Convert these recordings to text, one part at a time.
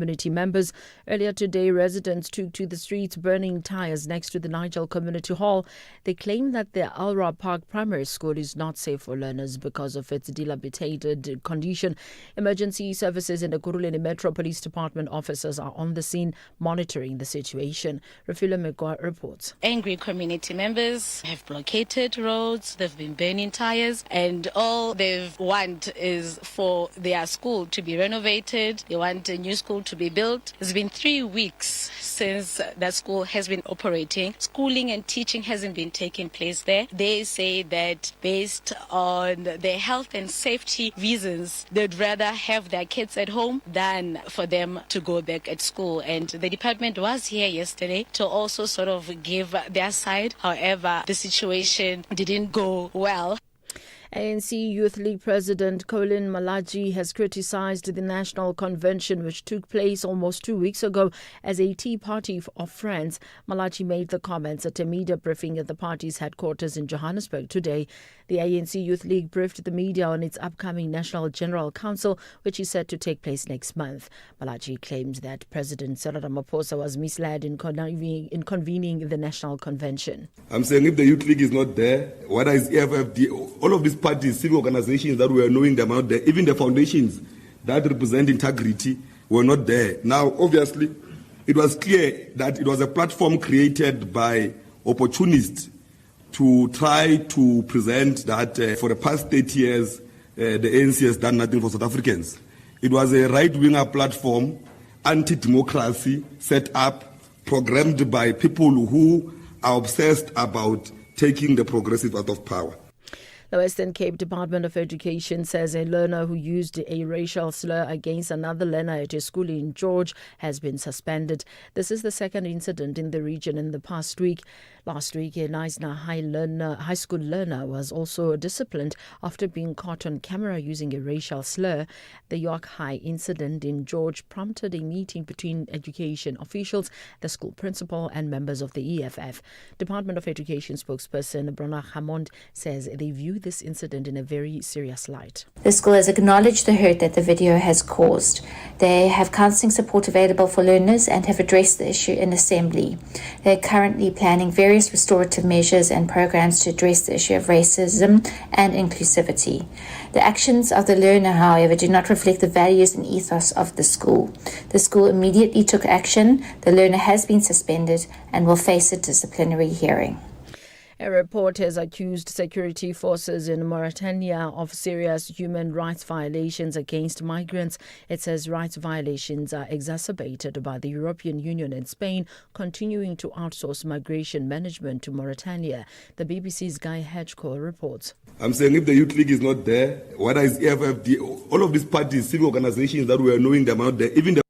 Community members. Earlier today, residents took to the streets burning tyres next to the Nigel Community Hall. They claim that the Alra Park Primary School is not safe for learners because of its dilapidated condition. Emergency services in the Ekurhuleni Metro Police Department officers are on the scene monitoring the situation. Rafila Megwa reports. Angry community members have blockaded roads, they've been burning tyres, and all they want is for their school to be renovated. They want a new school to be built. It's been 3 weeks since that school has been operating. Schooling and teaching hasn't been taking place there. They say that based on their health and safety reasons, they'd rather have their kids at home than for them to go back at school. And the department was here yesterday to also sort of give their side. However, the situation didn't go well. ANC Youth League President Colin Malachi has criticised the National Convention, which took place almost 2 weeks ago, as a tea party of friends. Malachi made the comments at a media briefing at the party's headquarters in Johannesburg today. The ANC Youth League briefed the media on its upcoming National General Council, which is set to take place next month. Malachi claims that President Cyril Ramaphosa was misled in convening the National Convention. I'm saying if the Youth League is not there, whether it's EFFD, all of these parties, civic organizations that we are knowing them out there, even the foundations that represent integrity were not there. Now, obviously, it was clear that it was a platform created by opportunists to try to present that for the past 30 years, the ANC has done nothing for South Africans. It was a right-winger platform, anti-democracy, set up, programmed by people who are obsessed about taking the progressive out of power. The Western Cape Department of Education says a learner who used a racial slur against another learner at a school in George has been suspended. This is the second incident in the region in the past week. Last week, a Knysna high school learner was also disciplined after being caught on camera using a racial slur. The York High incident in George prompted a meeting between education officials, the school principal and members of the EFF. Department of Education spokesperson Brona Hammond says they view this incident in a very serious light. The school has acknowledged the hurt that the video has caused. They have counselling support available for learners and have addressed the issue in assembly. They are currently planning various restorative measures and programs to address the issue of racism and inclusivity. The actions of the learner, however, do not reflect the values and ethos of the school. The school immediately took action. The learner has been suspended and will face a disciplinary hearing. A report has accused security forces in Mauritania of serious human rights violations against migrants. It says rights violations are exacerbated by the European Union and Spain continuing to outsource migration management to Mauritania. The BBC's Guy Hedgecoe reports. I'm saying if the Youth League is not there, whether it's EFFD, all of these parties, civic organizations that we are knowing them out there, even the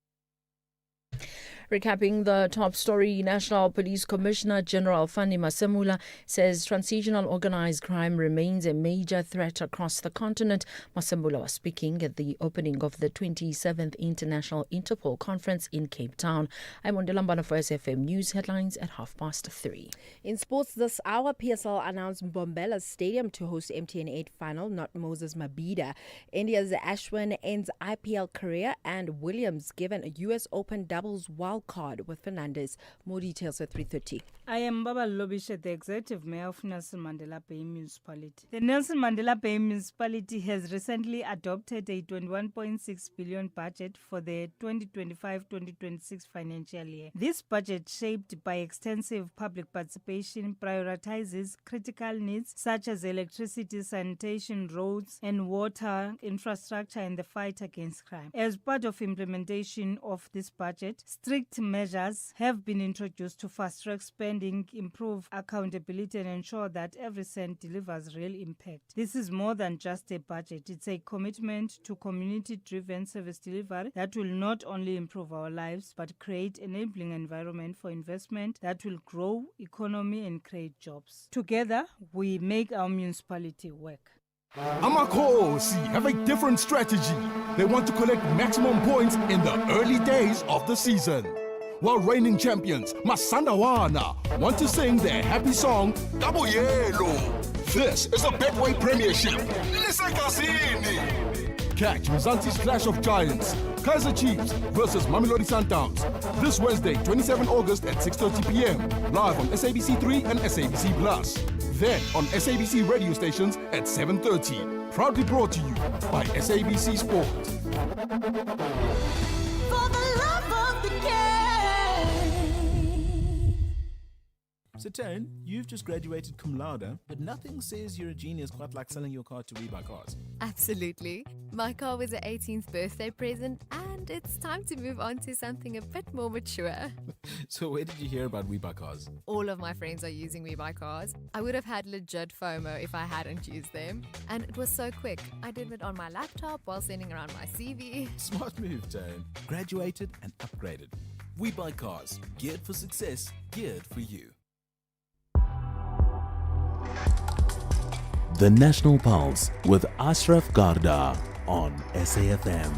Recapping the top story, National Police Commissioner General Fanny Masemula says transitional organized crime remains a major threat across the continent. Masemula was speaking at the opening of the 27th International Interpol Conference in Cape Town. I'm Ondela for SFM News headlines at 3:30. In sports this hour, PSL announced Mbombela Stadium to host MTN 8 final, not Moses Mabhida. India's Ashwin ends IPL career, and Williams given a US Open doubles wild card with Fernandez. More details at 3:30. I am Baba Lobisha, the Executive Mayor of Nelson Mandela Bay Municipality. The Nelson Mandela Bay Municipality has recently adopted a 21.6 billion budget for the 2025-2026 financial year. This budget, shaped by extensive public participation, prioritizes critical needs such as electricity, sanitation, roads, and water infrastructure in the fight against crime. As part of implementation of this budget, strict measures have been introduced to fast-track spending, improve accountability, and ensure that every cent delivers real impact. This is more than just a budget. It's a commitment to community-driven service delivery that will not only improve our lives, but create an enabling environment for investment that will grow economy and create jobs. Together, we make our municipality work. Amakhosi have a different strategy. They want to collect maximum points in the early days of the season. While reigning champions, Masandawana, want to sing their happy song, Double Yellow. This is the Betway Premiership. Catch Mzansi's Clash of Giants, Kaizer Chiefs versus Mamelodi Sundowns, this Wednesday, 27 August at 6:30 p.m. live on SABC3 and SABC Plus. Then on SABC radio stations at 7:30. Proudly brought to you by SABC Sport. For the love of the game. So, Taryn, you've just graduated cum laude, but nothing says you're a genius quite like selling your car to WeBuyCars. Absolutely. My car was an 18th birthday present, and it's time to move on to something a bit more mature. So, where did you hear about WeBuyCars? All of my friends are using WeBuyCars. I would have had legit FOMO if I hadn't used them. And it was so quick. I did it on my laptop while sending around my CV. Smart move, Taryn. Graduated and upgraded. WeBuyCars. Geared for success, geared for you. The National Pulse with Ashraf Garda on SAFM.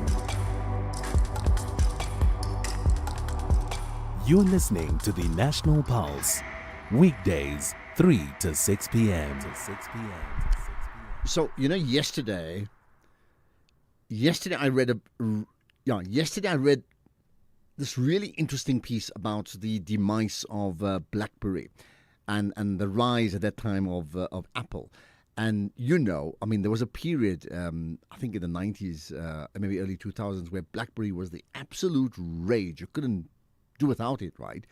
You're listening to the National Pulse, weekdays 3 to 6 p.m. So, yesterday I read this really interesting piece about the demise of BlackBerry and the rise at that time of Apple. And there was a period, I think in the 90s, maybe early 2000s, where BlackBerry was the absolute rage. You couldn't do without it, right?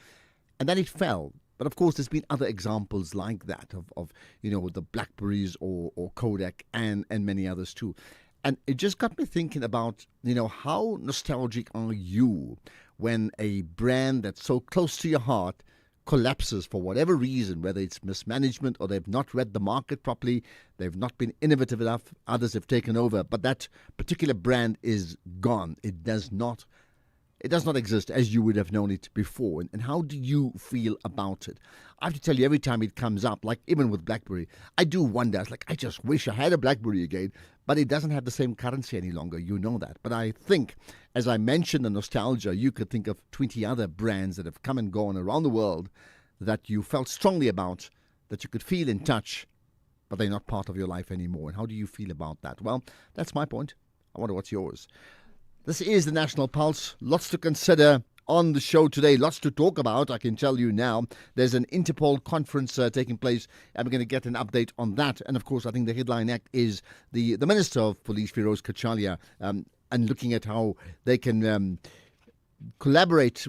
And then it fell. But of course, there's been other examples like that of the BlackBerries or Kodak and many others too. And it just got me thinking about, how nostalgic are you when a brand that's so close to your heart collapses for whatever reason, whether it's mismanagement or they've not read the market properly, they've not been innovative enough, others have taken over, but that particular brand is gone. It does not exist as you would have known it before. And how do you feel about it? I have to tell you, every time it comes up, like even with BlackBerry, I do wonder. It's like, I just wish I had a BlackBerry again, but it doesn't have the same currency any longer. You know that. But I think, as I mentioned, the nostalgia, you could think of 20 other brands that have come and gone around the world that you felt strongly about, that you could feel in touch, but they're not part of your life anymore. And how do you feel about that? Well, that's my point. I wonder what's yours. This is the National Pulse. Lots to consider on the show today. Lots to talk about, I can tell you now. There's an Interpol conference taking place, and we're going to get an update on that. And, of course, I think the headline act is the Minister of Police, Firoz Kachalia, and looking at how they can collaborate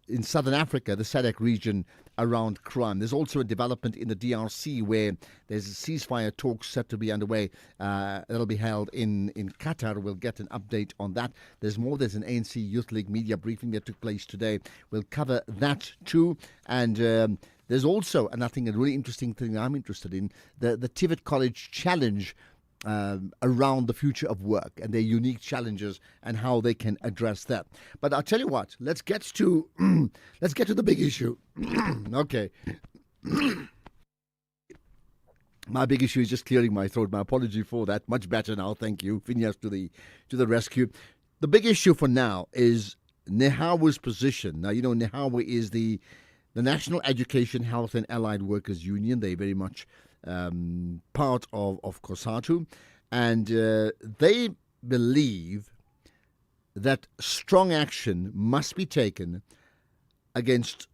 in Southern Africa, the SADC region, around crime. There's also a development in the DRC where there's a ceasefire talks set to be underway. That'll be held in Qatar. We'll get an update on that. There's more. There's an ANC Youth League media briefing that took place today. We'll cover that too. And there's also, and I think a really interesting thing I'm interested in, the TVET College Challenge around the future of work and their unique challenges and how they can address that. But I'll tell you what, let's get to the big issue. Okay. My big issue is just clearing my throat. My apology for that. Much better now. Thank you. Phineas to the rescue. The big issue for now is NEHAWU's position. Now, NEHAWU is the National Education, Health and Allied Workers Union. They very much part of COSATU, and they believe that strong action must be taken against,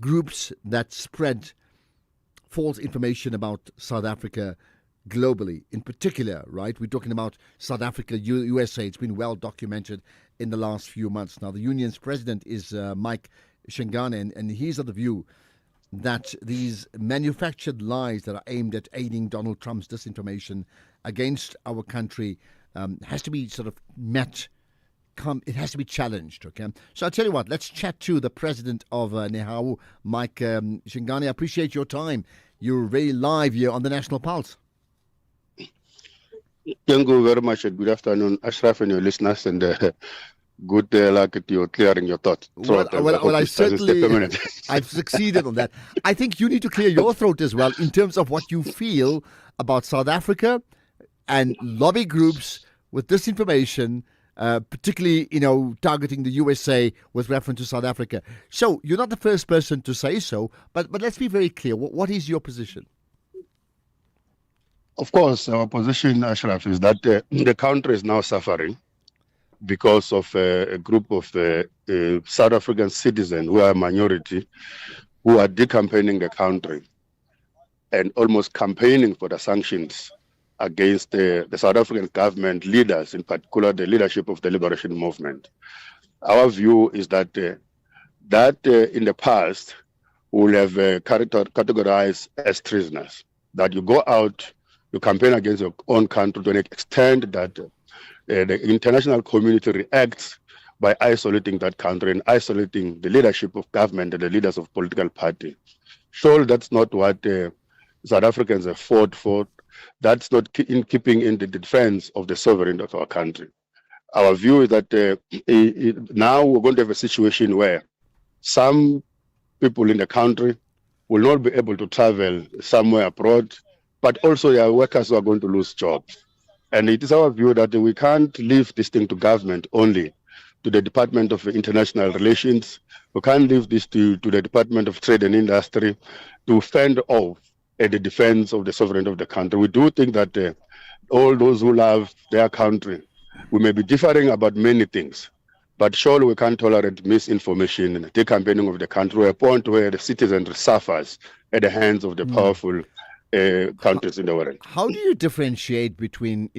groups that spread false information about South Africa globally. In particular, right, we're talking about South Africa, USA. It's been well documented in the last few months. Now, the union's president is Mike Shingane, and he's of the view that these manufactured lies that are aimed at aiding Donald Trump's disinformation against our country has to be sort of met. It has to be challenged, okay? So I'll tell you what, let's chat to the president of NEHAWU, Mike Shingane. I appreciate your time. You're very live here on the National Pulse. Thank you very much. Good afternoon, Ashraf and your listeners, and good luck at you clearing your thoughts. Well, I certainly, I've succeeded on that. I think you need to clear your throat as well in terms of what you feel about South Africa and lobby groups with disinformation, particularly, targeting the USA with reference to South Africa. So you're not the first person to say so, but let's be very clear. What is your position? Of course, our position, Ashraf, is that the country is now suffering because of a group of South African citizens who are a minority, who are decampaigning the country and almost campaigning for the sanctions against the South African government leaders, in particular the leadership of the Liberation Movement. Our view is that in the past we will have categorized as treasoners, that you go out, you campaign against your own country to an extent that the international community reacts by isolating that country and isolating the leadership of government and the leaders of political party. Surely that's not what South Africans have fought for. That's not in keeping in the defense of the sovereignty of our country. Our view is that now we're going to have a situation where some people in the country will not be able to travel somewhere abroad, but also there are workers who are going to lose jobs. And it is our view that we can't leave this thing to government only, to the Department of International Relations. We can't leave this to the Department of Trade and Industry to fend off the defense of the sovereignty of the country. We do think that all those who love their country, we may be differing about many things, but surely we can't tolerate misinformation and the campaigning of the country to a point where the citizenry suffers at the hands of the powerful countries in the world. How do you differentiate between,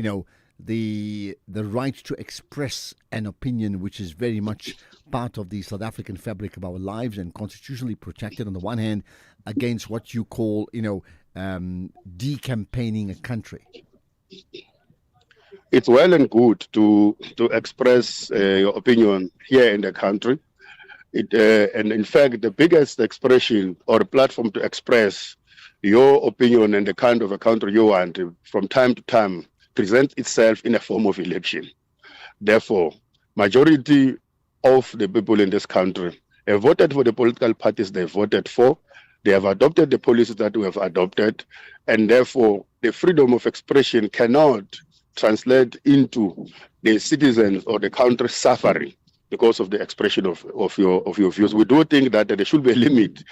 the right to express an opinion, which is very much part of the South African fabric of our lives and constitutionally protected on the one hand, against what you call, decampaigning a country? It's well and good to express your opinion here in the country. And in fact, the biggest expression or platform to express your opinion and the kind of a country you want from time to time presents itself in a form of election. Therefore, majority of the people in this country have voted for the political parties they voted for. They have adopted the policies that we have adopted, and therefore the freedom of expression cannot translate into the citizens or the country suffering because of the expression of your views. We do think that there should be a limit,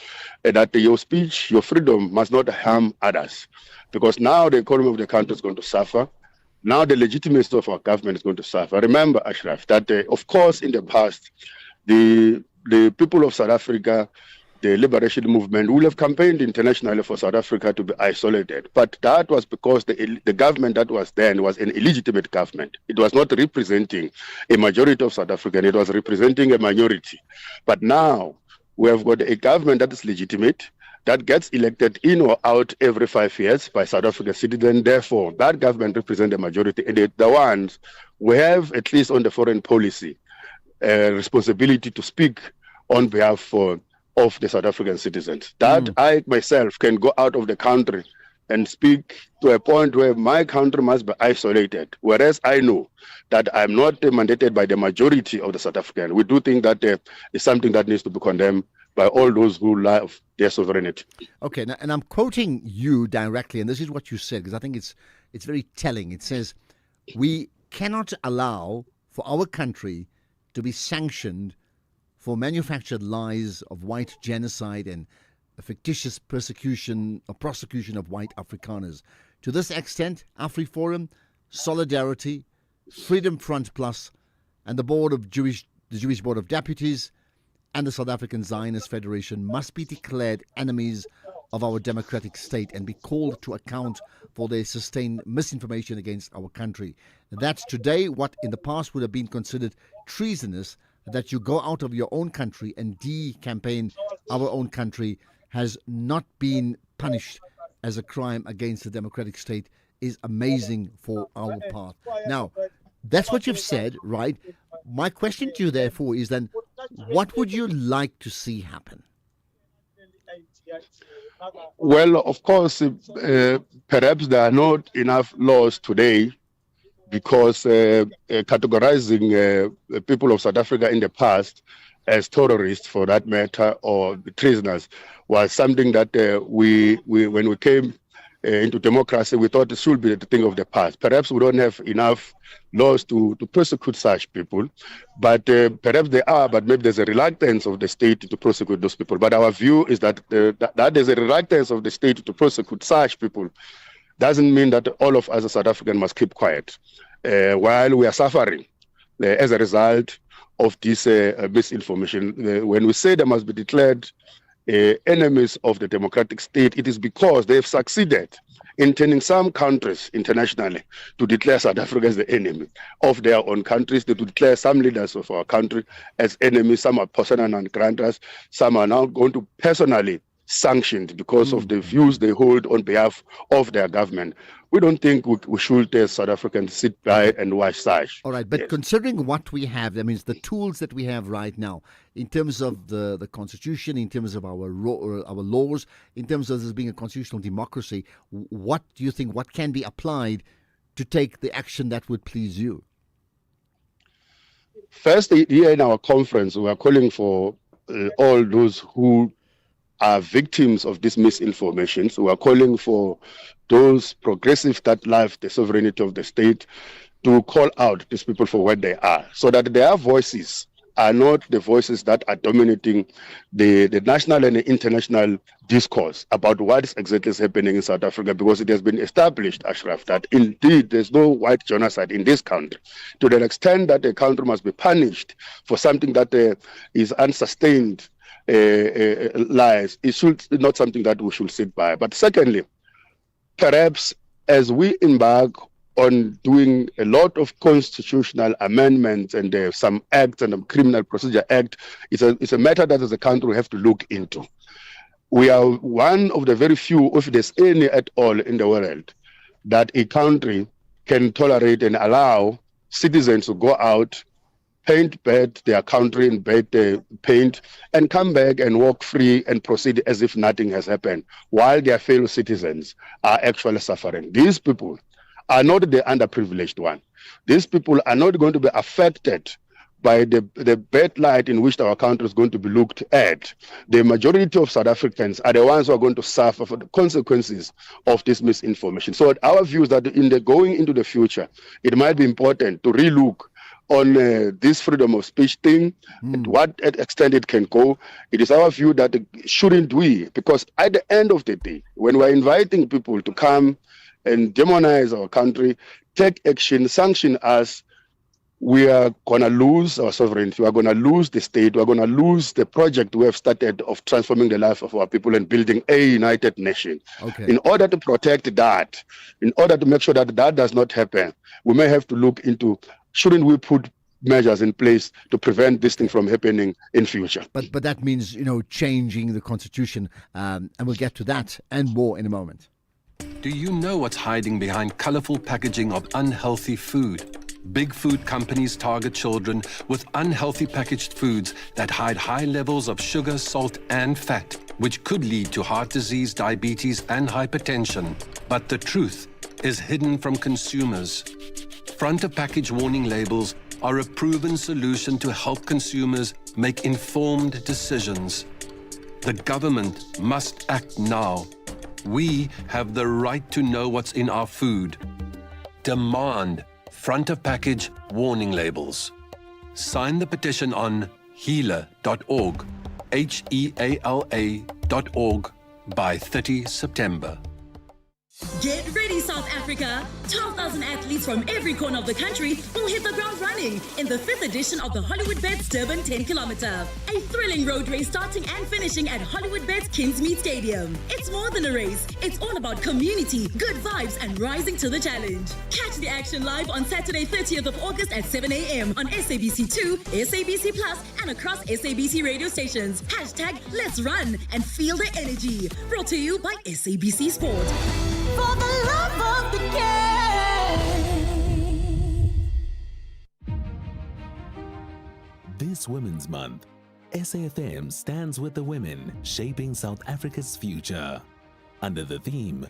that your speech, your freedom must not harm others, because now the economy of the country is going to suffer. Now the legitimacy of our government is going to suffer. Remember, Ashraf, that of course in the past, the people of South Africa, the liberation movement, will have campaigned internationally for South Africa to be isolated. But that was because the government that was then was an illegitimate government. It was not representing a majority of South Africans. It was representing a minority. But now we have got a government that is legitimate, that gets elected in or out every 5 years by South African citizens. Therefore, that government represents the majority. And the ones we have, at least on the foreign policy, responsibility to speak on behalf of the South African citizens. That I myself can go out of the country and speak to a point where my country must be isolated, whereas I know that I'm not mandated by the majority of the South Africans. We do think that is something that needs to be condemned by all those who love their sovereignty. Okay, now, and I'm quoting you directly, and this is what you said, because I think it's very telling. It says, we cannot allow for our country to be sanctioned for manufactured lies of white genocide and a fictitious persecution or prosecution of white Afrikaners. To this extent, AfriForum, Solidarity, Freedom Front Plus, and the Jewish Board of Deputies and the South African Zionist Federation must be declared enemies of our democratic state and be called to account for their sustained misinformation against our country. That's today what in the past would have been considered treasonous, that you go out of your own country and de-campaign our own country, has not been punished as a crime against the democratic state, is amazing for our part. Now, that's what you've said, right? My question to you, therefore, is then, what would you like to see happen? Well, of course, perhaps there are not enough laws today, because categorizing people of South Africa in the past as terrorists, for that matter, or prisoners, was something that when we came into democracy, we thought it should be the thing of the past. Perhaps we don't have enough laws to persecute such people, but perhaps they are, but maybe there's a reluctance of the state to prosecute those people. But our view is that that there's a reluctance of the state to prosecute such people doesn't mean that all of us as South Africans must keep quiet while we are suffering as a result of this misinformation. When we say they must be declared enemies of the democratic state, it is because they have succeeded in turning some countries internationally to declare South Africa as the enemy of their own countries, to declare some leaders of our country as enemies. Some are persona non gratas, some are now going to personally sanctioned because of the views they hold on behalf of their government. We don't think we should, as South Africans, sit by and watch such. All right, but considering what we have, that means the tools that we have right now, in terms of the Constitution, in terms of our laws, in terms of this being a constitutional democracy, what do you think, what can be applied to take the action that would please you? First, here in our conference, we are calling for all those who are victims of this misinformation. So we are calling for those progressives that love the sovereignty of the state to call out these people for what they are, so that their voices are not the voices that are dominating the national and the international discourse about what exactly is happening in South Africa, because it has been established, Ashraf, that indeed there's no white genocide in this country, to the extent that a country must be punished for something that is unsustained lies. It should not something that we should sit by. But secondly, perhaps as we embark on doing a lot of constitutional amendments and some acts and the Criminal Procedure Act, it's a matter that as a country we have to look into. We are one of the very few, if there's any at all in the world, that a country can tolerate and allow citizens to go out, paint bad their country in bad paint, and come back and walk free and proceed as if nothing has happened, while their fellow citizens are actually suffering. These people are not the underprivileged one. These people are not going to be affected by the bad light in which our country is going to be looked at. The majority of South Africans are the ones who are going to suffer for the consequences of this misinformation. So our view is that in the going into the future, it might be important to relook on this freedom of speech thing, and what extent it can go. It is our view that shouldn't we, because at the end of the day, when we're inviting people to come and demonize our country, take action, sanction us, we are going to lose our sovereignty, we are going to lose the state, we are going to lose the project we have started of transforming the life of our people and building a united nation. Okay. In order to protect that, in order to make sure that that does not happen, we may have to look into, shouldn't we put measures in place to prevent this thing from happening in future? But that means, changing the Constitution, and we'll get to that and more in a moment. Do you know what's hiding behind colorful packaging of unhealthy food? Big food companies target children with unhealthy packaged foods that hide high levels of sugar, salt, and fat, which could lead to heart disease, diabetes, and hypertension. But the truth is hidden from consumers. Front of package warning labels are a proven solution to help consumers make informed decisions. The government must act now. We have the right to know what's in our food. Demand front of package warning labels. Sign the petition on heala.org, HEALA.org, by 30 September. Get ready, South Africa! 12,000 athletes from every corner of the country will hit the ground running in the 5th edition of the Hollywoodbets Durban 10 Kilometer. A thrilling road race starting and finishing at Hollywoodbets Kingsmead Stadium. It's more than a race. It's all about community, good vibes, and rising to the challenge. Catch the action live on Saturday, 30th of August at 7 a.m. on SABC2, SABC Plus, and across SABC radio stations. Hashtag Let's Run and feel the energy. Brought to you by SABC Sport. For the love of the game. This Women's Month, SAFM stands with the women shaping South Africa's future. Under the theme,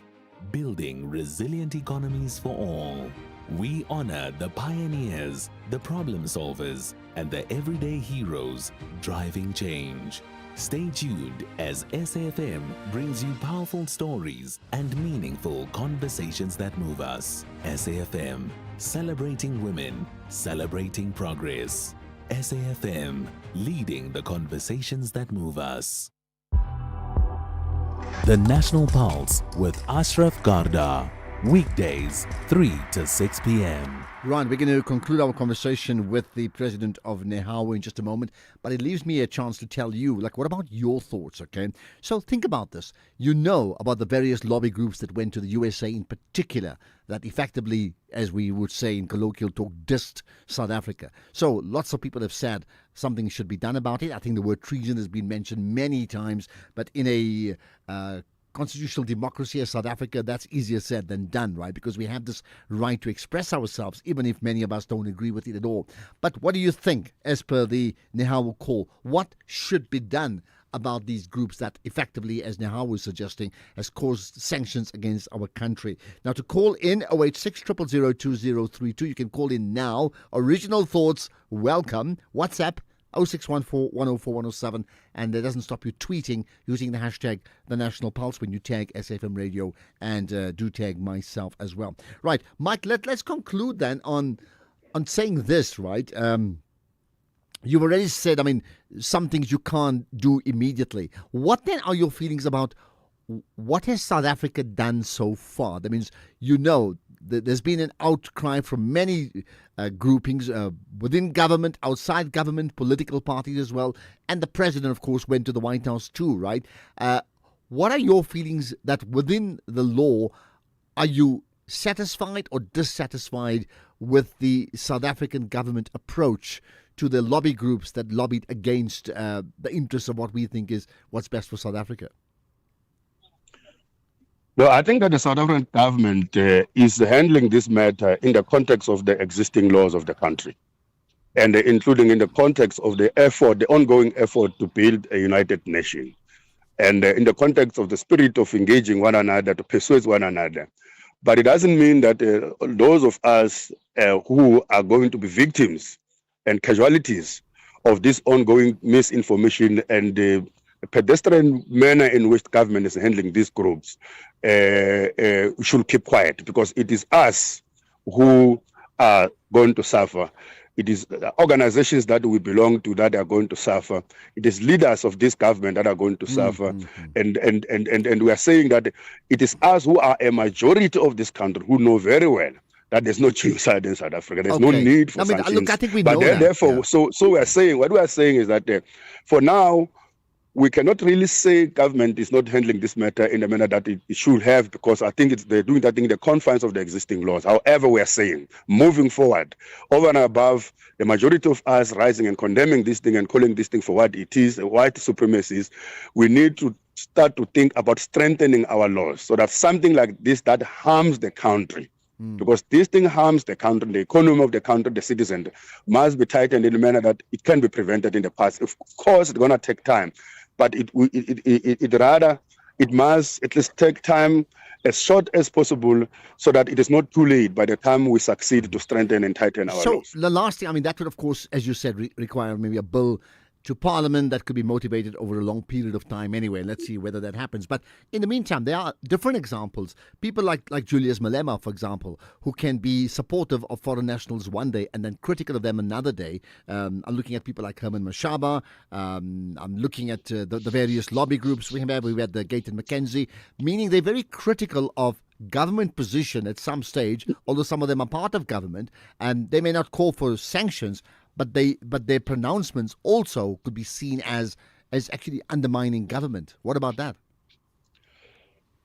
Building Resilient Economies for All, we honor the pioneers, the problem solvers, and the everyday heroes driving change. Stay tuned as SAFM brings you powerful stories and meaningful conversations that move us. SAFM, celebrating women, celebrating progress. SAFM, leading the conversations that move us. The National Pulse with Ashraf Garda, Weekdays, 3 to 6 p.m. Right, we're going to conclude our conversation with the president of NEHAWU in just a moment, but it leaves me a chance to tell you, what about your thoughts, okay? So think about this. You know about the various lobby groups that went to the USA in particular that effectively, as we would say in colloquial talk, dissed South Africa. So lots of people have said something should be done about it. I think the word treason has been mentioned many times, but in a constitutional democracy as South Africa, that's easier said than done, right? Because we have this right to express ourselves, even if many of us don't agree with it at all. But what do you think, as per the NEHAWU call, what should be done about these groups that effectively, as NEHAWU is suggesting, has caused sanctions against our country? Now, to call in 086 000 2032, you can call in now. Original thoughts, welcome. WhatsApp 0614 104 107, and it doesn't stop you tweeting using the hashtag The National Pulse when you tag SAFM Radio, and do tag myself as well. Right, Mike, let's conclude then on saying this, right? You've already said, some things you can't do immediately. What then are your feelings about what has South Africa done so far? That means, there's been an outcry from many groupings within government, outside government, political parties as well. And the president, of course, went to the White House too, right? What are your feelings that within the law, are you satisfied or dissatisfied with the South African government approach to the lobby groups that lobbied against the interests of what we think is what's best for South Africa? No, I think that the South African government is handling this matter in the context of the existing laws of the country, and including in the context of the ongoing effort to build a united nation, and in the context of the spirit of engaging one another to persuade one another. But it doesn't mean that those of us who are going to be victims and casualties of this ongoing misinformation and the pedestrian manner in which government is handling these groups should keep quiet, because it is us who are going to suffer. It is organizations that we belong to that are going to suffer. It is leaders of this government that are going to suffer. And we are saying that it is us who are a majority of this country who know very well that there's no genocide in South Africa. There's no need for sanctions. Look, I think we know that. Therefore, so we are saying, what we are saying is that for now, we cannot really say government is not handling this matter in the manner that it should have, because I think they're doing that in the confines of the existing laws. However, we are saying, moving forward, over and above the majority of us rising and condemning this thing and calling this thing for what it is, white supremacy is, we need to start to think about strengthening our laws so that something like this that harms the country, because this thing harms the country, the economy of the country, the citizens, must be tightened in a manner that it can be prevented in the past. Of course, it's going to take time, but it must at least take time as short as possible so that it is not too late by the time we succeed to strengthen and tighten our laws. So the last thing, that would, of course, as you said, require maybe a bill to Parliament that could be motivated over a long period of time anyway. Let's see whether that happens. But in the meantime, there are different examples. People like Julius Malema, for example, who can be supportive of foreign nationals one day and then critical of them another day. I'm looking at people like Herman Mashaba. I'm looking at the various lobby groups we had. We had the Gayton McKenzie, meaning they're very critical of government position at some stage, although some of them are part of government, and they may not call for sanctions, but their pronouncements also could be seen as actually undermining government. What about that?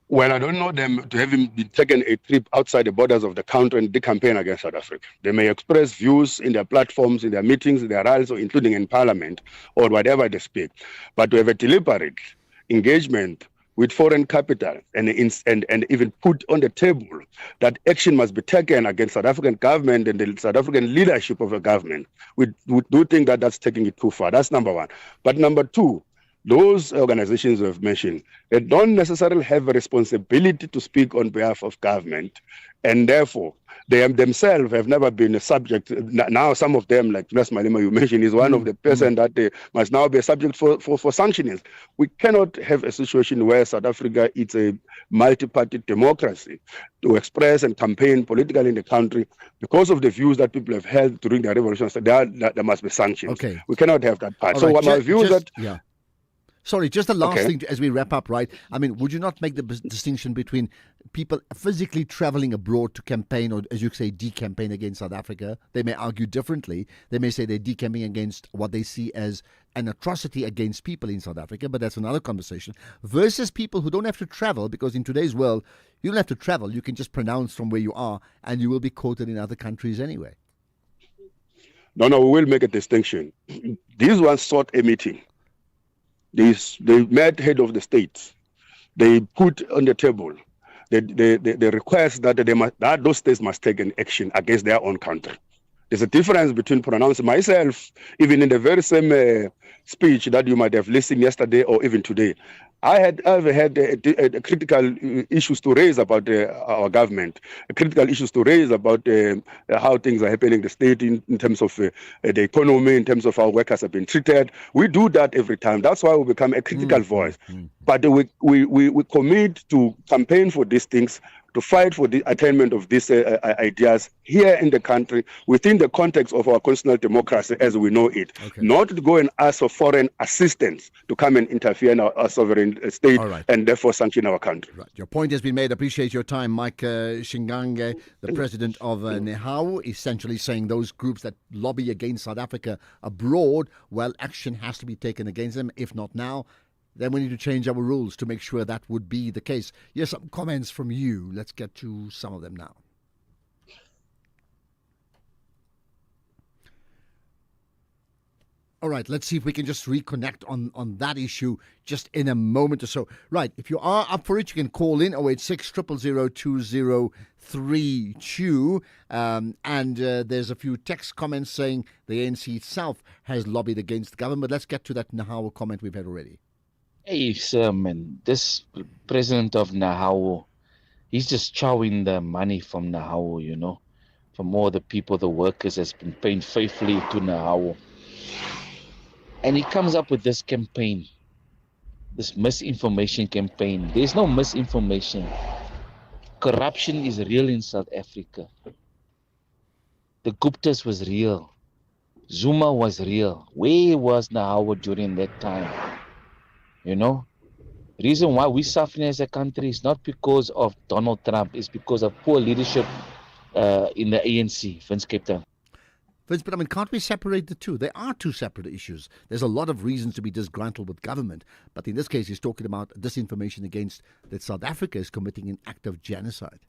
Well, I don't know them to have been taken a trip outside the borders of the country and campaign against South Africa. They may express views in their platforms, in their meetings, in their rallies, or including in Parliament, or whatever they speak. But to have a deliberate engagement with foreign capital and even put on the table that action must be taken against South African government and the South African leadership of the government, we do think that that's taking it too far. That's number one. But number two, those organizations we have mentioned, they don't necessarily have a responsibility to speak on behalf of government, and therefore they themselves have never been a subject. Now some of them, like Julius Malema you mentioned, is one of the person that they must now be a subject for sanctions. We cannot have a situation where South Africa is a multi-party democracy to express and campaign politically in the country because of the views that people have held during the revolution. So there must be sanctions. Okay. We cannot have that part. All so right. my view is that... Yeah. Sorry, just the last Okay. thing as we wrap up, right? I mean, would you not make the distinction between people physically traveling abroad to campaign, or as you say, decampaign against South Africa? They may argue differently. They may say they're decampaigning against what they see as an atrocity against people in South Africa, but that's another conversation. Versus people who don't have to travel, because in today's world, you don't have to travel. You can just pronounce from where you are, and you will be quoted in other countries anyway. No, we will make a distinction. These ones sought a meeting. They met head of the states. They put on the table the request that those states must take an action against their own country. There's a difference between pronouncing myself, even in the very same speech that you might have listened yesterday or even today. I've had critical issues to raise about our government, critical issues to raise about how things are happening in the state in terms of the economy, in terms of how workers have been treated. We do that every time. That's why we become a critical voice. But we commit to campaign for these things, to fight for the attainment of these ideas here in the country within the context of our constitutional democracy as we know it. Okay. Not to go and ask for foreign assistance to come and interfere in our sovereign state and therefore sanction our country. Right. Your point has been made. Appreciate your time. Mike Shingange, the president of NEHAWU, essentially saying those groups that lobby against South Africa abroad, well, action has to be taken against them, if not now. Then we need to change our rules to make sure that would be the case. Yes, some comments from you. Let's get to some of them now. All right, let's see if we can just reconnect on that issue just in a moment or so. Right, if you are up for it, you can call in 086 000 2032. And there's a few text comments saying the ANC itself has lobbied against the government. Let's get to that NEHAWU comment we've had already. Hey, sir, man, this president of NEHAWU, he's just chowing the money from NEHAWU, you know, from all the people, the workers that's been paying faithfully to NEHAWU. And he comes up with this campaign, this misinformation campaign. There's no misinformation. Corruption is real in South Africa. The Guptas was real. Zuma was real. Where was NEHAWU during that time? You know, the reason why we're suffering as a country is not because of Donald Trump, it's because of poor leadership in the ANC, Vince Cape Town. Vince, but I mean, can't we separate the two? There are two separate issues. There's a lot of reasons to be disgruntled with government, but in this case, he's talking about disinformation against that South Africa is committing an act of genocide.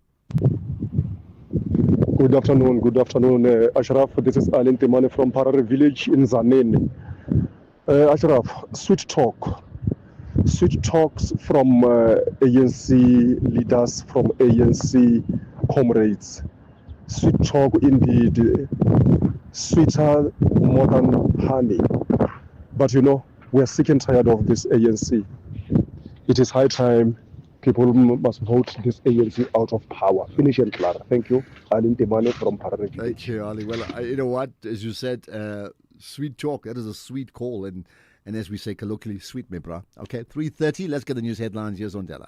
Good afternoon, Ashraf. This is Alin Timane from Parare village in Zaneni. Ashraf, sweet talks from ANC leaders, from ANC comrades. Sweet talk indeed, sweeter more than honey. But you know, we're sick and tired of this ANC. It is high time people must vote this ANC out of power. Finish and clear. Thank you. Alin Timane from Parare. Thank you, Ali. Well, you know what? As you said, sweet talk. That is a sweet call. And as we say colloquially, sweet me, brah. Okay, 3:30. Let's get the news headlines. Here's Ondela.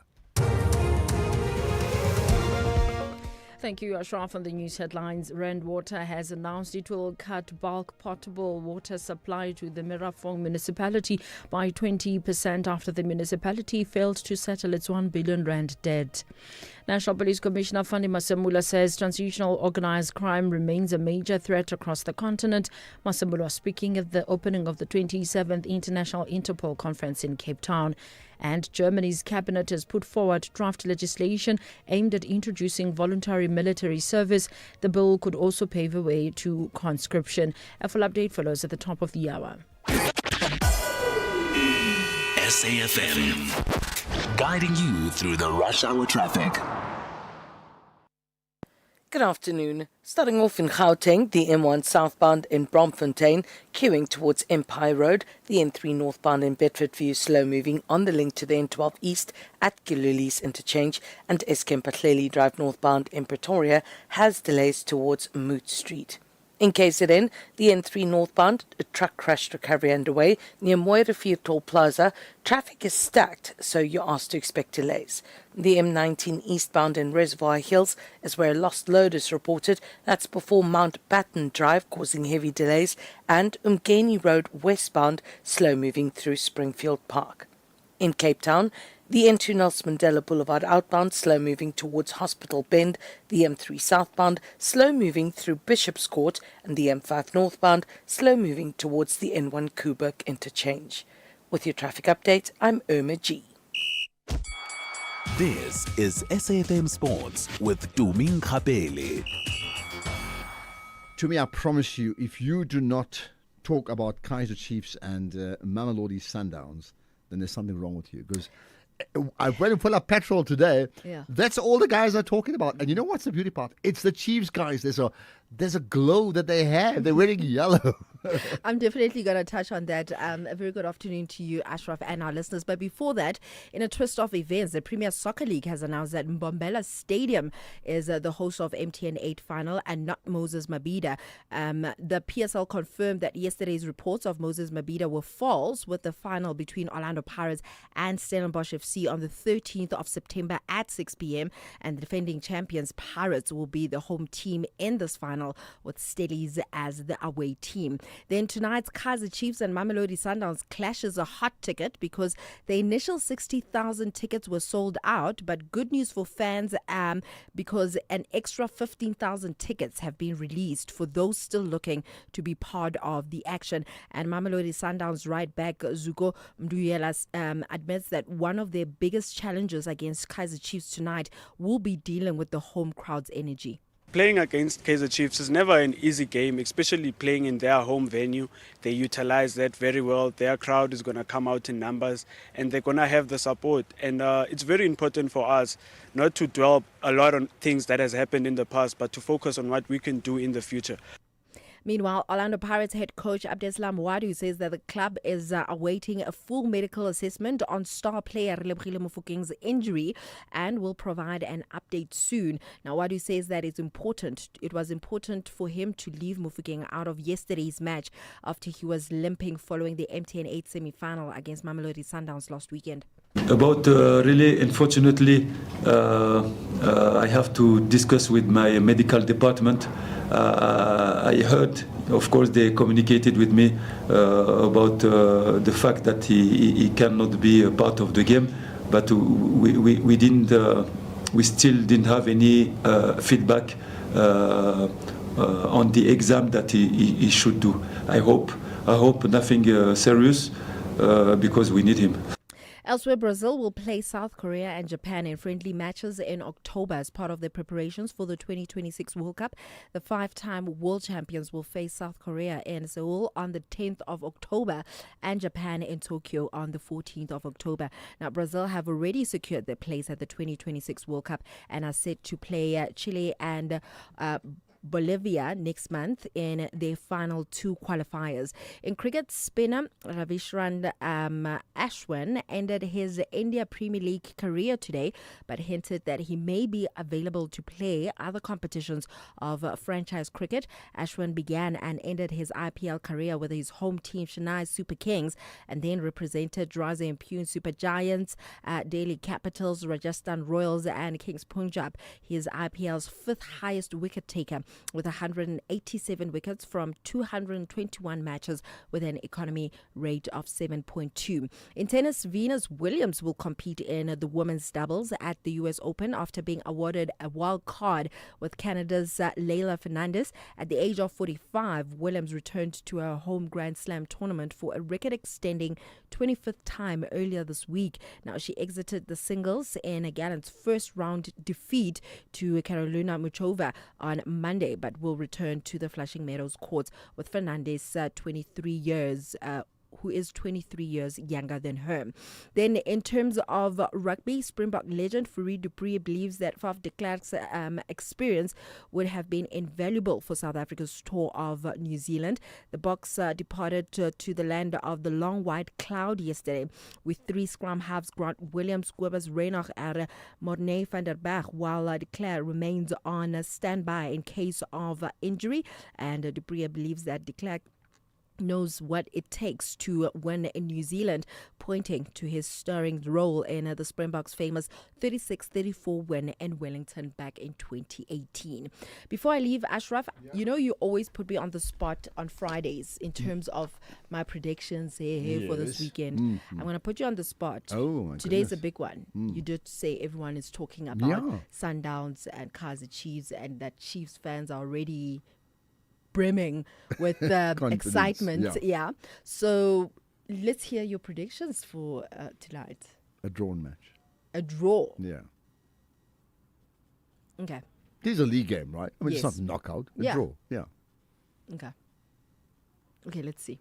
Thank you, Ashraf. On the news headlines, Rand Water has announced it will cut bulk potable water supply to the Merafong municipality by 20% after the municipality failed to settle its 1 billion rand debt. National Police Commissioner Fani Masemula says transnational organized crime remains a major threat across the continent. Masemula was speaking at the opening of the 27th International Interpol Conference in Cape Town. And Germany's cabinet has put forward draft legislation aimed at introducing voluntary military service. The bill could also pave a way to conscription. A full update follows at the top of the hour. SAFM, guiding you through the rush hour traffic. Good afternoon. Starting off in Gauteng, the M1 southbound in Bromfontein, queuing towards Empire Road, the N3 northbound in Bedfordview slow moving on the link to the N12 east at Gilulis interchange, and Eskempathleli Drive northbound in Pretoria has delays towards Moot Street. In KZN, the N3 northbound, a truck crash recovery underway near Moirivier Toll Plaza. Traffic is stacked, so you're asked to expect delays. The M19 eastbound in Reservoir Hills is where a lost load is reported. That's before Mount Batten Drive, causing heavy delays, and Umgeni Road westbound, slow moving through Springfield Park. In Cape Town, the N2 Nelson Mandela Boulevard outbound slow moving towards Hospital Bend, the M3 southbound slow moving through Bishop's Court, and the M5 northbound slow moving towards the N1 Kuburg interchange. With your traffic update, I'm Irma G. This is SAFM Sports with Tuming Kapele. To me, I promise you, if you do not talk about Kaizer Chiefs and Mamelodi Sundowns, then there's something wrong with you. Because I went and full up petrol today. Yeah. That's all the guys are talking about. And you know what's the beauty part? It's the Chiefs guys. There's a glow that they have. They're wearing yellow. I'm definitely going to touch on that. A very good afternoon to you, Ashraf, and our listeners. But before that, in a twist of events, the Premier Soccer League has announced that Mbombela Stadium is the host of MTN 8 final and not Moses Mabhida. The PSL confirmed that yesterday's reports of Moses Mabhida were false, with the final between Orlando Pirates and Stellenbosch FC on the 13th of September at 6 p.m. And the defending champions Pirates will be the home team in this final, with Stellies as the away team. Then tonight's Kaizer Chiefs and Mamelodi Sundowns clash is a hot ticket because the initial 60,000 tickets were sold out, but good news for fans because an extra 15,000 tickets have been released for those still looking to be part of the action. And Mamelodi Sundowns right back Zuko Mduyela admits that one of their biggest challenges against Kaizer Chiefs tonight will be dealing with the home crowd's energy. Playing against Kaizer Chiefs is never an easy game, especially playing in their home venue. They utilize that very well. Their crowd is going to come out in numbers and they're going to have the support. And it's very important for us not to dwell a lot on things that has happened in the past, but to focus on what we can do in the future. Meanwhile, Orlando Pirates head coach Abdeslam Wadu says that the club is awaiting a full medical assessment on star player Relebogile Mofokeng's injury and will provide an update soon. Now, Wadu says that it was important for him to leave Mofokeng out of yesterday's match after he was limping following the MTN 8 semi-final against Mamelodi Sundowns last weekend. About really, unfortunately, I have to discuss with my medical department. I heard, of course, they communicated with me about the fact that he cannot be a part of the game, but we still didn't have any feedback on the exam that he should do. I hope nothing serious because we need him. Elsewhere, Brazil will play South Korea and Japan in friendly matches in October as part of their preparations for the 2026 World Cup. The five-time world champions will face South Korea in Seoul on the 10th of October and Japan in Tokyo on the 14th of October. Now, Brazil have already secured their place at the 2026 World Cup and are set to play Chile and Bolivia next month in their final two qualifiers. In cricket, spinner Ravichandran Ashwin ended his India Premier League career today, but hinted that he may be available to play other competitions of franchise cricket. Ashwin began and ended his IPL career with his home team Chennai Super Kings and then represented Raja and Pune Super Giants, Delhi Capitals, Rajasthan Royals and Kings Punjab. He is IPL's fifth highest wicket taker with 187 wickets from 221 matches with an economy rate of 7.2. In tennis, Venus Williams will compete in the women's doubles at the US Open after being awarded a wild card with Canada's Leila Fernandez. At the age of 45, Williams returned to her home Grand Slam tournament for a record-extending 25th time earlier this week. Now, she exited the singles in a gallant first-round defeat to Karolina Muchova on Monday, but will return to the Flushing Meadows courts with Fernandez, who is 23 years younger than her. Then in terms of rugby, Springbok legend Fourie du Preez believes that Faf de Klerk's experience would have been invaluable for South Africa's tour of New Zealand. The Boks departed to the land of the long white cloud yesterday with three scrum halves Grant Williams, Kobus Reinach and Morne van der Berg, while de Klerk remains on standby in case of injury. And du Preez believes that de Klerk knows what it takes to win in New Zealand, pointing to his stirring role in the Springboks' famous 36-34 win in Wellington back in 2018. Before I leave, Ashraf, you know you always put me on the spot on Fridays in terms of my predictions here for this weekend. I'm going to put you on the spot. Oh, my Today's goodness. a big one. You did say everyone is talking about Yeah. Sundowns and Kaizer Chiefs, and that Chiefs fans are already brimming with Confidence, excitement. yeah. So let's hear your predictions for tonight. A drawn match. A draw. Yeah. Okay. This is a league game, right? I mean, Yes. it's not a knockout. A Yeah. draw. Yeah. Okay. Okay, let's see.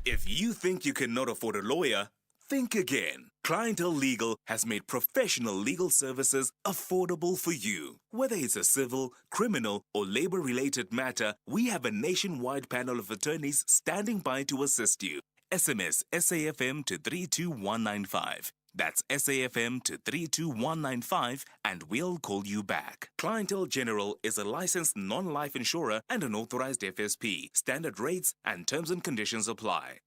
If you think you cannot afford a lawyer, think again. Clientele Legal has made professional legal services affordable for you. Whether it's a civil, criminal, or labor-related matter, we have a nationwide panel of attorneys standing by to assist you. SMS SAFM to 32195. That's SAFM to 32195 and we'll call you back. Clientele General is a licensed non-life insurer and an authorized FSP. Standard rates and terms and conditions apply.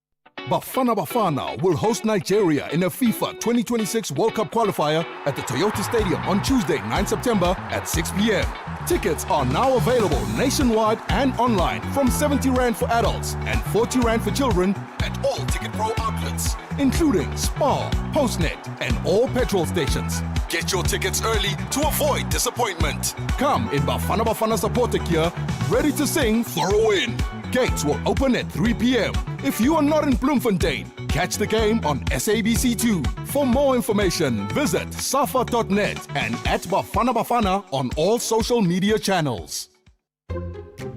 Bafana Bafana will host Nigeria in a FIFA 2026 World Cup qualifier at the Toyota Stadium on Tuesday, 9 September at 6 p.m. Tickets are now available nationwide and online from 70 Rand for adults and 40 Rand for children at all Ticket Pro outlets, including Spar, Postnet, and all petrol stations. Get your tickets early to avoid disappointment. Come in Bafana Bafana supporter gear, ready to sing for a win. Gates will open at 3 p.m. If you are not in Bloemfontein, catch the game on SABC2. For more information, visit safa.net and at Bafana Bafana on all social media channels.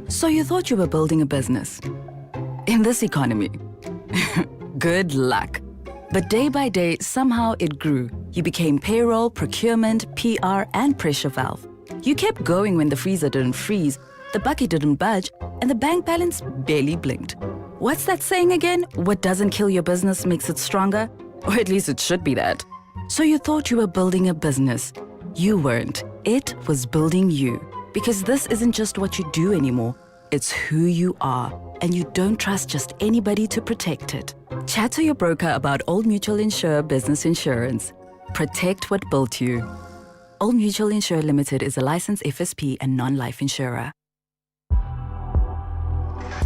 So you thought you were building a business? In this economy? Good luck. But day by day, somehow it grew. You became payroll, procurement, PR, and pressure valve. You kept going when the freezer didn't freeze, the bucket didn't budge, and the bank balance barely blinked. What's that saying again? What doesn't kill your business makes it stronger? Or at least it should be that. So you thought you were building a business. You weren't. It was building you. Because this isn't just what you do anymore. It's who you are. And you don't trust just anybody to protect it. Chat to your broker about Old Mutual Insure Business Insurance. Protect what built you. Old Mutual Insure Limited is a licensed FSP and non-life insurer.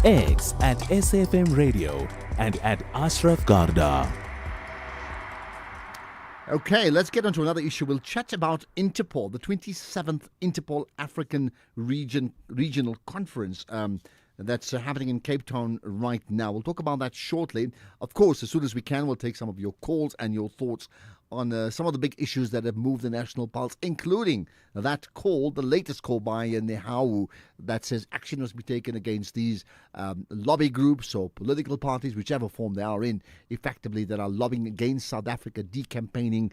X at SAFM Radio and at Ashraf Garda. Okay, let's get on to another issue. We'll chat about Interpol, the 27th Interpol African Regional Conference that's happening in Cape Town right now. We'll talk about that shortly. Of course, as soon as we can, we'll take some of your calls and your thoughts on some of the big issues that have moved the national pulse, including that call, the latest call by Nehawu, that says action must be taken against these lobby groups or political parties, whichever form they are in, effectively, that are lobbying against South Africa, decampaigning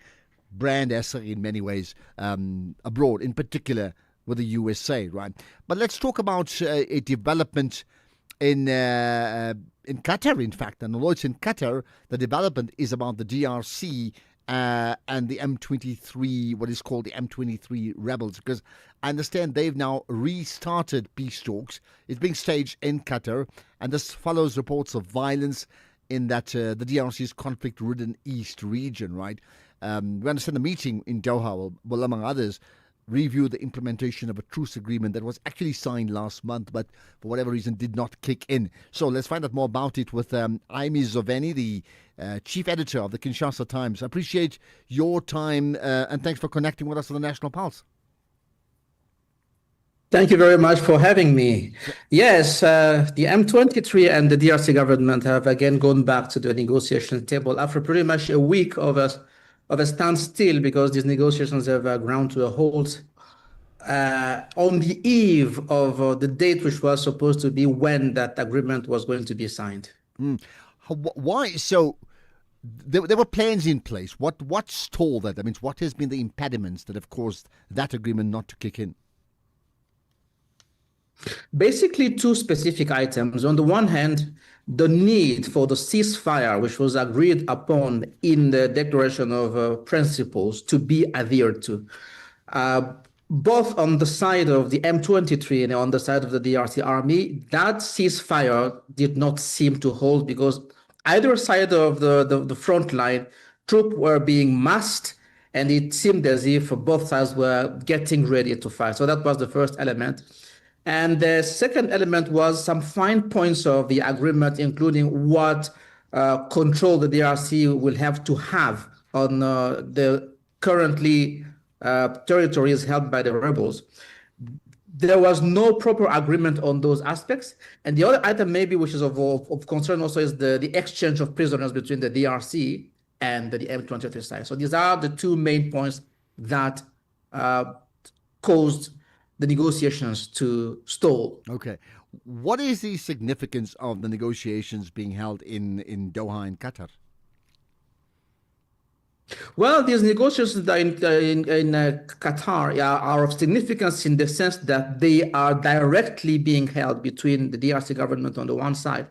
brand SA in many ways abroad, in particular with the USA, right? But let's talk about a development in Qatar, in fact. And although it's in Qatar, the development is about the DRC and the M23, what is called the M23 rebels, because I understand they've now restarted peace talks. It's being staged in Qatar, and this follows reports of violence in that the DRC's conflict-ridden east region, right? We understand the meeting in Doha will, among others, review the implementation of a truce agreement that was actually signed last month, but for whatever reason did not kick in. So let's find out more about it with Aimi Zoveni, the chief editor of the Kinshasa Times. I appreciate your time and thanks for connecting with us on the National Pulse. Thank you very much for having me. Yes, the M23 and the DRC government have again gone back to the negotiation table after pretty much a week of a standstill, because these negotiations have ground to a halt on the eve of the date which was supposed to be when that agreement was going to be signed. Why? So there were plans in place. What stalled that? I mean, what has been the impediments that have caused that agreement not to kick in? Basically, two specific items. On the one hand, the need for the ceasefire, which was agreed upon in the Declaration of Principles, to be adhered to. both on the side of the M23 and on the side of the DRC army, that ceasefire did not seem to hold because either side of the front line, troops were being massed, and it seemed as if both sides were getting ready to fight. So that was the first element. And the second element was some fine points of the agreement, including what control the DRC will have to have on the currently territories held by the rebels. There was no proper agreement on those aspects. And the other item maybe which is of concern also is the exchange of prisoners between the DRC and the M23 side. So these are the two main points that caused the negotiations to stall. Okay. What is the significance of the negotiations being held in Doha in Qatar? Well, these negotiations in Qatar are of significance in the sense that they are directly being held between the DRC government on the one side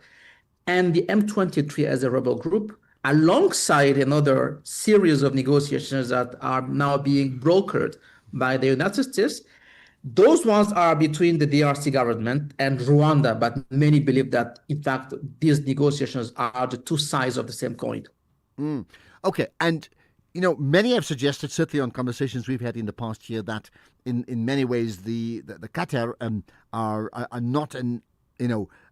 and the M23 as a rebel group, alongside another series of negotiations that are now being brokered by the United States. Those ones are between the DRC government and Rwanda, but many believe that, in fact, these negotiations are the two sides of the same coin. Okay, and you know, many have suggested, certainly on conversations we've had in the past year, that in many ways the Qatar are not an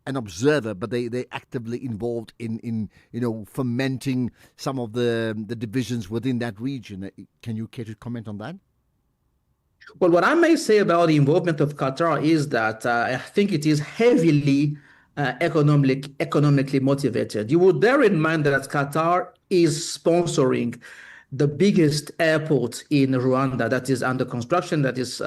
observer, but they actively involved in fomenting some of the divisions within that region. Can you care to comment on that? Well, what I may say about the involvement of Qatar is that I think it is heavily economically motivated. You would bear in mind that Qatar is sponsoring the biggest airport in Rwanda that is under construction, that is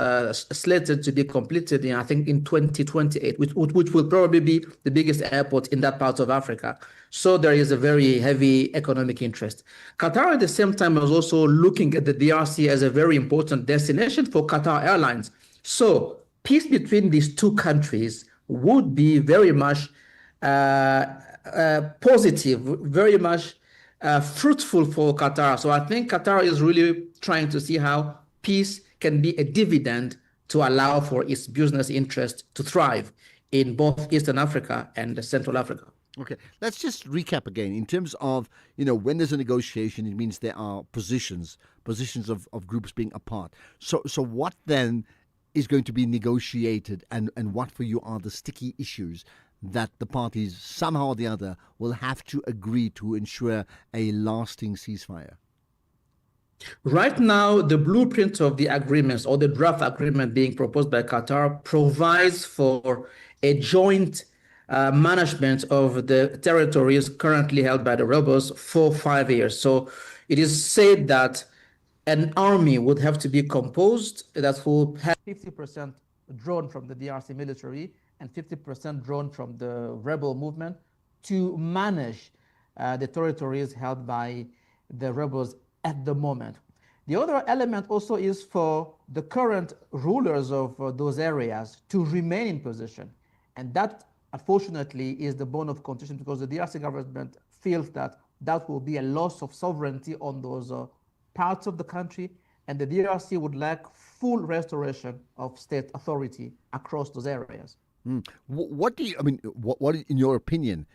slated to be completed in 2028, which will probably be the biggest airport in that part of Africa. So there is a very heavy economic interest. Qatar at the same time is also looking at the DRC as a very important destination for Qatar Airlines. So peace between these two countries would be very much positive, very much fruitful for Qatar. So I think Qatar is really trying to see how peace can be a dividend to allow for its business interest to thrive in both Eastern Africa and Central Africa. Okay, let's just recap again. In terms of, when there's a negotiation, it means there are positions of groups being apart. So what then is going to be negotiated, and what for you are the sticky issues that the parties somehow or the other will have to agree to ensure a lasting ceasefire? Right now, the blueprint of the agreements or the draft agreement being proposed by Qatar provides for a joint management of the territories currently held by the rebels for 5 years. So it is said that an army would have to be composed that will have 50% drawn from the DRC military and 50% drawn from the rebel movement to manage the territories held by the rebels at the moment. The other element also is for the current rulers of those areas to remain in position. And that, unfortunately, is the bone of contention, because the DRC government feels that that will be a loss of sovereignty on those parts of the country, and the DRC would like full restoration of state authority across those areas. What in your opinion,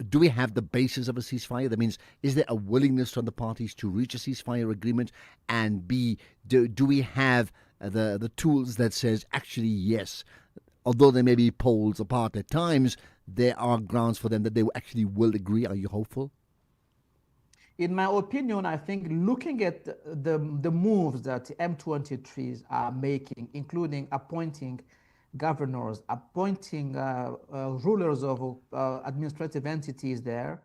do we have the basis of a ceasefire? That means, is there a willingness from the parties to reach a ceasefire agreement? And B, do we have the tools that says, actually, yes, although there may be poles apart at times, there are grounds for them that they actually will agree? Are you hopeful? In my opinion, I think looking at the moves that M23s are making, including appointing governors, appointing rulers of administrative entities there,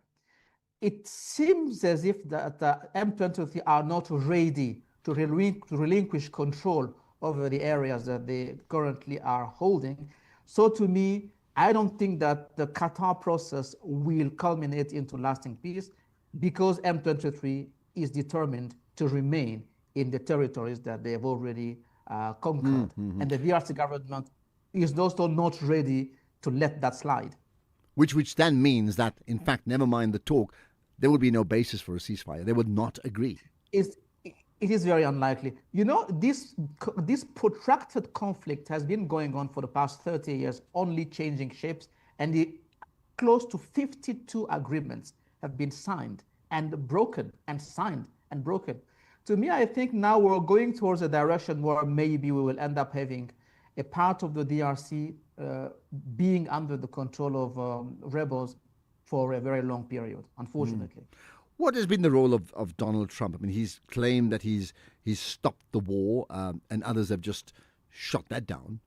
it seems as if the M23 are not ready to relinquish control over the areas that they currently are holding. So to me, I don't think that the Qatar process will culminate into lasting peace, because M23 is determined to remain in the territories that they have already conquered. And the DRC government is also not ready to let that slide. Which then means that, in fact, never mind the talk, there will be no basis for a ceasefire. They would not agree. it is very unlikely. You know, this protracted conflict has been going on for the past 30 years, only changing shapes, and close to 52 agreements have been signed and broken, and signed and broken. To me, I think now we're going towards a direction where maybe we will end up having a part of the DRC being under the control of rebels for a very long period, unfortunately. What has been the role of Donald Trump? I mean, he's claimed that he's stopped the war, and others have just shot that down.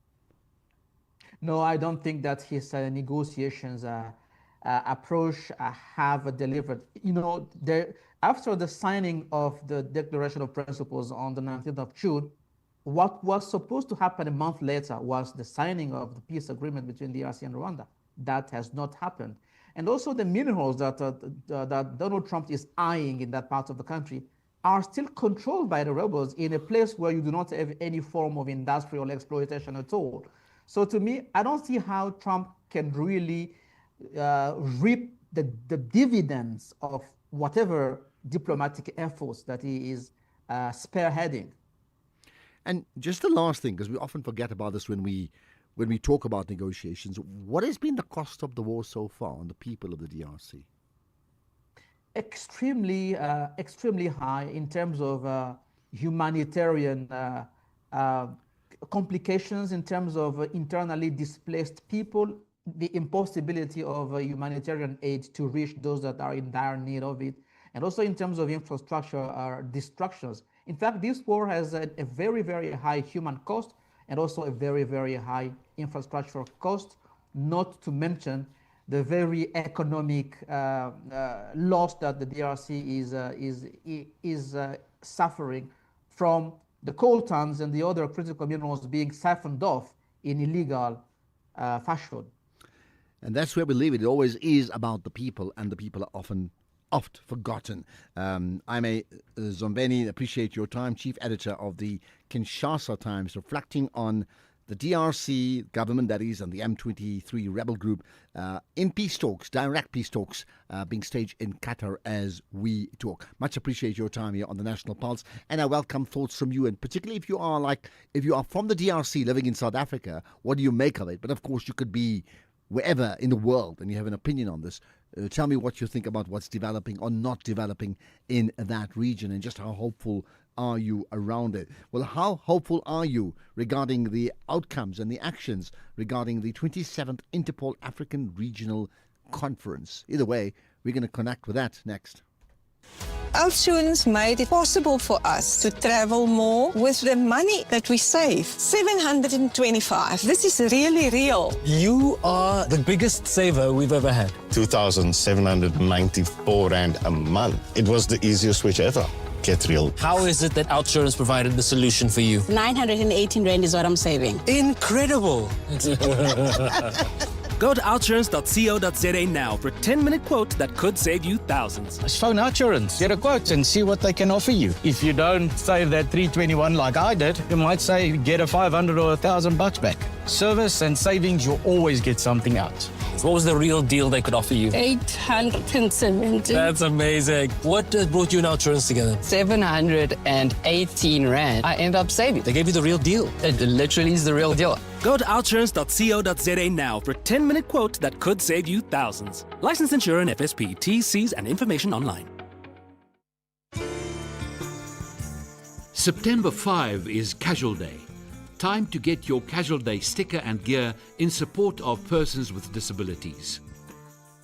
No, I don't think that his negotiations approach have delivered. You know, after the signing of the Declaration of Principles on the 19th of June, what was supposed to happen a month later was the signing of the peace agreement between DRC and Rwanda. That has not happened. And also the minerals that Donald Trump is eyeing in that part of the country are still controlled by the rebels in a place where you do not have any form of industrial exploitation at all. So to me, I don't see how Trump can really reap the dividends of whatever diplomatic efforts that he is spearheading. And just the last thing, because we often forget about this when we talk about negotiations, what has been the cost of the war so far on the people of the DRC? Extremely high in terms of humanitarian complications, in terms of internally displaced people, the impossibility of humanitarian aid to reach those that are in dire need of it, and also in terms of infrastructure destructions. In fact, this war has a very, very high human cost and also a very, very high infrastructure cost, not to mention the very economic loss that the DRC is suffering from the coltans and the other critical minerals being siphoned off in illegal fashion. And that's where we leave it. It always is about the people, and the people are often oft forgotten. Aimé Zombeni, appreciate your time, Chief Editor of the Kinshasa Times, reflecting on the DRC government, that is, and the M23 rebel group in peace talks, direct peace talks being staged in Qatar as we talk. Much appreciate your time here on the National Pulse, and I welcome thoughts from you, and particularly if you are from the DRC living in South Africa, what do you make of it? But of course, you could be wherever in the world and you have an opinion on this. Tell me what you think about what's developing or not developing in that region, and just how hopeful are you around it? Well, how hopeful are you regarding the outcomes and the actions regarding the 27th Interpol African Regional Conference? Either way, we're going to connect with that next. Alttunes made it possible for us to travel more with the money that we save. 725. This is really real. You are the biggest saver we've ever had. 2,794 Rand a month. It was the easiest switch ever. Get real. How is it that Outsurance provided the solution for you? 918 Rand is what I'm saving. Incredible. Go to outsurance.co.za now for a 10-minute quote that could save you thousands. Just phone Outsurance, get a quote and see what they can offer you. If you don't save that 321 like I did, you might say get a 500 or $1,000 back. Service and savings, you'll always get something out. What was the real deal they could offer you? 870. That's amazing. What brought you and Outsurance together? 718 Rand. I end up saving. They gave you the real deal. It literally is the real deal. Go to outsurance.co.za now for a 10-minute quote that could save you thousands. Licensed insurer and FSP. T's, C's, and information online. September 5 is Casual Day. Time to get your Casual Day sticker and gear in support of persons with disabilities.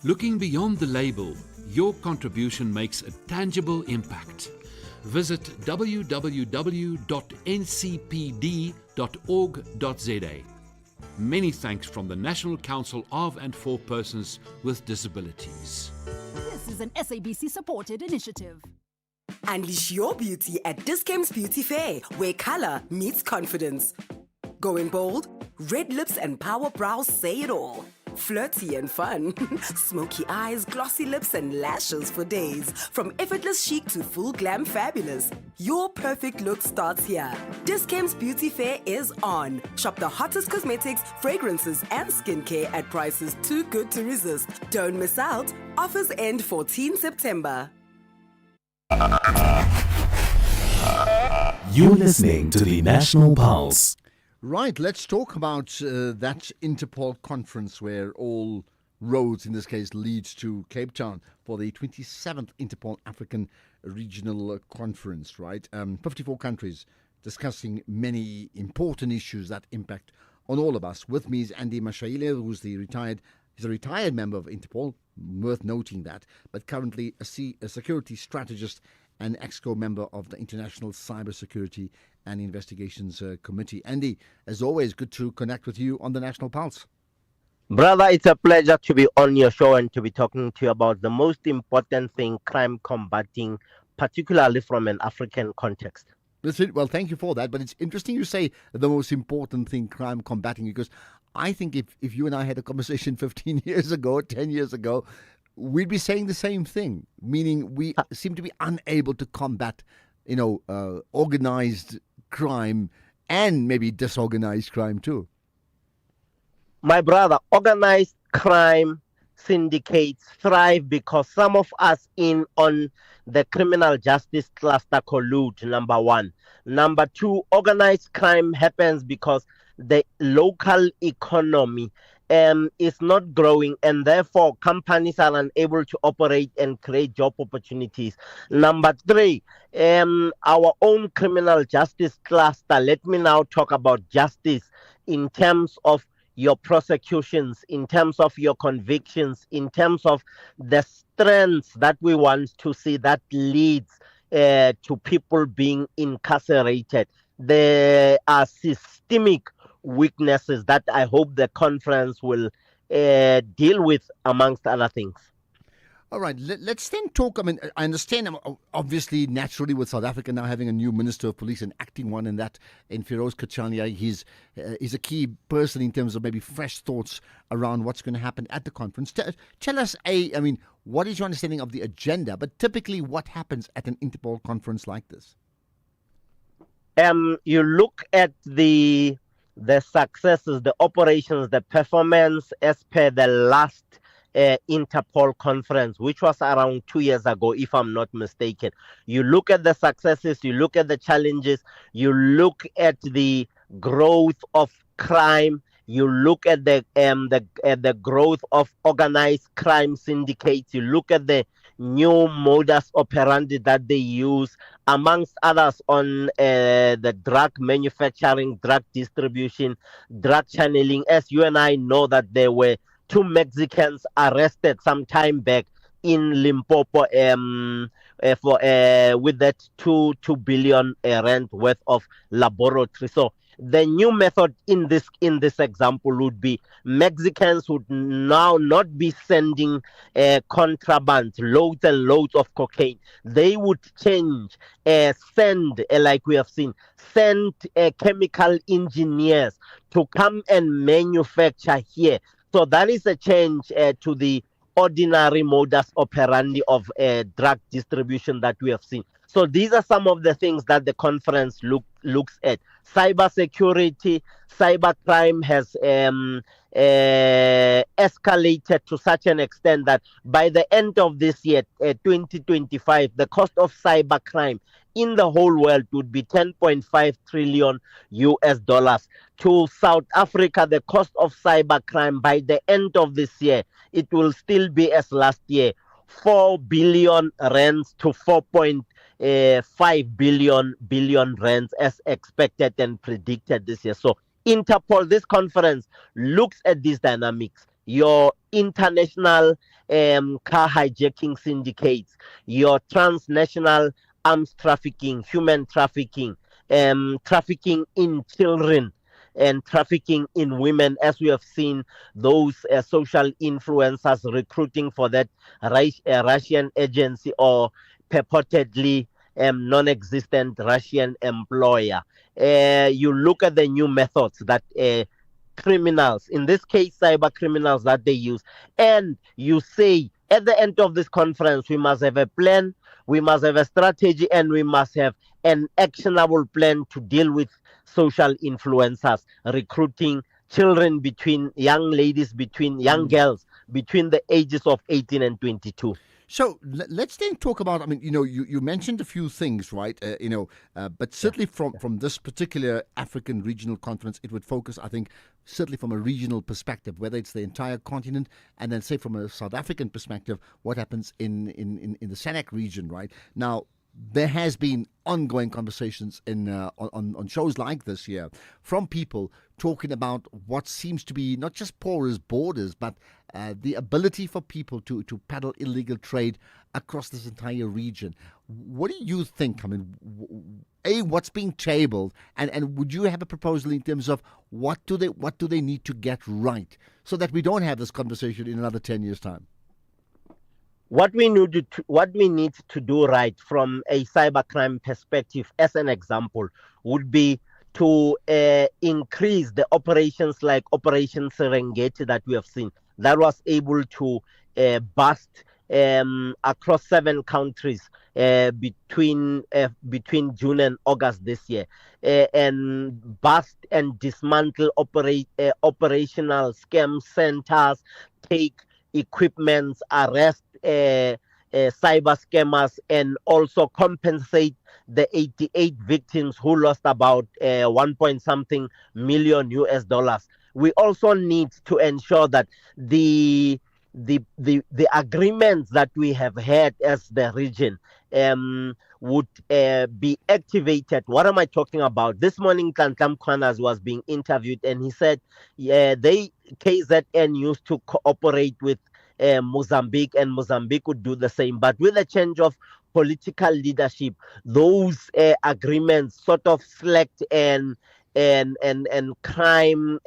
Looking beyond the label, your contribution makes a tangible impact. Visit www.ncpd.org.za. Many thanks from the National Council of and for Persons with Disabilities. This is an SABC-supported initiative. Unleash your beauty at Dis-Chem's Beauty Fair, where color meets confidence. Going bold? Red lips and power brows say it all. Flirty and fun. Smoky eyes, glossy lips, and lashes for days. From effortless chic to full glam fabulous. Your perfect look starts here. Dis-Chem's Beauty Fair is on. Shop the hottest cosmetics, fragrances, and skincare at prices too good to resist. Don't miss out. Offers end 14 September. You're listening to the National Pulse. Right, let's talk about that Interpol conference where all roads, in this case, leads to Cape Town for the 27th Interpol African Regional Conference, right? 54 countries discussing many important issues that impact on all of us. With me is Andy Mashaile, who's he's a retired member of Interpol, worth noting that, but currently a security strategist and EXCO member of the International Cybersecurity and Investigations Committee. Andy, as always, good to connect with you on the National Pulse. Brother, it's a pleasure to be on your show and to be talking to you about the most important thing, crime combating, particularly from an African context. Listen, well, thank you for that. But it's interesting you say the most important thing, crime combating, because I think if you and I had a conversation 15 years ago, 10 years ago, we'd be saying the same thing, meaning we seem to be unable to combat, organized crime and maybe disorganized crime too. My brother, organized crime syndicates thrive because some of us in on the criminal justice cluster collude, number one. Number two, organized crime happens because the local economy is not growing, and therefore companies are unable to operate and create job opportunities. Number three, our own criminal justice cluster. Let me now talk about justice in terms of your prosecutions, in terms of your convictions, in terms of the strengths that we want to see that leads to people being incarcerated. There are systemic weaknesses that I hope the conference will deal with, amongst other things. All right, let's then talk. I mean, I understand, obviously, naturally, with South Africa now having a new Minister of Police and acting one in that, in Feroz Kachania, he's a key person in terms of maybe fresh thoughts around what's going to happen at the conference. Tell us, what is your understanding of the agenda, but typically what happens at an Interpol conference like this? You look at the successes, the operations, the performance as per the last Interpol conference, which was around 2 years ago, if I'm not mistaken. You look at the successes, you look at the challenges, you look at the growth of crime, you look at the growth of organized crime syndicates, you look at the new modus operandi that they use, amongst others, on the drug manufacturing, drug distribution, drug channeling. As you and I know that there were 2 Mexicans arrested some time back in Limpopo with that 2 billion rand worth of laboratory. So the new method in this example would be Mexicans would now not be sending contraband, loads and loads of cocaine. They would send, like we have seen, chemical engineers to come and manufacture here. So that is a change to the ordinary modus operandi of drug distribution that we have seen. So these are some of the things that the conference looks at. Cybersecurity, cybercrime has escalated to such an extent that by the end of this year, 2025, the cost of cybercrime in the whole world would be $10.5 trillion. To South Africa, the cost of cybercrime by the end of this year, it will still be as last year, 4 billion rands to 4.5 billion rands as expected and predicted this year. So Interpol, this conference looks at these dynamics. Your international car hijacking syndicates, your transnational arms trafficking, human trafficking, trafficking in children, and trafficking in women, as we have seen those social influencers recruiting for that Russian agency or purportedly non-existent Russian employer. You look at the new methods that criminals, in this case cyber criminals, that they use, and you say at the end of this conference we must have a plan, we must have a strategy, and we must have an actionable plan to deal with social influencers recruiting children, between young ladies, between young girls between the ages of 18 and 22. So let's then talk about, I mean, you mentioned a few things, right? But certainly from this particular African regional conference, it would focus, I think, certainly from a regional perspective, whether it's the entire continent, and then say from a South African perspective, what happens in the SADC region, right? Now, there has been ongoing conversations on shows like this here from people talking about what seems to be not just porous borders, but the ability for people to peddle illegal trade across this entire region. What do you think? I mean, what's being tabled, and would you have a proposal in terms of what do they need to get right so that we don't have this conversation in another 10 years' time? What we need to do right from a cybercrime perspective, as an example, would be to increase the operations like Operation Serengeti that we have seen, that was able to bust across 7 countries between June and August this year, and bust and dismantle operational scam centers, take equipments, arrest cyber scammers, and also compensate the 88 victims who lost about 1 million US. We also need to ensure that the agreements that we have had as the region would be activated. What am I talking about? This morning, Tantlam Kwanas was being interviewed, and he said, KZN used to cooperate with Mozambique, and Mozambique would do the same. But with a change of political leadership, those agreements sort of slacked, and crime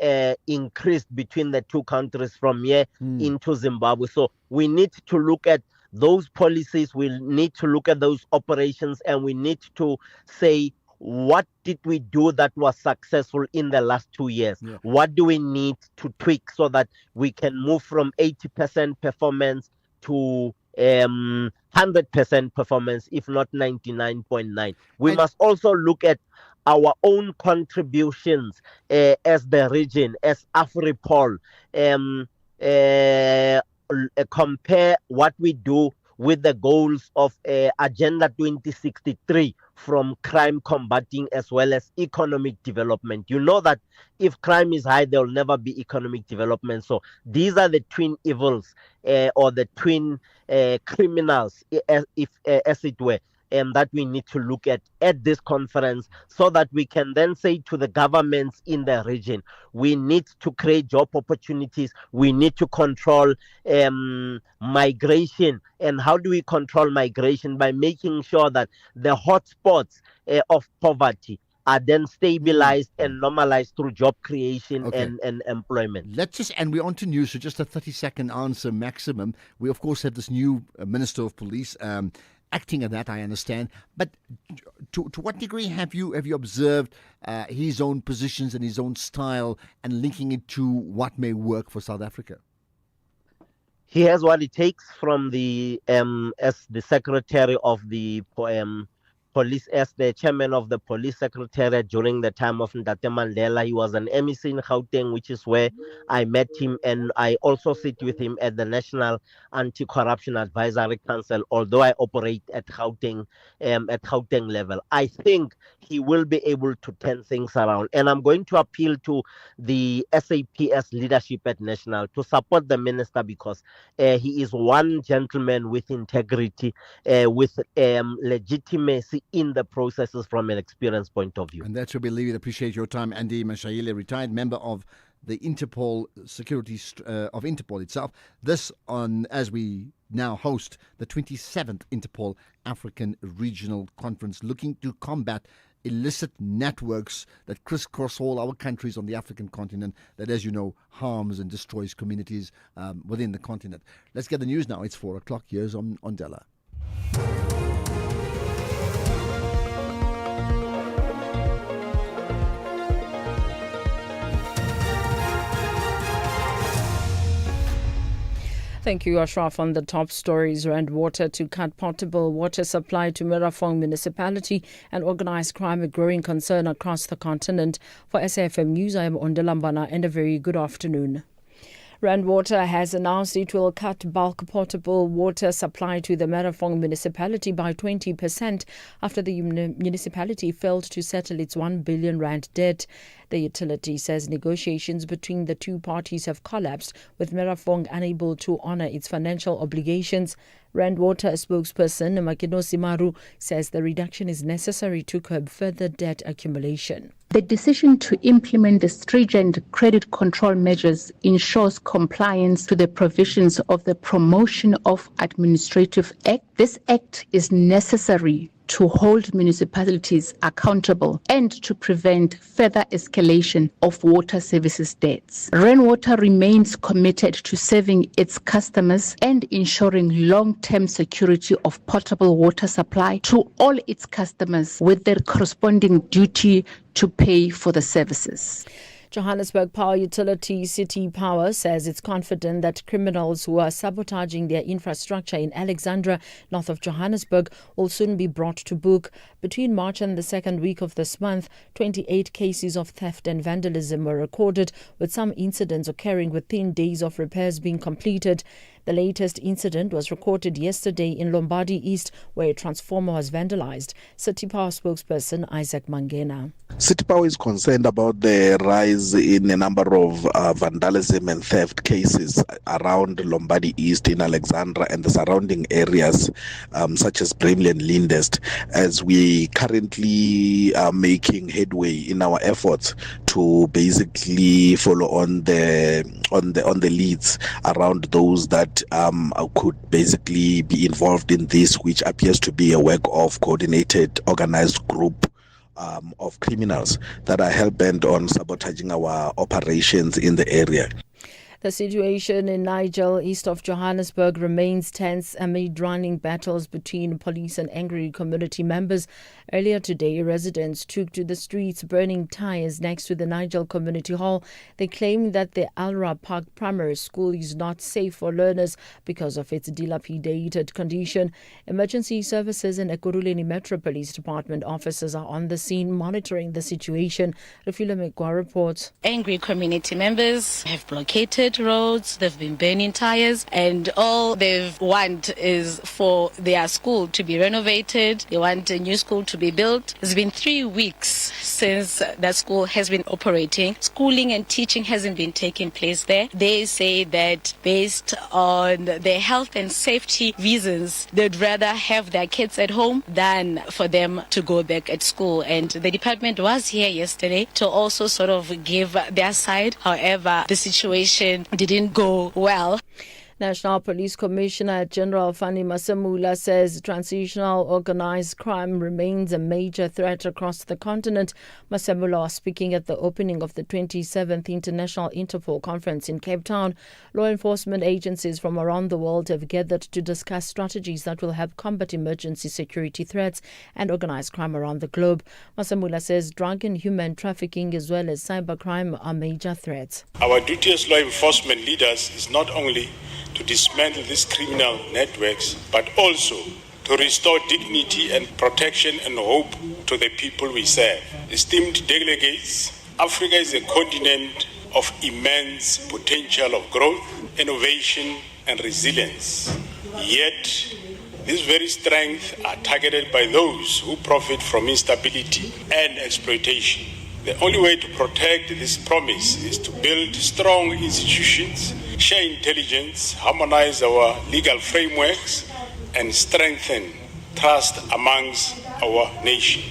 increased between the two countries from here into Zimbabwe. So we need to look at those policies, we need to look at those operations, and we need to say, what did we do that was successful in the last 2 years? Yeah. What do we need to tweak so that we can move from 80% performance to 100% performance, if not 99.9? We must also look at our own contributions as the region, as AfriPol, compare what we do with the goals of Agenda 2063 from crime combating as well as economic development. You know that if crime is high, there will never be economic development. So these are the twin evils or the twin criminals, as it were, that we need to look at this conference, so that we can then say to the governments in the region, we need to create job opportunities, we need to control migration. And how do we control migration? By making sure that the hotspots of poverty are then stabilized and normalized through job creation and employment. And we're on to news, so just a 30-second answer maximum. We, of course, have this new Minister of Police acting on that, I understand. But to what degree have you observed his own positions and his own style and linking it to what may work for South Africa? He has what it takes from the as the secretary of the police, as the chairman of the police secretariat during the time of Ndate Mandela. He was an MEC in Gauteng, which is where I met him, and I also sit with him at the National Anti-Corruption Advisory Council, although I operate at Gauteng level. I think he will be able to turn things around, and I'm going to appeal to the SAPS leadership at National to support the minister, because he is one gentleman with integrity, with legitimacy in the processes from an experience point of view. And that's where we leave it. Appreciate your time. Andy Mashayile, retired member of the Interpol security of Interpol itself. This on as we now host the 27th Interpol African Regional Conference, looking to combat illicit networks that crisscross all our countries on the African continent, that, as you know, harms and destroys communities within the continent. Let's get the news now. It's 4 o'clock. Here's on Della. Thank you, Ashraf. On the top stories, Rand Water to cut potable water supply to Merafong municipality, and organised crime a growing concern across the continent. For SAFM News, I am Ondela Mbana, and a very good afternoon. Rand Water has announced it will cut bulk potable water supply to the Merafong municipality by 20% after the municipality failed to settle its 1 billion rand debt. The utility says negotiations between the two parties have collapsed, with Merafong unable to honour its financial obligations. Rand Water spokesperson Makinosi Maru says the reduction is necessary to curb further debt accumulation. The decision to implement the stringent credit control measures ensures compliance to the provisions of the Promotion of Administrative Act. This act is necessary to hold municipalities accountable and to prevent further escalation of water services debts. Rainwater remains committed to serving its customers and ensuring long-term security of potable water supply to all its customers, with their corresponding duty to pay for the services. Johannesburg Power Utility City Power says it's confident that criminals who are sabotaging their infrastructure in Alexandra, north of Johannesburg, will soon be brought to book. Between March and the second week of this month, 28 cases of theft and vandalism were recorded, with some incidents occurring within days of repairs being completed. The latest incident was recorded yesterday in Lombardy East, where a transformer was vandalized. City Power spokesperson Isaac Mangena. City Power is concerned about the rise in a number of vandalism and theft cases around Lombardy East in Alexandra and the surrounding areas, such as Bramley and Lindest, as we currently are making headway in our efforts to basically follow on the leads around those that could basically be involved in this, which appears to be a work of coordinated, organized group of criminals that are hell-bent on sabotaging our operations in the area. The situation in Nigel, east of Johannesburg, remains tense amid running battles between police and angry community members. Earlier today, residents took to the streets burning tyres next to the Nigel Community Hall. They claim that the Alra Park Primary School is not safe for learners because of its dilapidated condition. Emergency services and Ekurhuleni Metro Police Department officers are on the scene monitoring the situation. Refila Mekwa reports. Angry community members have blockaded roads, they've been burning tires, and all they want is for their school to be renovated. They want a new school to be built. It's been 3 weeks since that school has been operating. Schooling and teaching hasn't been taking place there. They say that based on their health and safety reasons, they'd rather have their kids at home than for them to go back at school. And the department was here yesterday to also sort of give their side. However, the situation didn't go well. National Police Commissioner General Fani Masamula says transitional organized crime remains a major threat across the continent. Masamula was speaking at the opening of the 27th International Interpol Conference in Cape Town. Law enforcement agencies from around the world have gathered to discuss strategies that will help combat emergency security threats and organized crime around the globe. Masamula says drug and human trafficking as well as cybercrime are major threats. Our duty as law enforcement leaders is not only to dismantle these criminal networks, but also to restore dignity and protection and hope to the people we serve. Esteemed delegates, Africa is a continent of immense potential of growth, innovation, and resilience. Yet, these very strengths are targeted by those who profit from instability and exploitation. The only way to protect this promise is to build strong institutions, share intelligence, harmonize our legal frameworks, and strengthen trust amongst our nation.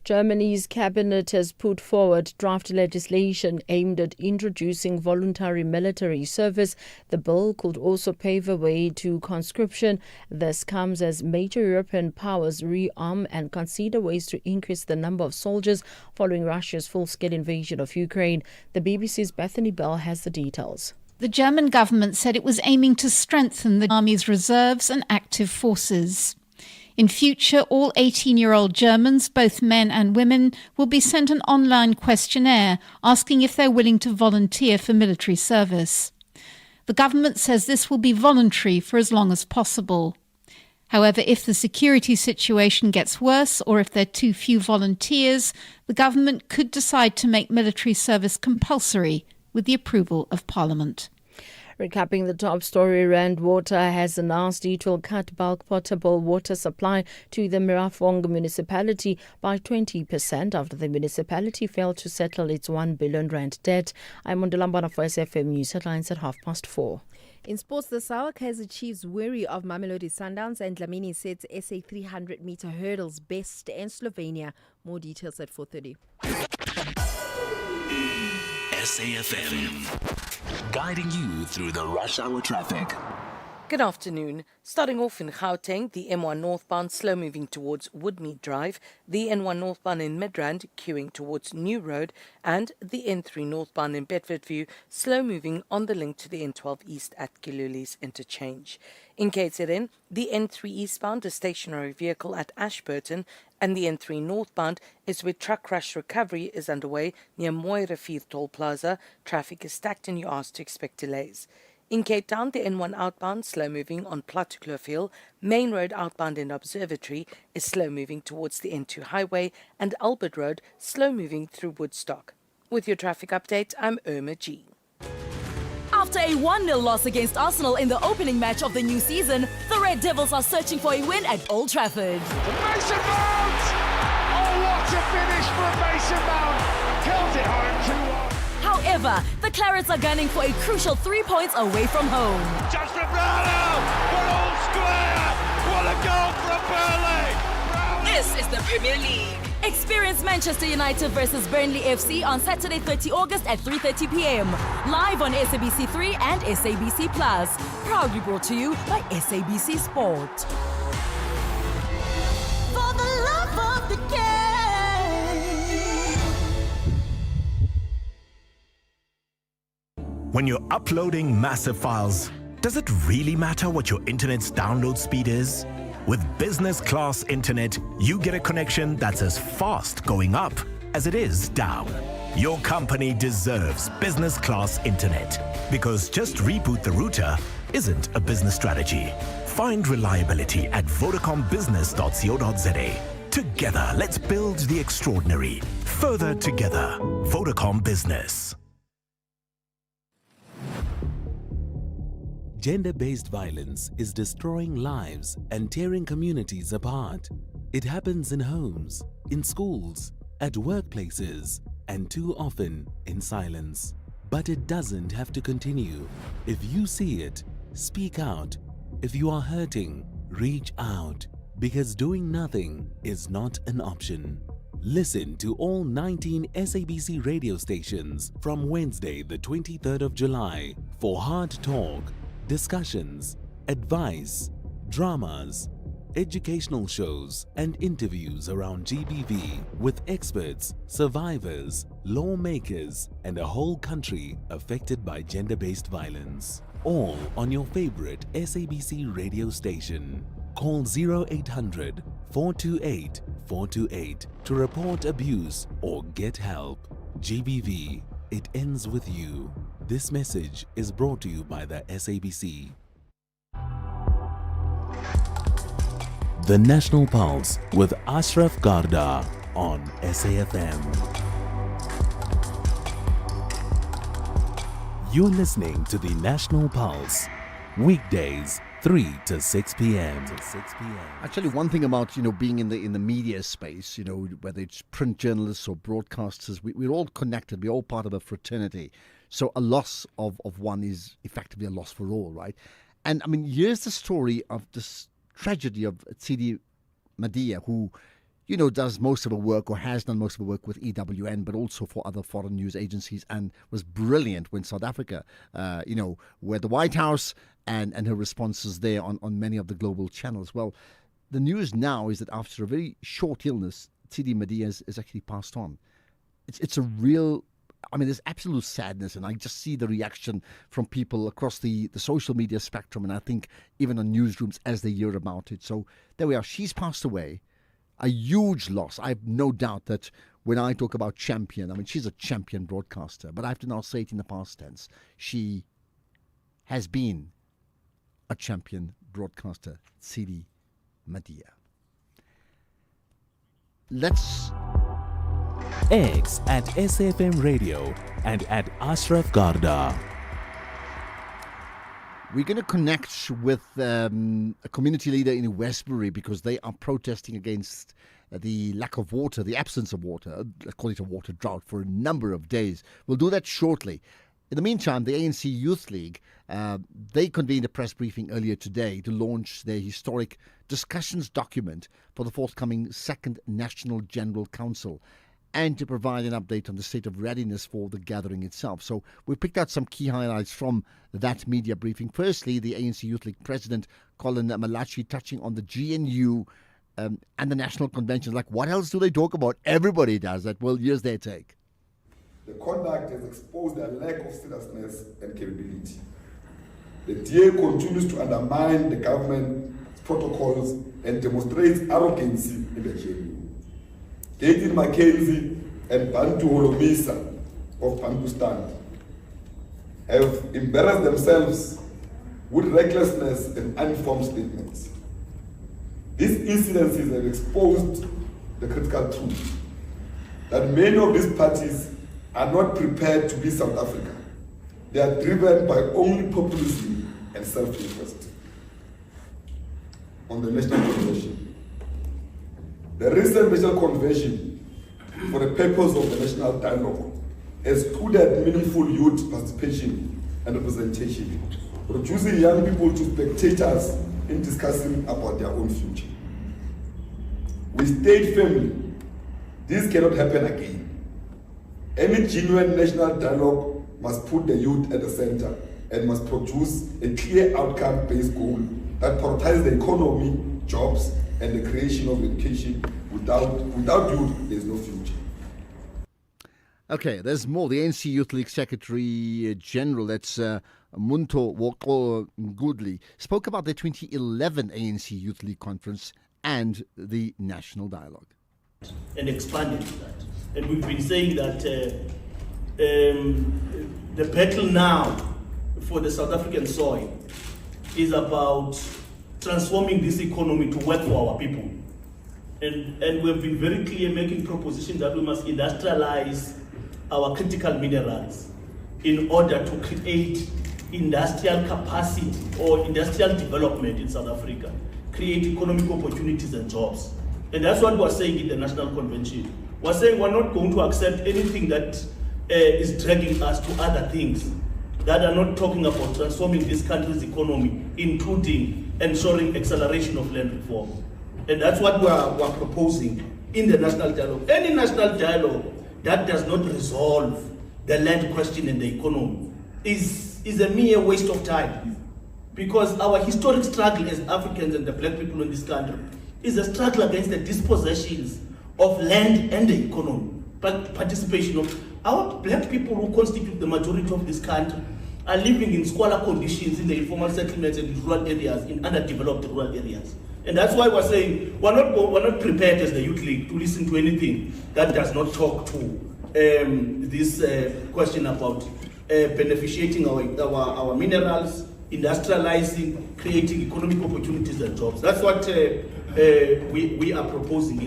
Germany's cabinet has put forward draft legislation aimed at introducing voluntary military service. The bill could also pave the way to conscription. This comes as major European powers rearm and consider ways to increase the number of soldiers following Russia's full-scale invasion of Ukraine. The BBC's Bethany Bell has the details. The German government said it was aiming to strengthen the army's reserves and active forces. In future, all 18-year-old Germans, both men and women, will be sent an online questionnaire asking if they're willing to volunteer for military service. The government says this will be voluntary for as long as possible. However, if the security situation gets worse or if there are too few volunteers, the government could decide to make military service compulsory with the approval of Parliament. Recapping the top story, Rand Water has announced it will cut bulk potable water supply to the Mirafong municipality by 20% after the municipality failed to settle its 1 billion rand debt. I'm Mondolambana for SFM News headlines at 4:30. In sports, the Sour Chiefs achieves weary of Mamelodi Sundowns, and Dlamini sets SA 300-meter hurdles best in Slovenia. More details at 4:30. SAFM, guiding you through the rush hour traffic. Good afternoon. Starting off in Gauteng, the M1 northbound slow moving towards Woodmead Drive, the N1 northbound in Midrand queuing towards New Road, and the N3 northbound in Bedfordview slow moving on the link to the N12 east at Giluli's interchange. In KZN, the N3 eastbound a stationary vehicle at Ashburton, and the N3 northbound is where truck rush recovery is underway near Mooirivier Toll Plaza. Traffic is stacked and you are asked to expect delays. In Cape Town, the N1 outbound slow moving on Plattekloof, Main Road outbound in Observatory is slow moving towards the N2 highway, and Albert Road slow moving through Woodstock. With your traffic update, I'm Irma G. After a 1-0 loss against Arsenal in the opening match of the new season, the Red Devils are searching for a win at Old Trafford. Mason Mount! Oh, what a finish from Mason Mount! Kills it home 2-1. However, the Clarets are gunning for a crucial 3 points away from home. Justin Brownell! We're all square! What a goal from Burnley! This is the Premier League. Experience Manchester United versus Burnley FC on Saturday 30 August at 3:30 p.m. Live on SABC3 and SABC Plus. Proudly brought to you by SABC Sport. For the love of the game! When you're uploading massive files, does it really matter what your internet's download speed is? With business class internet, you get a connection that's as fast going up as it is down. Your company deserves business class internet because just reboot the router isn't a business strategy. Find reliability at vodacombusiness.co.za. Together, let's build the extraordinary. Further together. Vodacom Business. Gender-based violence is destroying lives and tearing communities apart. It happens in homes, in schools, at workplaces, and too often in silence. But it doesn't have to continue. If you see it, speak out. If you are hurting, reach out. Because doing nothing is not an option. Listen to all 19 SABC radio stations from Wednesday the 23rd of July for hard talk, discussions, advice, dramas, educational shows and interviews around GBV with experts, survivors, lawmakers and a whole country affected by gender-based violence. All on your favorite SABC radio station. Call 0800 428 428 to report abuse or get help. GBV, it ends with you. This message is brought to you by the SABC. The National Pulse with Ashraf Garda on SAFM. You're listening to the National Pulse, weekdays 3 to 6 p.m. Actually, one thing about being in the media space, whether it's print journalists or broadcasters, we're all connected. We're all part of a fraternity. So a loss of one is effectively a loss for all, right? And I mean, here's the story of this tragedy of Tsidi Madia, who does most of her work or has done most of her work with EWN, but also for other foreign news agencies, and was brilliant when South Africa, where the White House and her responses there on many of the global channels. Well, the news now is that after a very short illness, Tsidi Madia is actually passed on. It's a real... I mean, there's absolute sadness, and I just see the reaction from people across the social media spectrum, and I think even on newsrooms as they hear about it. So there we are. She's passed away. A huge loss. I have no doubt that when I talk about champion, I mean, she's a champion broadcaster, but I have to now say it in the past tense. She has been a champion broadcaster, Tsidi Madia. Let's... X at SAFM Radio and at Ashraf Garda. We're going to connect with a community leader in Westbury because they are protesting against the lack of water, the absence of water, let's call it a water drought, for a number of days. We'll do that shortly. In the meantime, the ANC Youth League, they convened a press briefing earlier today to launch their historic discussions document for the forthcoming Second National General Council and to provide an update on the state of readiness for the gathering itself. So we picked out some key highlights from that media briefing. Firstly, the ANC Youth League President, Colin Malachi, touching on the GNU and the National Convention. Like, what else do they talk about? Everybody does that. Well, here's their take. The conduct has exposed their lack of seriousness and capability. The DA continues to undermine the government's protocols and demonstrates arrogance in the GNU. Gaten Mackenzie and Bantu Holomisa of Bantustan have embarrassed themselves with recklessness and uninformed statements. These incidences have exposed the critical truth that many of these parties are not prepared to be South Africa. They are driven by only populism and self-interest. On the National Convention. The recent National Convention, for the purpose of the national dialogue, excluded meaningful youth participation and representation, reducing young people to spectators in discussing about their own future. We state firmly, this cannot happen again. Any genuine national dialogue must put the youth at the center and must produce a clear outcome-based goal that prioritizes the economy, jobs, and the creation of education. Without youth, there's no future. Okay, there's more. The ANC Youth League Secretary General, that's Muntu Woko Ngudli, spoke about the 2011 ANC Youth League Conference and the National Dialogue. And expanded that. And we've been saying that the battle now for the South African soil is about transforming this economy to work for our people. And we've been very clear making propositions that we must industrialize our critical minerals in order to create industrial capacity or industrial development in South Africa, create economic opportunities and jobs. And that's what we're saying in the National Convention. We're saying we're not going to accept anything that is dragging us to other things that are not talking about transforming this country's economy, including ensuring acceleration of land reform. And that's what we're proposing in the national dialogue. Any national dialogue that does not resolve the land question and the economy is a mere waste of time. Because our historic struggle as Africans and the black people in this country is a struggle against the dispossessions of land and the economy. But participation of our black people who constitute the majority of this country are living in squalor conditions in the informal settlements and rural areas, in underdeveloped rural areas. And that's why we're saying we're not prepared as the Youth League to listen to anything that does not talk to this question about beneficiating our minerals, industrializing, creating economic opportunities and jobs. That's what we are proposing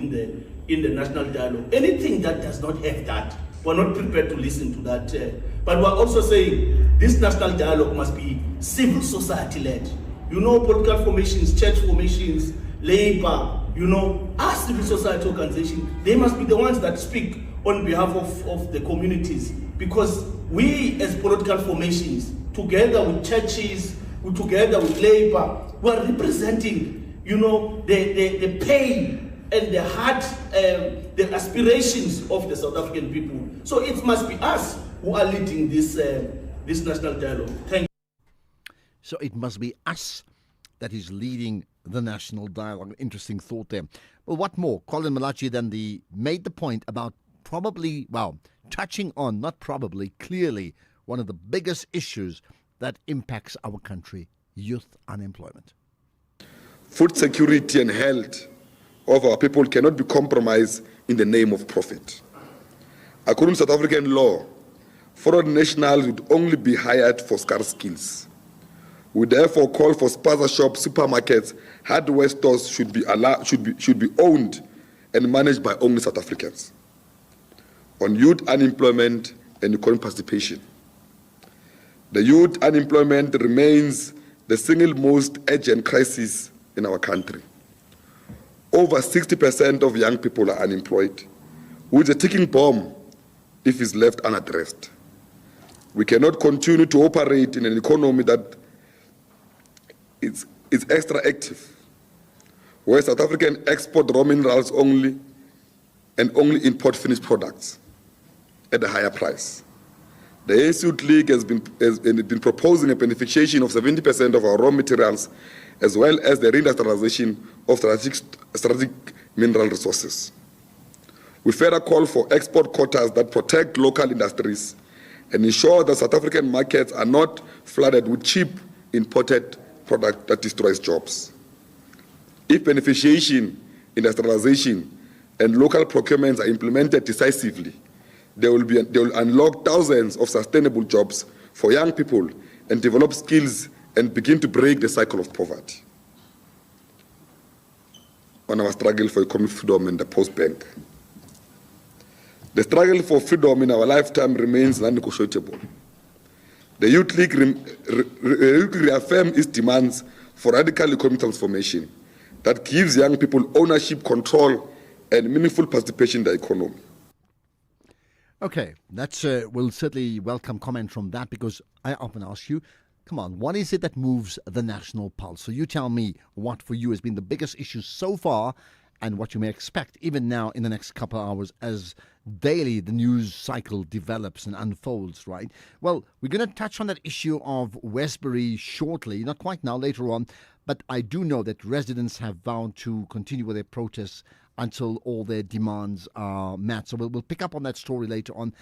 in the national dialogue. Anything that does not have that, we're not prepared to listen to that. But we're also saying this national dialogue must be civil society led. You know, political formations, church formations, labor, you know, our civil society organizations, they must be the ones that speak on behalf of the communities. Because we as political formations, together with churches, together with labor, we are representing, you know, the pain and the heart, the aspirations of the South African people. So it must be us who are leading this national dialogue. Thank you. So it must be us that is leading the national dialogue. Interesting thought there. Well, what more? Colin Malachi then made the point about probably, well, touching on, not probably, clearly, one of the biggest issues that impacts our country, youth unemployment. Food security and health of our people cannot be compromised in the name of profit. According to South African law, foreign nationals would only be hired for scarce skills. We therefore call for spaza shops, supermarkets, hardware stores should be owned and managed by only South Africans. On youth unemployment and economic participation, the youth unemployment remains the single most urgent crisis in our country. Over 60% of young people are unemployed, which is a ticking bomb if it's left unaddressed. We cannot continue to operate in an economy that is extra active, where South African export raw minerals only and only import finished products at a higher price. The ANC Youth League has been proposing a beneficiation of 70% of our raw materials, as well as the reindustrialization of strategic mineral resources. We further call for export quotas that protect local industries and ensure that South African markets are not flooded with cheap imported product that destroys jobs. If beneficiation, industrialization, and local procurements are implemented decisively, they will unlock thousands of sustainable jobs for young people and develop skills and begin to break the cycle of poverty. On our struggle for economic freedom in the post-bank, the struggle for freedom in our lifetime remains non-negotiable. The Youth League reaffirms its demands for radical economic transformation that gives young people ownership, control, and meaningful participation in the economy. Okay, that's we'll certainly welcome comment from that, because I often ask you, come on, what is it that moves the national pulse? So you tell me what for you has been the biggest issue so far and what you may expect even now in the next couple of hours as daily the news cycle develops and unfolds, right? Well, we're going to touch on that issue of Westbury shortly, not quite now, later on, but I do know that residents have vowed to continue with their protests until all their demands are met. So we'll pick up on that story later on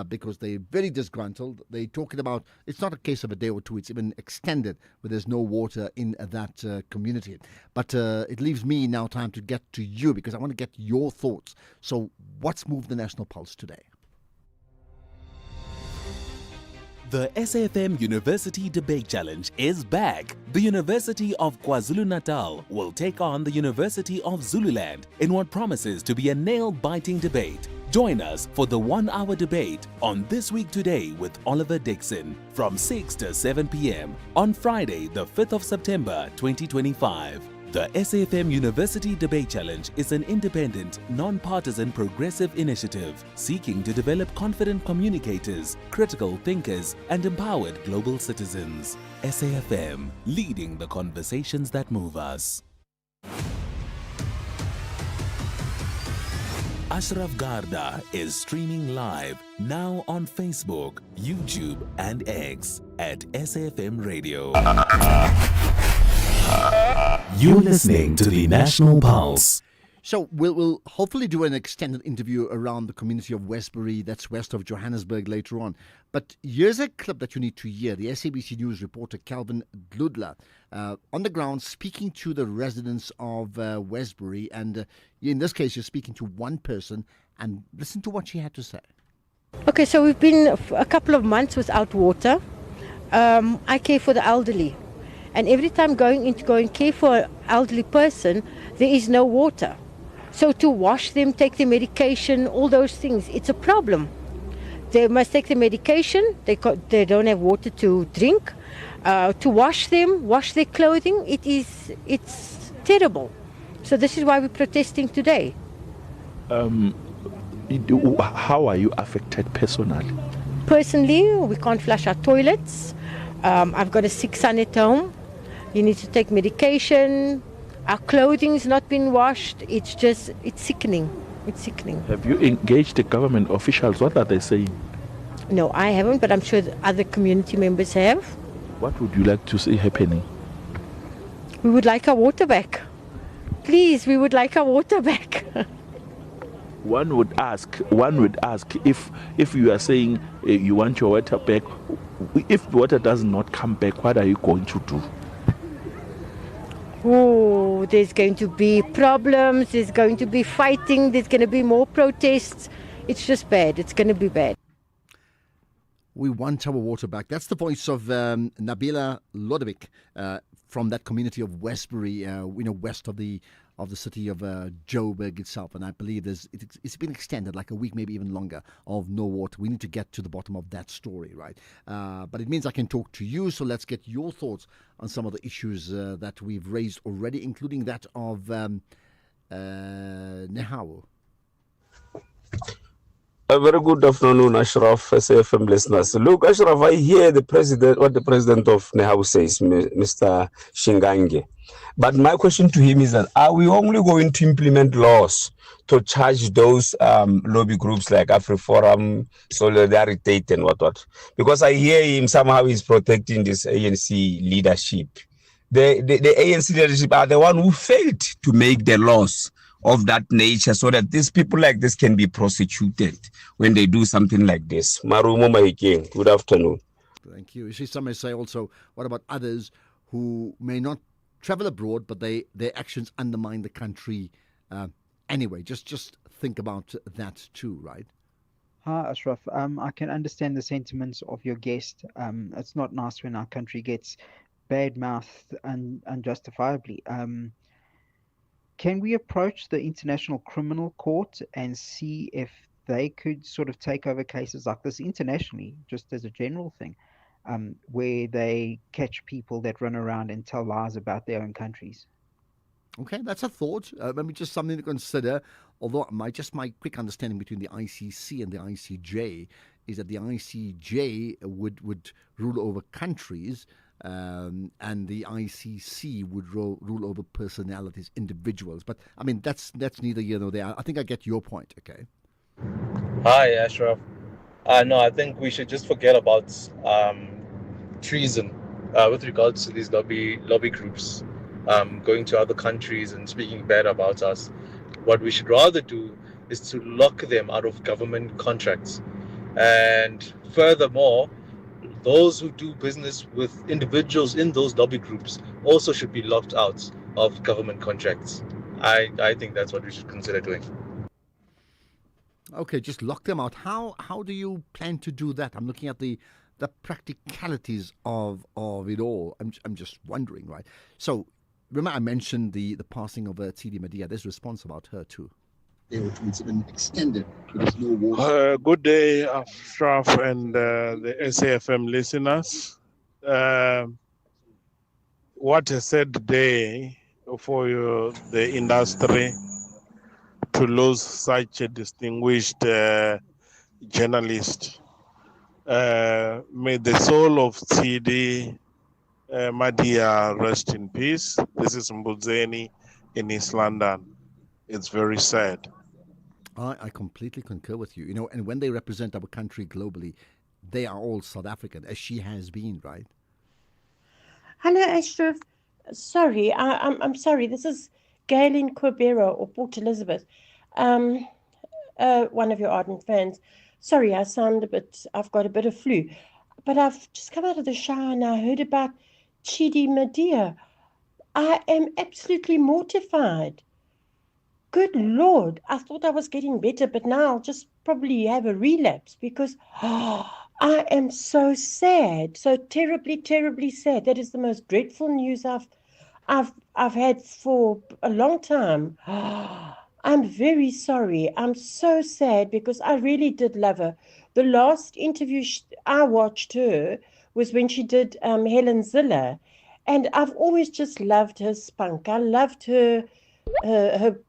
because they're very disgruntled. They're talking about, it's not a case of a day or two, it's even extended where there's no water in that community. But it leaves me now time to get to you because I want to get your thoughts. So what's moved the national pulse today? The SAFM University Debate Challenge is back. The University of KwaZulu-Natal will take on the University of Zululand in what promises to be a nail-biting debate. Join us for the 1-hour debate on This Week Today with Oliver Dixon from 6 to 7 p.m. on Friday, the 5th of September 2025. The SAFM University Debate Challenge is an independent, non-partisan progressive initiative seeking to develop confident communicators, critical thinkers, and empowered global citizens. SAFM, leading the conversations that move us. Ashraf Garda is streaming live now on Facebook, YouTube, and X at SAFM Radio. You're listening to the National Pulse. So we'll hopefully do an extended interview around the community of Westbury, that's west of Johannesburg, later on. But here's a clip that you need to hear. The SABC News reporter Calvin Dludla on the ground speaking to the residents of Westbury. And in this case, you're speaking to one person. And listen to what she had to say. Okay, so we've been a couple of months without water. I care for the elderly. And every time going and care for an elderly person, there is no water. So to wash them, take their medication, all those things, it's a problem. They must take the medication, they don't have water to drink. To wash them, wash their clothing, it's terrible. So this is why we're protesting today. How are you affected personally? Personally, we can't flush our toilets. I've got a sick son at home. You need to take medication. Our clothing's not been washed. It's sickening. It's sickening. Have you engaged the government officials? What are they saying? No, I haven't, but I'm sure the other community members have. What would you like to see happening? We would like our water back. Please, we would like our water back. One would ask if you are saying you want your water back, if water does not come back, what are you going to do? Oh, there's going to be problems, there's going to be fighting, there's going to be more protests. It's just bad. It's going to be bad. We want our water back. That's the voice of Nabila Lodovic from that community of Westbury, west of the the city of Joburg itself, and I believe it's been extended like a week, maybe even longer, of no water. We need to get to the bottom of that story, right? But it means I can talk to you, so let's get your thoughts on some of the issues that we've raised already, including that of Nehawu. A very good afternoon, Ashraf, SAFM listeners. Look, Ashraf, I hear what the president of Nehawu says, Mr. Shingange. But my question to him is that, are we only going to implement laws to charge those lobby groups like AfriForum, Solidarity and what? Because I hear him somehow he's protecting this ANC leadership. The ANC leadership are the one who failed to make the laws of that nature so that these people like this can be prosecuted when they do something like this. Marumo Mahiking, good afternoon. Thank you. You see, some may say also, what about others who may not travel abroad, but their actions undermine the country anyway? Just think about that too, right? Hi, Ashraf. I can understand the sentiments of your guest. It's not nice when our country gets bad-mouthed unjustifiably. Can we approach the International Criminal Court and see if they could sort of take over cases like this internationally, just as a general thing, where they catch people that run around and tell lies about their own countries? Okay, that's a thought. Maybe just something to consider. Although my quick understanding between the ICC and the ICJ is that the ICJ would rule over countries, and the ICC would rule over personalities, individuals. But I mean, that's neither here nor there. I think I get your point. Okay. Hi, Ashraf. No, I think we should just forget about treason with regards to these lobby groups going to other countries and speaking bad about us. What we should rather do is to lock them out of government contracts. And furthermore, those who do business with individuals in those lobby groups also should be locked out of government contracts. I think that's what we should consider doing. Okay, just lock them out. How do you plan to do that? I'm looking at the practicalities of it all. I'm just wondering, right? So, remember I mentioned the passing of Tshidi Madea. There's response about her too. It's been extended. There's no war. Good day, Ashraf and the SAFM listeners. What a sad day for the industry to lose such a distinguished journalist. May the soul of Tshidi Madea rest in peace. This is Mbuzeni in East London. It's very sad. I completely concur with you. You know, and when they represent our country globally, they are all South African, as she has been, right? Hello, Ashraf. Sorry, I'm sorry. This is Galen Corbera or Port Elizabeth, one of your ardent fans. Sorry, I've got a bit of flu, but I've just come out of the shower and I heard about Tshidi Madea. I am absolutely mortified. Good Lord, I thought I was getting better, but now I'll just probably have a relapse because I am so sad, so terribly, terribly sad. That is the most dreadful news I've had for a long time. I'm very sorry. I'm so sad because I really did love her. The last interview I watched her was when she did Helen Ziller, and I've always just loved her spunk. I loved her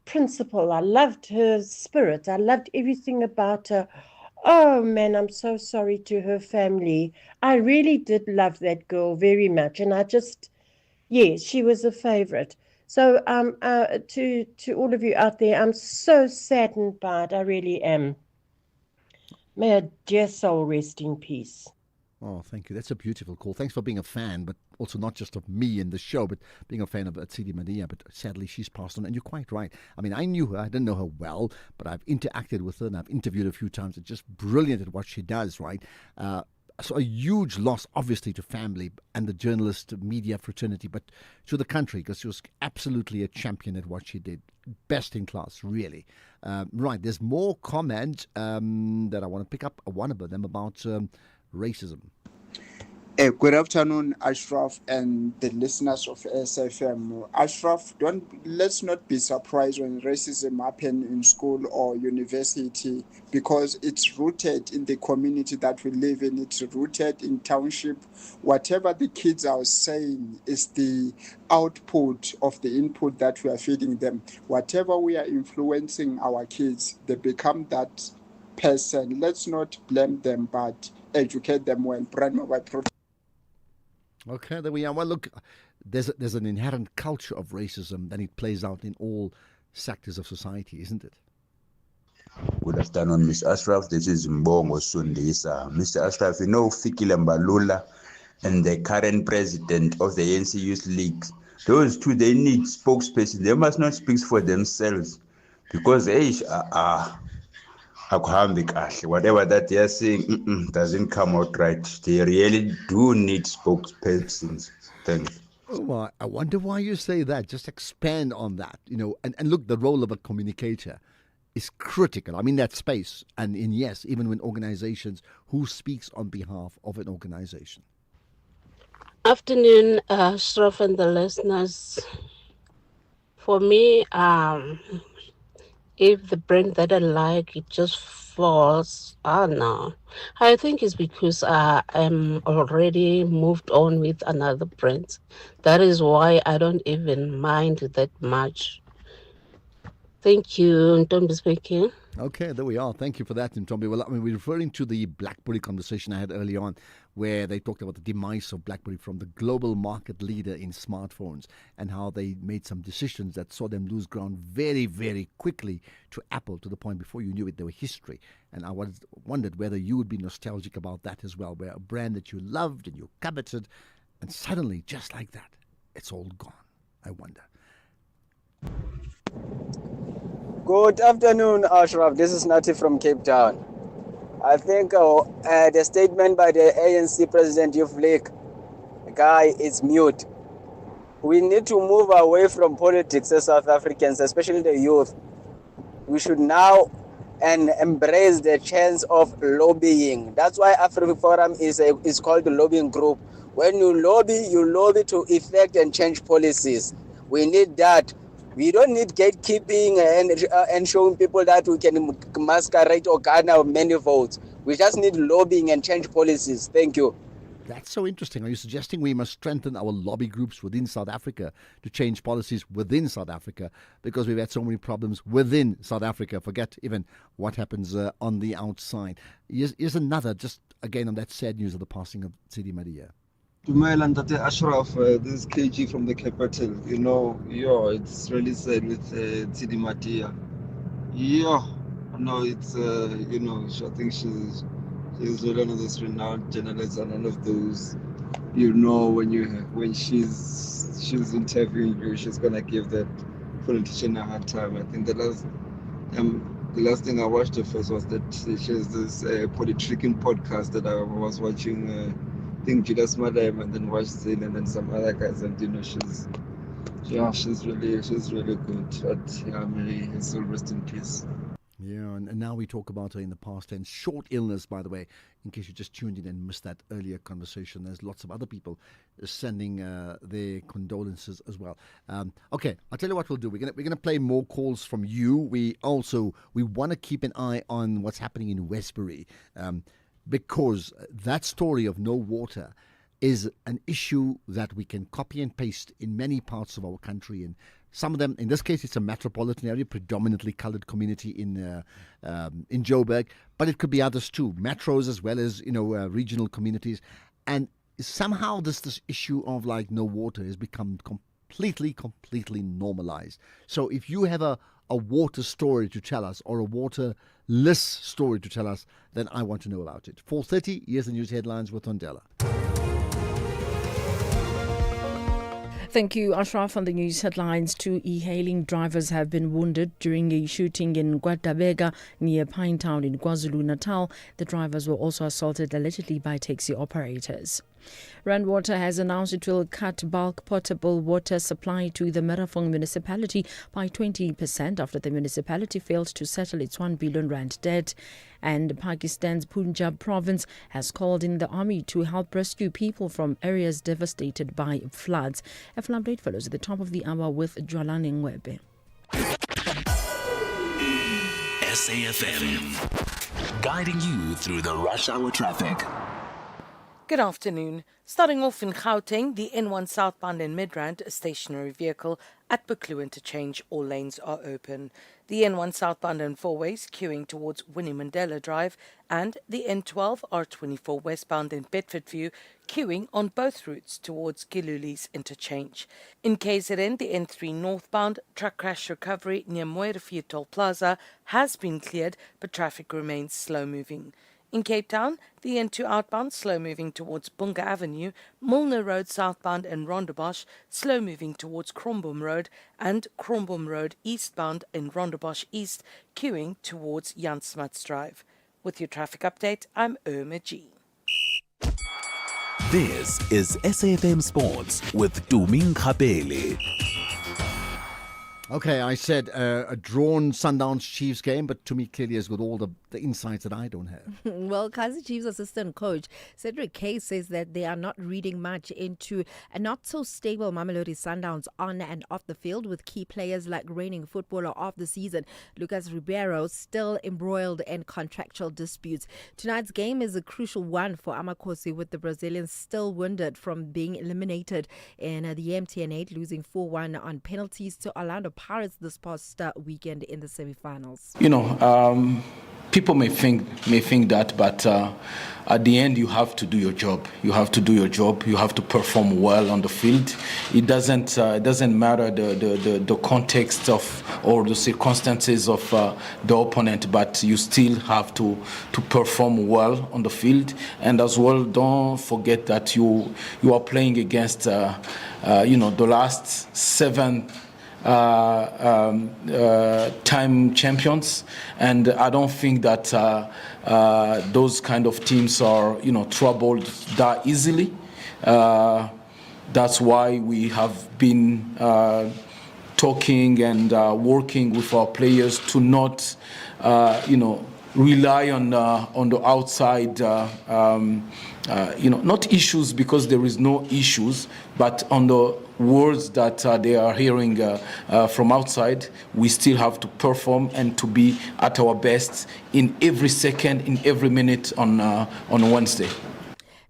principle. I loved her spirit. I loved everything about her. Oh man, I'm so sorry to her family. I really did love that girl very much, and yes, she was a favorite. So to all of you out there, I'm so saddened by it. I really am. May her dear soul rest in peace. Oh, thank you. That's a beautiful call. Thanks for being a fan, but also not just of me and the show, but being a fan of Tshidi Madea. But sadly, she's passed on, and you're quite right. I mean, I knew her. I didn't know her well, but I've interacted with her, and I've interviewed her a few times. It's just brilliant at what she does, right? So a huge loss, obviously, to family and the journalist media fraternity, but to the country, because she was absolutely a champion at what she did. Best in class, really. Right, there's more comment that I want to pick up. One of them about racism. Good afternoon, Ashraf, and the listeners of SFM. Ashraf, let's not be surprised when racism happens in school or university, because it's rooted in the community that we live in. It's rooted in township. Whatever the kids are saying is the output of the input that we are feeding them. Whatever we are influencing our kids, they become that person. Let's not blame them, but educate them well. Brand Mobile Pro. Okay, there we are. Well, look, there's an inherent culture of racism that it plays out in all sectors of society, isn't it? Good afternoon, Mr. Ashraf. This is Mbongo Sundisa. Mr. Ashraf, you know Fikile Mbalula and the current president of the ANC Youth League, those two, they need spokesperson. They must not speak for themselves, because whatever that they are saying doesn't come out right. They really do need spokespersons. Thank you. Oh, I wonder why you say that. Just expand on that, and look, the role of a communicator is critical. I mean, that space. And yes, even when organizations, who speaks on behalf of an organization? Afternoon, Ashraf and the listeners. For me, if the brand that I like, it just falls, no. I think it's because I'm already moved on with another brand. That is why I don't even mind that much. Thank you, Ntombi speaking. Okay, there we are. Thank you for that, Ntombi. Well, I mean, we're referring to the BlackBerry conversation I had early on, where they talked about the demise of BlackBerry from the global market leader in smartphones, and how they made some decisions that saw them lose ground very, very quickly to Apple, to the point before you knew it, they were history. And I wondered whether you would be nostalgic about that as well, where a brand that you loved and you coveted, and suddenly, just like that, it's all gone. I wonder. Good afternoon, Ashraf. This is Nati from Cape Town. I think the statement by the ANC President Youth League guy is mute. We need to move away from politics as South Africans, especially the youth. We should now embrace the chance of lobbying. That's why Africa Forum is called the lobbying group. When you lobby to effect and change policies. We need that. We don't need gatekeeping and showing people that we can masquerade or garner many votes. We just need lobbying and change policies. Thank you. That's so interesting. Are you suggesting we must strengthen our lobby groups within South Africa to change policies within South Africa, because we've had so many problems within South Africa? Forget even what happens on the outside. Here's another, just again on that sad news of the passing of Tsidi Madia. Dumela Ntate Ashraf, this is KG from the capital. It's really sad with Tsidi Madia. It's I think she's one of those renowned journalists, and one of those, when she's interviewing you, she's gonna give that politician a hard time. I think the last thing I watched of hers was that she has this politricking podcast that I was watching. I think Judas Madam, and then watch Zane, and then some other guys, and she's really good. But may his soul rest in peace. Yeah, and now we talk about her in the past tense. Short illness, by the way, in case you just tuned in and missed that earlier conversation. There's lots of other people sending their condolences as well. Okay, I'll tell you what we'll do. We're gonna play more calls from you. We want to keep an eye on what's happening in Westbury. Because that story of no water is an issue that we can copy and paste in many parts of our country. And some of them, in this case, it's a metropolitan area, predominantly coloured community in Joburg, but it could be others too, metros as well as regional communities. And somehow this issue of like no water has become completely normalized. So if you have a water story to tell us, or a waterless story to tell us, then I want to know about it. 4:30, here's the news headlines with Ondela. Thank you, Ashraf. On the news headlines, 2 e-hailing drivers have been wounded during a shooting in Guadabega near Pinetown in KwaZulu-Natal. The drivers were also assaulted allegedly by taxi operators. Rand Water has announced it will cut bulk potable water supply to the Merafong municipality by 20% after the municipality failed to settle its 1 billion rand debt. And Pakistan's Punjab province has called in the army to help rescue people from areas devastated by floods. A full update follows at the top of the hour with Jwalani Ngwebe. SAFM, guiding you through the rush hour traffic. Good afternoon. Starting off in Gauteng, the N1 southbound in Midrand, a stationary vehicle at Buccleuch interchange, all lanes are open. The N1 southbound in four ways queuing towards Winnie Mandela Drive, and the N12 R24 westbound in Bedfordview queuing on both routes towards Giluli's interchange. In KZN, the N3 northbound truck crash recovery near Moerefie Toll Plaza has been cleared, but traffic remains slow moving. In Cape Town, the N2 outbound slow-moving towards Bunga Avenue, Milner Road southbound in Rondebosch slow-moving towards Kromboom Road, and Kromboom Road eastbound in Rondebosch East queuing towards Jan Smuts Drive. With your traffic update, I'm Irma G. This is SAFM Sports with Tuming Kapele. Okay, I said a drawn Sundowns Chiefs game, but to me clearly has got all the insights that I don't have. Well, Kaizer Chiefs assistant coach Cedric Kay says that they are not reading much into a not so stable Mamelodi Sundowns on and off the field, with key players like reigning footballer of the season Lucas Ribeiro still embroiled in contractual disputes. Tonight's game is a crucial one for Amakosi, with the Brazilians still wounded from being eliminated in the MTN 8, losing 4-1 on penalties to Orlando Pirates this past weekend in the semi-finals. People may think that, but at the end you have to do your job. You have to perform well on the field. It doesn't matter the context of or the circumstances of the opponent, but you still have to perform well on the field. And as well, don't forget that you are playing against the last 7 time champions, and I don't think that those kind of teams are troubled that easily. That's why we have been talking and working with our players to not rely on the outside not issues, because there is no issues, but on the words that they are hearing from outside. We still have to perform and to be at our best in every second, in every minute on Wednesday.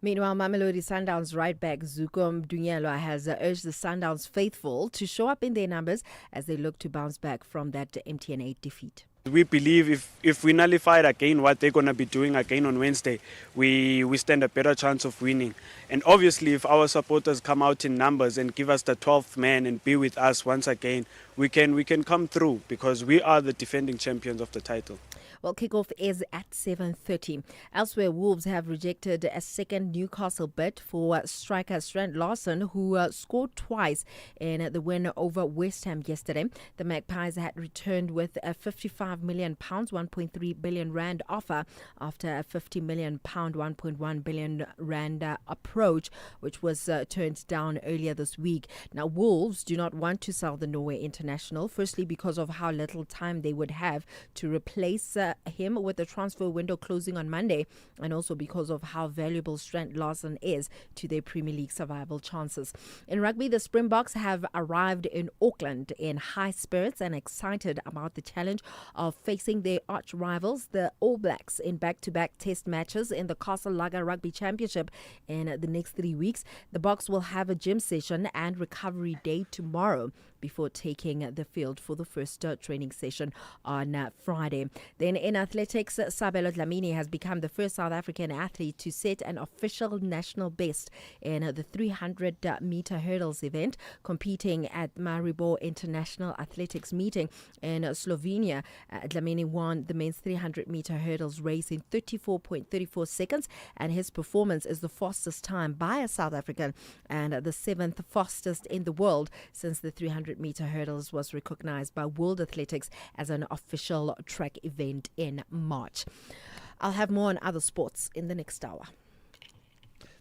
Meanwhile, Mamelodi Sundowns right back Zuko Mdunyelwa has urged the Sundowns faithful to show up in their numbers as they look to bounce back from that MTN 8 defeat. We believe if we nullify again what they're going to be doing again on Wednesday, we stand a better chance of winning. And obviously, if our supporters come out in numbers and give us the 12th man and be with us once again, we can come through, because we are the defending champions of the title. Well, kickoff is at 7:30. Elsewhere, Wolves have rejected a second Newcastle bid for striker Strand Larsen, who scored twice in the win over West Ham yesterday. The Magpies had returned with a £55 million, 1.3 billion rand offer after a £50 million, 1.1 billion rand approach, which was turned down earlier this week. Now, Wolves do not want to sell the Norway international, firstly because of how little time they would have to replace him with the transfer window closing on Monday, and also because of how valuable Strand Larsen is to their Premier League survival chances. In rugby, the Springboks have arrived in Auckland in high spirits and excited about the challenge of facing their arch rivals, the All Blacks, in back-to-back test matches in the Castle Lager Rugby Championship in the next 3 weeks. The Boks will have a gym session and recovery day tomorrow before taking the field for the first training session on Friday. Then in athletics, Sabelo Dlamini has become the first South African athlete to set an official national best in the 300-meter hurdles event, competing at Maribor International Athletics Meeting in Slovenia. Dlamini won the men's 300-meter hurdles race in 34.34 seconds, and his performance is the fastest time by a South African and the 7th fastest in the world since the 300-meter hurdles was recognized by World Athletics as an official track event in March. I'll have more on other sports in the next hour.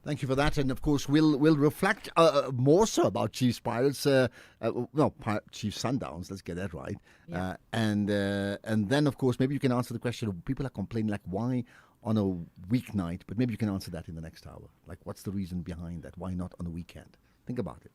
Thank you for that, and of course we'll reflect more so about Chiefs Pirates, Chiefs Sundowns. Let's get that right. Yeah. And then of course maybe you can answer the question. People are complaining like why on a weeknight, but maybe you can answer that in the next hour. Like what's the reason behind that? Why not on a weekend? Think about it.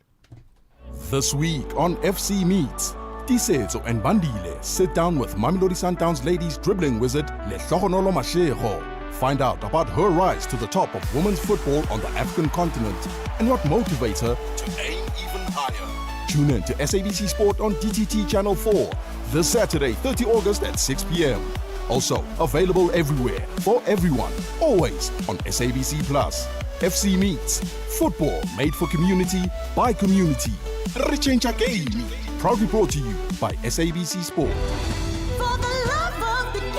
This week on FC Meets, Tisetso and Bandile sit down with Mamelodi Sundowns ladies dribbling wizard Lehlohonolo Mashego. Find out about her rise to the top of women's football on the African continent and what motivates her to aim even higher. Tune in to SABC Sport on DTT Channel 4 this Saturday, 30 August at 6 p.m. Also available everywhere for everyone, always on SABC Plus. FC Meets, football made for community by community. Richencha Game, proudly brought to you by SABC Sport. For the love of the game.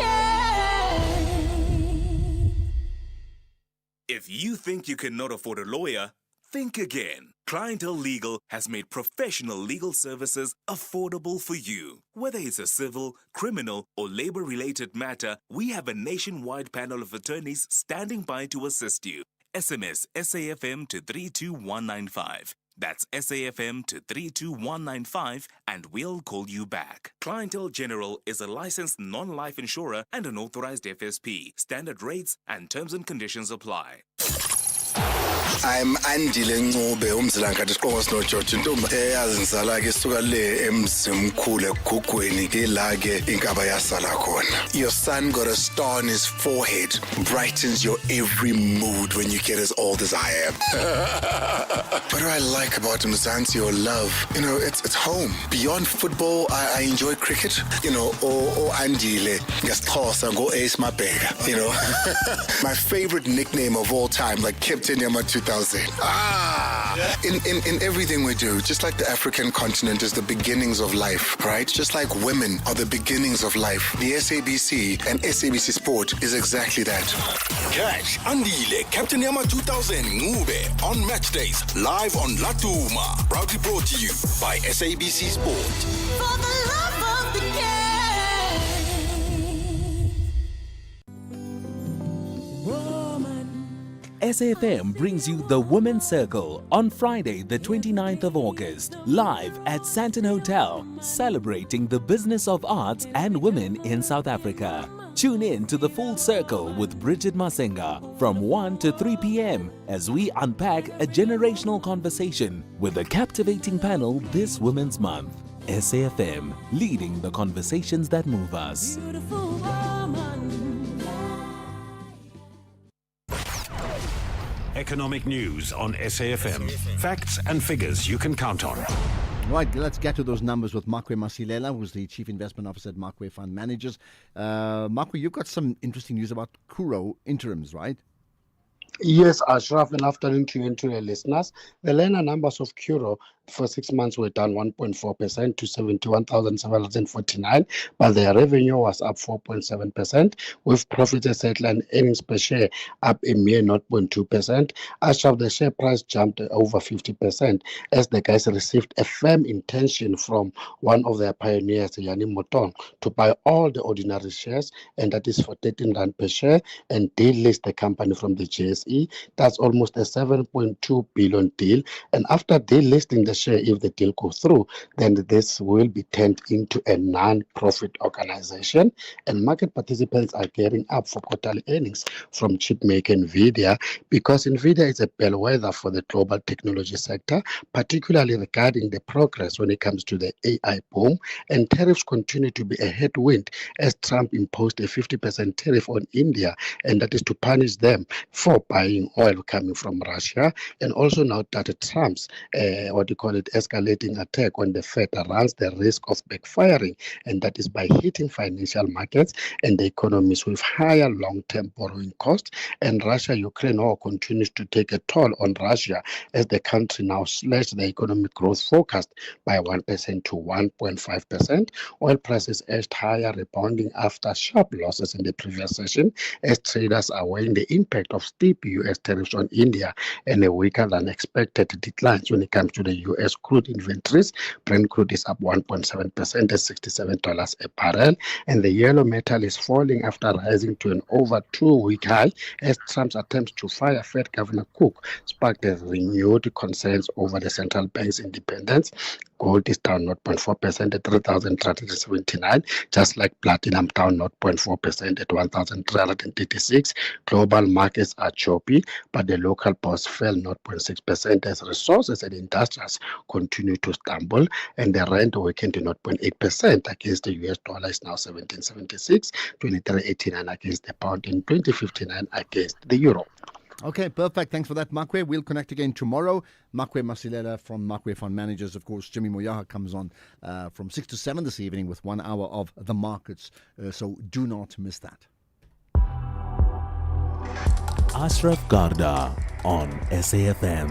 If you think you cannot afford a lawyer, think again. Clientele Legal has made professional legal services affordable for you. Whether it's a civil, criminal, or labor-related matter, we have a nationwide panel of attorneys standing by to assist you. SMS SAFM to 32195. That's SAFM to 32195 and we'll call you back. Clientele General is a licensed non-life insurer and an authorized FSP. Standard rates and terms and conditions apply. I'm Andile Ncube umzilankati siqongo sinoJoji intombi eyazizala ke suka le emzimkhulu egugweni ila ke inkaba yasala khona. Your son got a star on his forehead, brightens your every mood when you get as old as I am. What do I like about Mzansi or love? You know, it's home. Beyond football, I enjoy cricket. You know, or Andile ngesixhosa go Ace Mabheka. You know, my favorite nickname of all time, like Captain Yama 2000. In everything we do, just like the African continent is the beginnings of life, right? Just like women are the beginnings of life. The SABC and SABC Sport is exactly that. Catch Andile, Captain Yama 2000 Ncube on match days, live on Latuma. Proudly brought to you by SABC Sport. For the love of the game. SAFM brings you the Women's Circle on Friday, the 29th of August, live at Santon Hotel, celebrating the business of arts and women in South Africa. Tune in to the Full Circle with Bridget Masenga from 1 to 3 p.m. as we unpack a generational conversation with a captivating panel this Women's Month. SAFM, leading the conversations that move us. Economic news on SAFM. Facts and figures you can count on. Right, let's get to those numbers with Makwe Masilela, who's the Chief Investment Officer at Makwe Fund Managers. Makwe, you've got some interesting news about Kuro interims, right? Yes, Ashraf, and afternoon to you and to your listeners. The learner numbers of Kuro for 6 months were down 1.4% to 71,749, but their revenue was up 4.7%, with profits etc. and earnings per share up a mere 0.2%. Ashraf, the share price jumped over 50% as the guys received a firm intention from one of their pioneers, Yani Motong, to buy all the ordinary shares, and that is for 13 rand per share, and delist the company from the JSE. That's almost a 7.2 billion deal, and after delisting the share, if the deal goes through, then this will be turned into a non-profit organization, and market participants are gearing up for quarterly earnings from chipmaker Nvidia, because Nvidia is a bellwether for the global technology sector, particularly regarding the progress when it comes to the AI boom, and tariffs continue to be a headwind as Trump imposed a 50% tariff on India, and that is to punish them for buying oil coming from Russia, and also now that Trump's escalating attack on the Fed runs the risk of backfiring, and that is by hitting financial markets and the economies with higher long-term borrowing costs. And Russia-Ukraine war continues to take a toll on Russia as the country now slashed the economic growth forecast by 1% to 1.5%. Oil prices edged higher, rebounding after sharp losses in the previous session as traders are weighing the impact of steep US tariffs on India and a weaker than expected declines when it comes to the US crude inventories. Brent crude is up 1.7% at $67 a barrel, and the yellow metal is falling after rising to an over 2-week high as Trump's attempts to fire Fed Governor Cook sparked renewed concerns over the central bank's independence. Gold is down 0.4% at 3,379, just like platinum down 0.4% at 1,336. Global markets are choppy, but the local bonds fell 0.6% as resources and industrials continue to stumble, and the rand weakened to 0.8% against the US dollar is now 17.76, 23.89 against the pound, and 20.59 against the euro. Okay, perfect. Thanks for that, Makwe. We'll connect again tomorrow. Makwe Masilela from Makwe Fund Managers. Of course, Jimmy Moyaha comes on from 6 to 7 this evening with 1 hour of the markets. So do not miss that. Ashraf Garda on SAFM.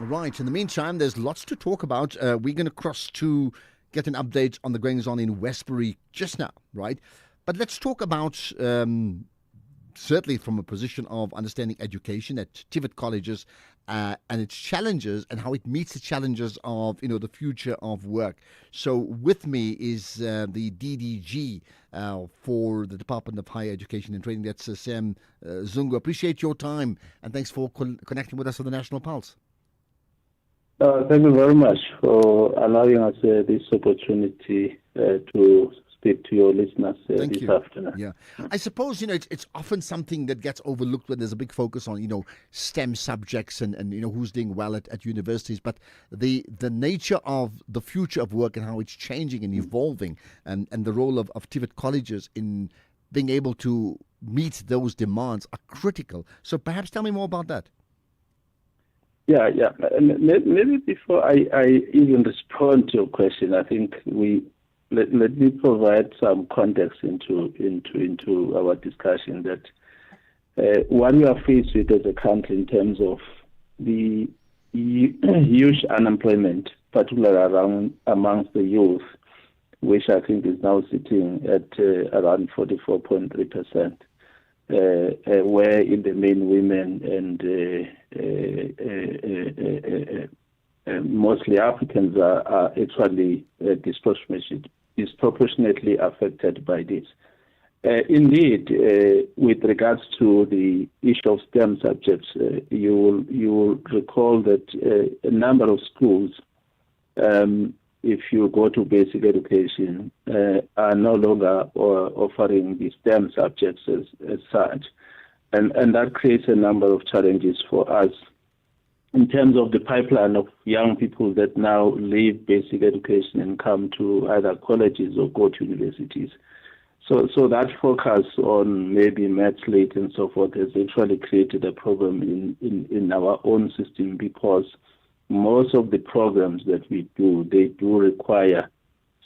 Right. In the meantime, there's lots to talk about. We're going to cross to get an update on the goings on in Westbury just now, right? But let's talk about, certainly from a position of understanding education at TVET colleges and its challenges and how it meets the challenges of, the future of work. So with me is the DDG for the Department of Higher Education and Training. That's Sam Zungu. Appreciate your time and thanks for connecting with us on the National Pulse. Thank you very much for allowing us this opportunity to speak to your listeners this afternoon. Yeah, I suppose it's often something that gets overlooked when there's a big focus on STEM subjects and who's doing well at universities. But the nature of the future of work and how it's changing and evolving, and the role of TVET colleges in being able to meet those demands are critical. So perhaps tell me more about that. Yeah. Maybe before I even respond to your question, I think let me provide some context into our discussion that what we are faced with as a country in terms of the huge unemployment, particularly amongst the youth, which I think is now sitting at around 44.3%. Where in the main women and mostly Africans are actually disproportionately affected by this. Indeed, with regards to the issue of STEM subjects, you will recall that a number of schools, if you go to basic education, are no longer offering the STEM subjects as such. And that creates a number of challenges for us in terms of the pipeline of young people that now leave basic education and come to either colleges or go to universities. So that focus on maybe maths late and so forth has actually created a problem in our own system, because most of the programs that we do, they do require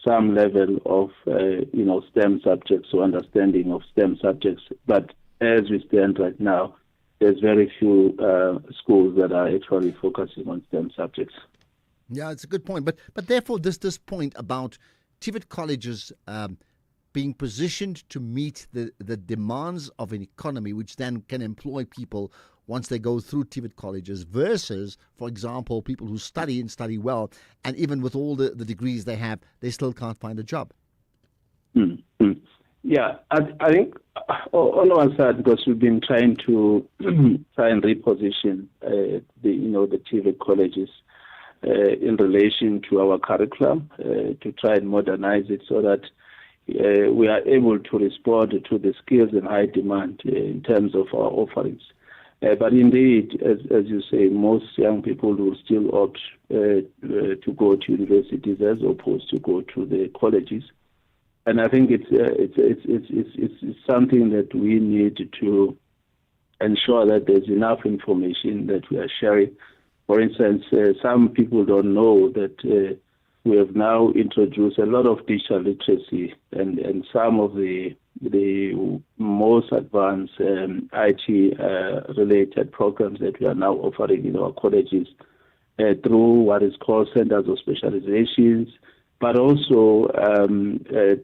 some level of, STEM subjects or understanding of STEM subjects. But as we stand right now, there's very few schools that are actually focusing on STEM subjects. Yeah, it's a good point. But therefore, this point about TVET colleges being positioned to meet the demands of an economy, which then can employ people once they go through TVET colleges, versus, for example, people who study and study well, and even with all the degrees they have, they still can't find a job. Mm-hmm. Yeah, I think on one side, because we've been trying to try and reposition the TVET colleges in relation to our curriculum, to try and modernize it so that we are able to respond to the skills and high demand in terms of our offerings. But indeed, as you say, most young people will still opt to go to universities as opposed to go to the colleges. And I think it's something that we need to ensure that there's enough information that we are sharing. For instance, some people don't know that we have now introduced a lot of digital literacy and some of the most advanced IT-related programs that we are now offering in our colleges through what is called centers of specializations, but also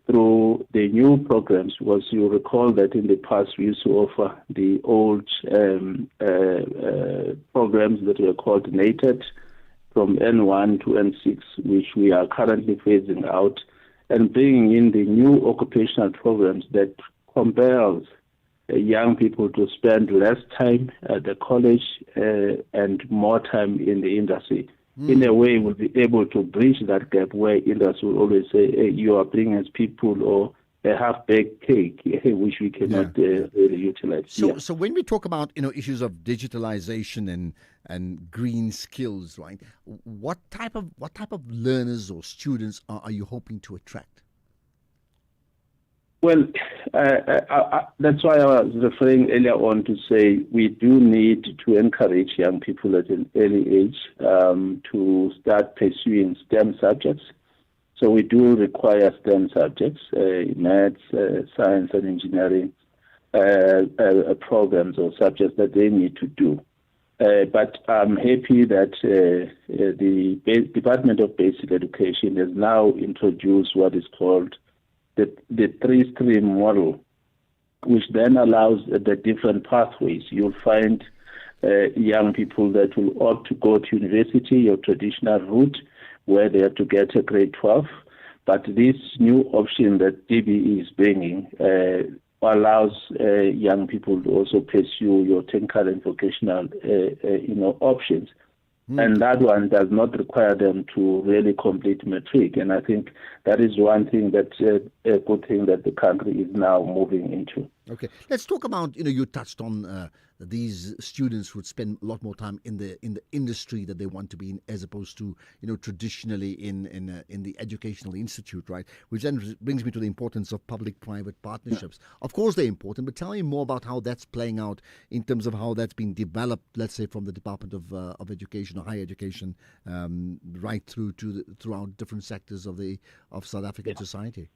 through the new programs, because you recall that in the past we used to offer the old programs that were coordinated from N1 to N6, which we are currently phasing out, and bringing in the new occupational programs that compels young people to spend less time at the college and more time in the industry. In a way, we'll be able to bridge that gap where industry will always say, hey, you are bringing us people or a half-baked cake, which we cannot really utilize. So when we talk about issues of digitalization and green skills, right? What type of learners or students are you hoping to attract? Well, that's why I was referring earlier on to say we do need to encourage young people at an early age to start pursuing STEM subjects. So we do require STEM subjects, maths, science and engineering programs or subjects that they need to do. But I'm happy that the Department of Basic Education has now introduced what is called the three-stream model, which then allows the different pathways. You'll find young people that will opt to go to university, your traditional route, where they have to get a grade 12. But this new option that DBE is bringing allows young people to also pursue your technical and vocational options. And that one does not require them to really complete matric. And I think that is one thing that's a good thing that the country is now moving into. Okay, let's talk about, you touched on these students would spend a lot more time in the industry that they want to be in, as opposed to, traditionally in the educational institute, right? Which then brings me to the importance of public-private partnerships. Yeah. Of course they're important, but tell me more about how that's playing out in terms of how that's been developed, let's say, from the Department of Education or Higher Education, right through to throughout different sectors of South African society.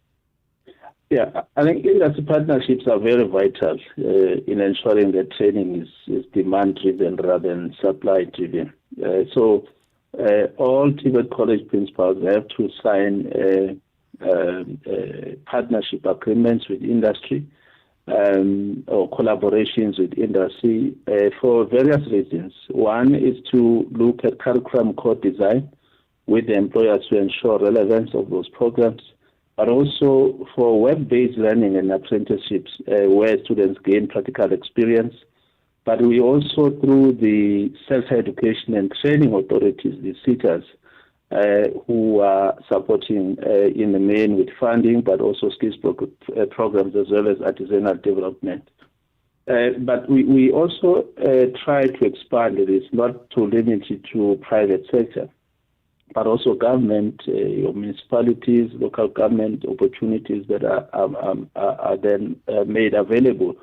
Yeah, I think industry partnerships are very vital in ensuring that training is demand-driven rather than supply-driven. So all TVET college principals have to sign partnership agreements with industry or collaborations with industry for various reasons. One is to look at curriculum co-design with the employers to ensure relevance of those programs, but also for web-based learning and apprenticeships where students gain practical experience. But we also, through the self-education and training authorities, the SETAs, who are supporting in the main with funding, but also skills programs as well as artisanal development. But we also try to expand this, not to limit it to private sector, but also government, your municipalities, local government opportunities that are then made available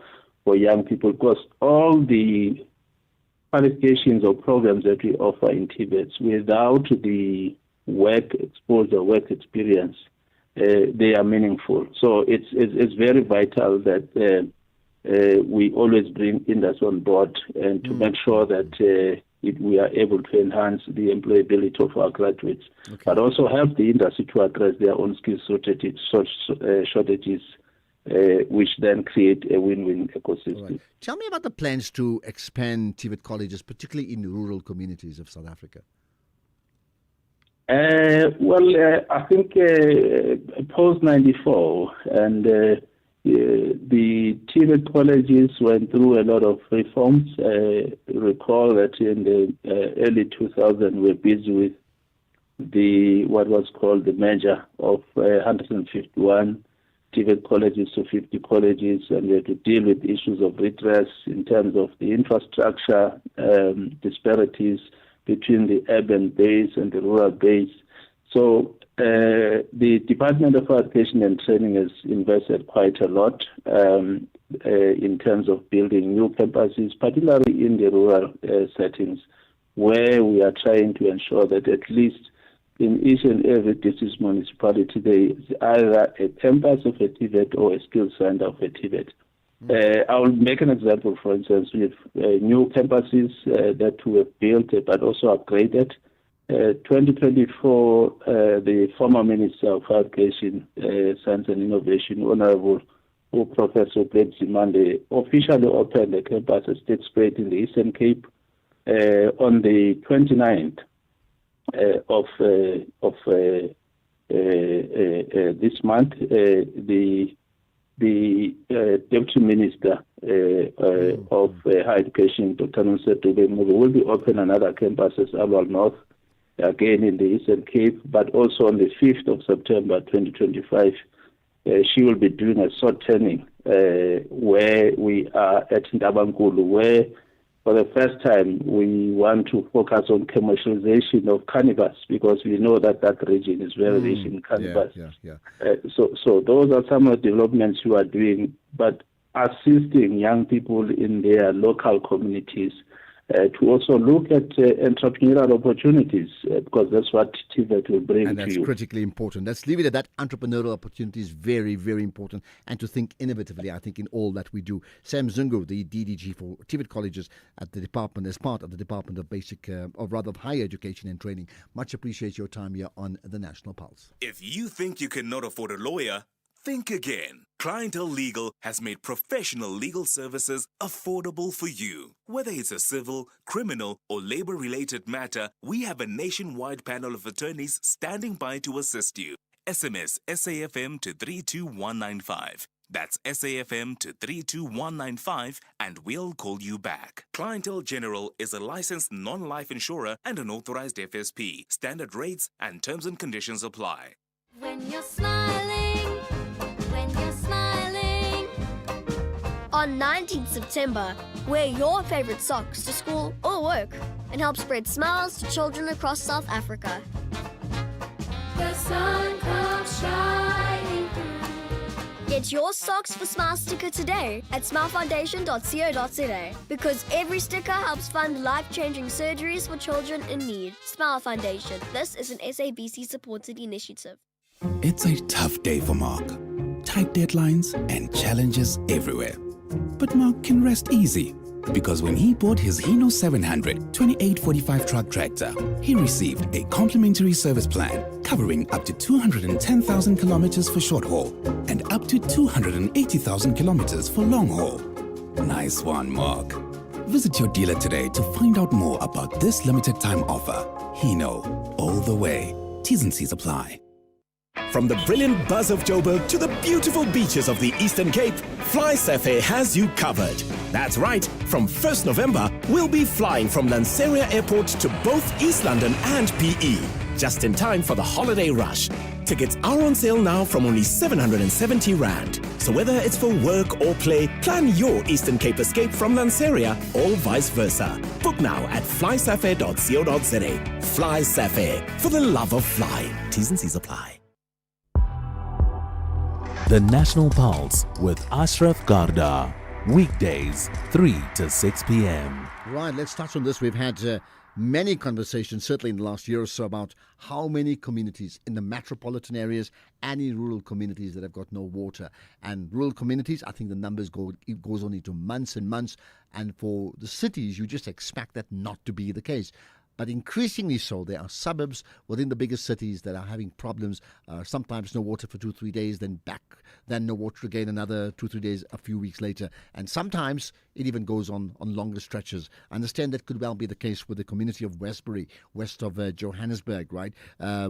for young people, because all the qualifications or programs that we offer in TVET, without the work exposure, work experience, they are meaningful. So it's very vital that we always bring industry on board and to make sure that we are able to enhance the employability of our graduates, but also help the industry to address their own skills shortages, which then create a win-win ecosystem. Right. Tell me about the plans to expand TVET colleges, particularly in rural communities of South Africa. I think post-94 and the TVET colleges went through a lot of reforms. Recall that in the early 2000s, we were busy with what was called the merger of 151 TVET colleges to 50 colleges, and we had to deal with issues of redress in terms of the infrastructure disparities between the urban base and the rural base. So the Department of Education and Training has invested quite a lot in terms of building new campuses, particularly in the rural settings, where we are trying to ensure that at least in each and every district municipality there is either a campus of a TVET or a skills center of a TVET. I will make an example, for instance, with new campuses that we have built but also upgraded 2024, the former Minister of Education, Science and Innovation, Honorable Professor Blake Zimande, officially opened the campus at State Square in the Eastern Cape on the 29th of this month. The Deputy Minister of Higher Education, Dr. Nonsetho Dube, will be opening another campus at Alwal North, again in the Eastern Cape, but also on the 5th of September 2025. She will be doing a short turning where we are at Ndabankulu, where for the first time we want to focus on commercialization of cannabis, because we know that that region is very rich in cannabis. So those are some of the developments you are doing, but assisting young people in their local communities to also look at entrepreneurial opportunities, because that's what TVET will bring and to that's you. critically important. Let's leave it at that. Entrepreneurial opportunity is very, very important, and to think innovatively, I think, in all that we do. Sam Zungu, the DDG for TVET colleges at the department, as part of the Department of Basic, or rather of Higher Education and Training. Much appreciate your time here on the National Pulse. If you think you cannot afford a lawyer, think again. Clientele Legal has made professional legal services affordable for you. Whether it's a civil, criminal, or labor-related matter, we have a nationwide panel of attorneys standing by to assist you. SMS SAFM to 32195. That's SAFM to 32195 and we'll call you back. Clientele General is a licensed non-life insurer and an authorized FSP. Standard rates and terms and conditions apply. When you're smiling, when you're smiling. On 19th September, wear your favorite socks to school or work and help spread smiles to children across South Africa. The sun comes shining through. Get your Socks for Smile sticker today at smilefoundation.co.za, because every sticker helps fund life-changing surgeries for children in need. Smile Foundation. This is an SABC-supported initiative. It's a tough day for Mark. Tight deadlines and challenges everywhere. But Mark can rest easy, because when he bought his Hino 700 2845 truck tractor, he received a complimentary service plan covering up to 210,000 kilometers for short haul and up to 280,000 kilometers for long haul. Nice one, Mark. Visit your dealer today to find out more about this limited time offer. Hino, all the way. T's and C's apply. From the brilliant buzz of Joburg to the beautiful beaches of the Eastern Cape, FlySafair has you covered. That's right, from 1st November, we'll be flying from Lanseria Airport to both East London and PE, just in time for the holiday rush. Tickets are on sale now from only 770 Rand. So whether it's for work or play, plan your Eastern Cape escape from Lanseria or vice versa. Book now at flysafair.co.za. FlySafair, for the love of fly. T's and C's apply. The National Pulse with Ashraf Garda. Weekdays, 3 to 6 p.m. Right, let's touch on this. We've had many conversations, certainly in the last year or so, about how many communities in the metropolitan areas and in rural communities that have got no water. And rural communities, I think the numbers goes on into months and months. And for the cities, you just expect that not to be the case. But increasingly so, there are suburbs within the biggest cities that are having problems. Sometimes no water for 2-3 days, then no water again another 2-3 days, a few weeks later. And sometimes it even goes on longer stretches. I understand that could well be the case with the community of Westbury, west of Johannesburg, right?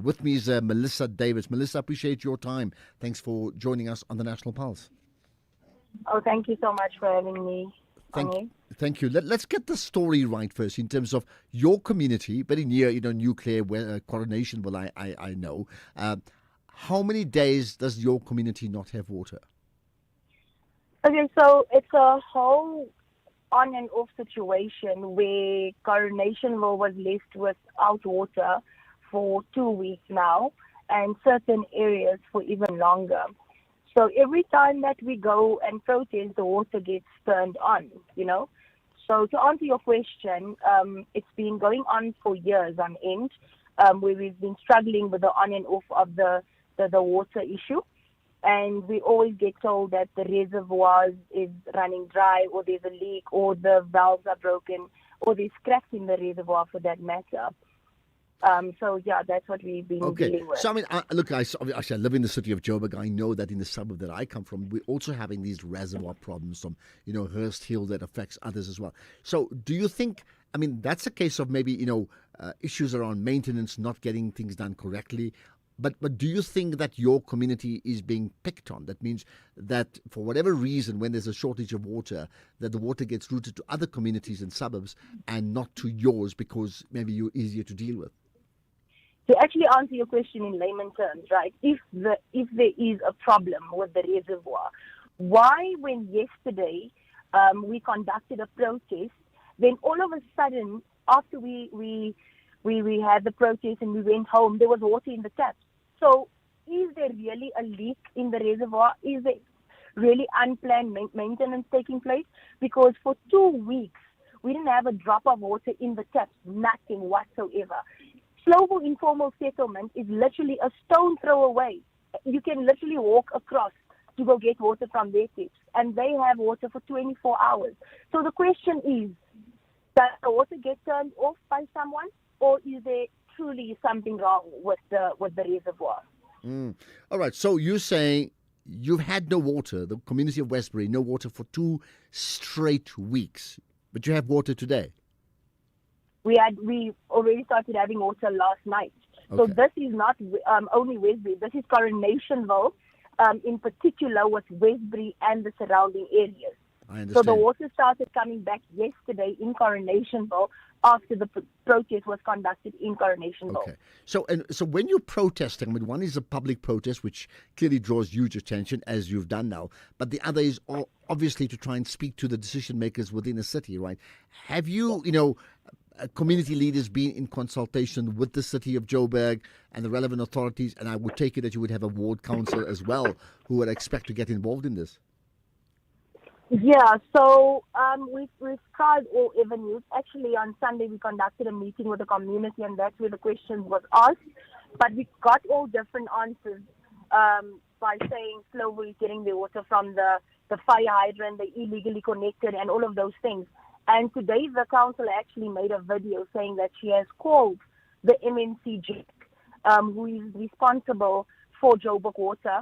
With me is Melissa Davis. Melissa, appreciate your time. Thanks for joining us on the National Pulse. Oh, thank you so much for having me. Thank you. Let's get the story right first in terms of your community, very near, nuclear Coronationville, I know. How many days does your community not have water? Okay, so it's a whole on and off situation where Coronationville was left without water for 2 weeks now, and certain areas for even longer. So every time that we go and protest, the water gets turned on, So to answer your question, it's been going on for years on end, where we've been struggling with the on and off of the water issue. And we always get told that the reservoirs is running dry, or there's a leak, or the valves are broken, or there's cracks in the reservoir for that matter. So yeah, that's what we've been dealing with. So I mean, look, I live in the city of Joburg. I know that in the suburb that I come from, we're also having these reservoir problems from, Hurst Hill that affects others as well. So do you think, I mean, that's a case of maybe, issues around maintenance, not getting things done correctly. But do you think that your community is being picked on? That means that for whatever reason, when there's a shortage of water, that the water gets routed to other communities and suburbs and not to yours because maybe you're easier to deal with? To actually answer your question in layman terms, right? If there is a problem with the reservoir, why when yesterday we conducted a protest, then all of a sudden after we had the protest and we went home, there was water in the taps. So is there really a leak in the reservoir? Is there really unplanned maintenance taking place? Because for 2 weeks, we didn't have a drop of water in the taps, nothing whatsoever. Slovo Informal Settlement is literally a stone throw away. You can literally walk across to go get water from their taps, and they have water for 24 hours. So the question is, does the water get turned off by someone, or is there truly something wrong with the reservoir? All right. So you're saying you've had no water, the community of Westbury, no water for 2 straight weeks, but you have water today. We already started having water last night. So this is not only Westbury. This is Coronationville, in particular with Westbury and the surrounding areas. I understand. So the water started coming back yesterday in Coronationville after the protest was conducted in Coronationville. Okay. So when you're protesting, I mean, one is a public protest, which clearly draws huge attention, as you've done now, but the other is obviously to try and speak to the decision makers within the city, right? Have you, community leaders been in consultation with the city of Joburg and the relevant authorities? And I would take it that you would have a ward council as well who would expect to get involved in this. Yeah, so we've tried all avenues. Actually, on Sunday, we conducted a meeting with the community, and that's where the questions was asked. But we got all different answers by saying Slovo is getting the water from the fire hydrant, the illegally connected, and all of those things. And today, the council actually made a video saying that she has called the MNCG, who is responsible for Joburg Water,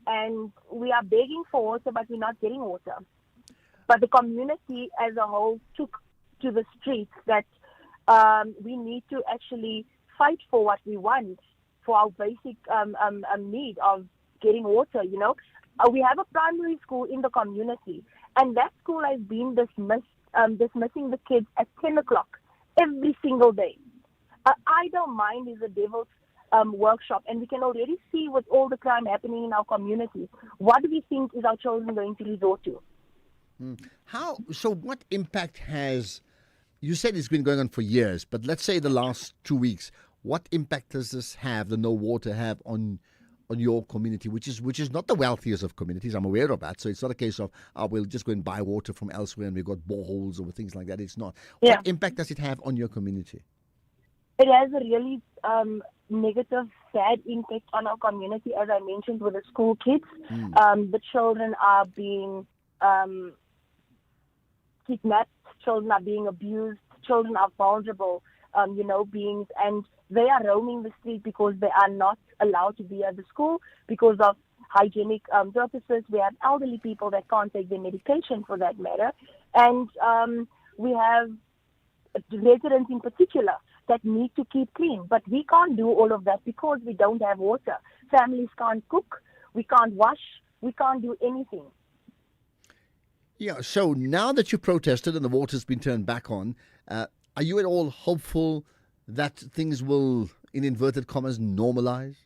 and we are begging for water, but we're not getting water. But the community as a whole took to the streets that we need to actually fight for what we want, for our basic need of getting water, We have a primary school in the community, and that school has been dismissing the kids at 10 o'clock every single day. I don't mind is a devil's workshop, and we can already see with all the crime happening in our community, what do we think is our children going to resort to? So what impact has, you said it's been going on for years, but let's say the last 2 weeks, what impact does this have, the no water have on your community, which is not the wealthiest of communities? I'm aware of that. So it's not a case of, we'll just go and buy water from elsewhere and we've got boreholes or things like that. It's not. Yeah. What impact does it have on your community? It has a really negative, sad impact on our community, as I mentioned, with the school kids. The children are being kidnapped, children are being abused, children are vulnerable, beings, and they are roaming the street because they are not allowed to be at the school because of hygienic purposes. We have elderly people that can't take their medication for that matter, and we have residents in particular that need to keep clean, but we can't do all of that because we don't have water. Families can't cook, we can't wash, we can't do anything. Yeah, so now that you protested and the water's been turned back on, are you at all hopeful that things will, in inverted commas, normalize?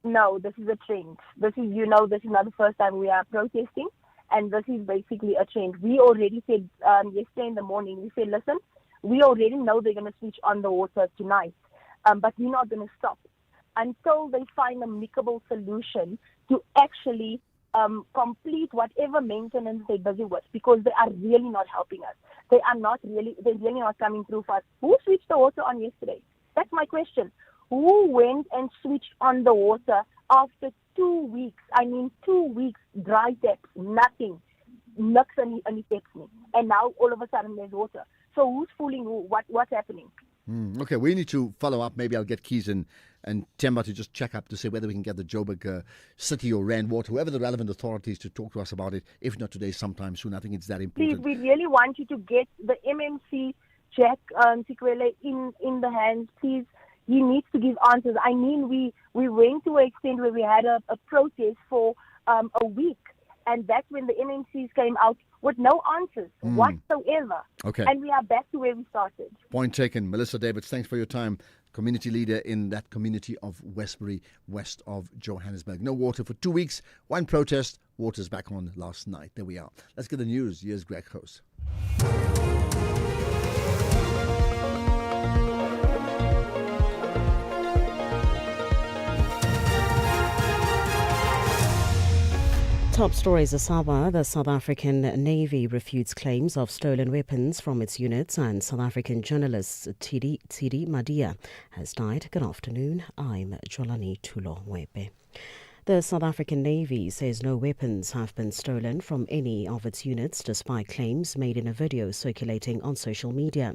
No, this is a trend. This is not the first time we are protesting, and this is basically a trend. We already said yesterday in the morning, we said, listen, we already know they're going to switch on the water tonight, but we're not going to stop until they find a amicable solution to actually complete whatever maintenance they're busy with, because they are really not helping us. They're really not coming through for us. Who switched the water on yesterday? That's my question. Who went and switched on the water after 2 weeks? 2 weeks, dry taps, nothing. And now all of a sudden there's water. So who's fooling who? What's happening? Okay, we need to follow up. Maybe I'll get Keys and Temba to just check up to see whether we can get the Joburg City or Rand Water, whoever the relevant authorities, to talk to us about it. If not today, sometime soon. I think it's that important. Please, we really want you to get the MMC Jack Sikwele in the hands. Please, he needs to give answers. I mean, we went to an extent where we had a protest for a week, and that's when the MMCs came out with no answers whatsoever. Okay. And we are back to where we started. Point taken. Melissa Davids, thanks for your time. Community leader in that community of Westbury, west of Johannesburg. No water for 2 weeks. One protest. Water's back on last night. There we are. Let's get the news. Here's Greg Host. Top stories. Asaba, the South African Navy refutes claims of stolen weapons from its units, and South African journalist Tsidi Madia has died. Good afternoon. I'm Jolani Tulo-Webe. The South African Navy says no weapons have been stolen from any of its units, despite claims made in a video circulating on social media.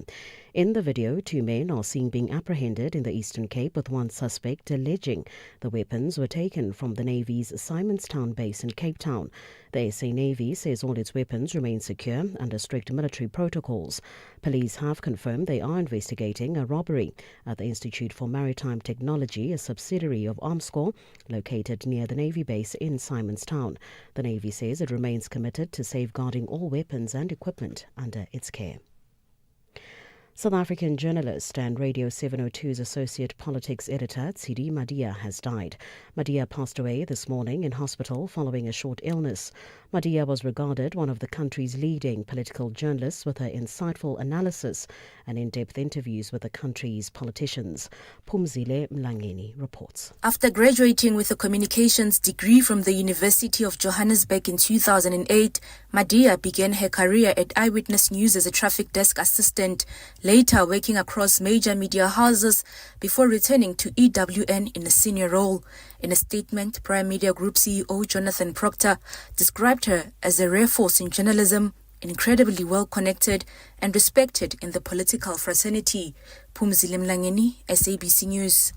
In the video, 2 men are seen being apprehended in the Eastern Cape, with one suspect alleging the weapons were taken from the Navy's Simonstown base in Cape Town. The SA Navy says all its weapons remain secure under strict military protocols. Police have confirmed they are investigating a robbery at the Institute for Maritime Technology, a subsidiary of Armscor, located near the Navy base in Simonstown. The Navy says it remains committed to safeguarding all weapons and equipment under its care. South African journalist and Radio 702's associate politics editor Tsidi Madia has died. Madia passed away this morning in hospital following a short illness. Madia was regarded one of the country's leading political journalists, with her insightful analysis and in-depth interviews with the country's politicians. Phumzile Mlangeni reports. After graduating with a communications degree from the University of Johannesburg in 2008, Madia began her career at Eyewitness News as a traffic desk assistant, later working across major media houses before returning to EWN in a senior role. In a statement, Prime Media Group CEO Jonathan Proctor described her as a rare force in journalism, incredibly well-connected and respected in the political fraternity. Phumzile Mlangeni, SABC News.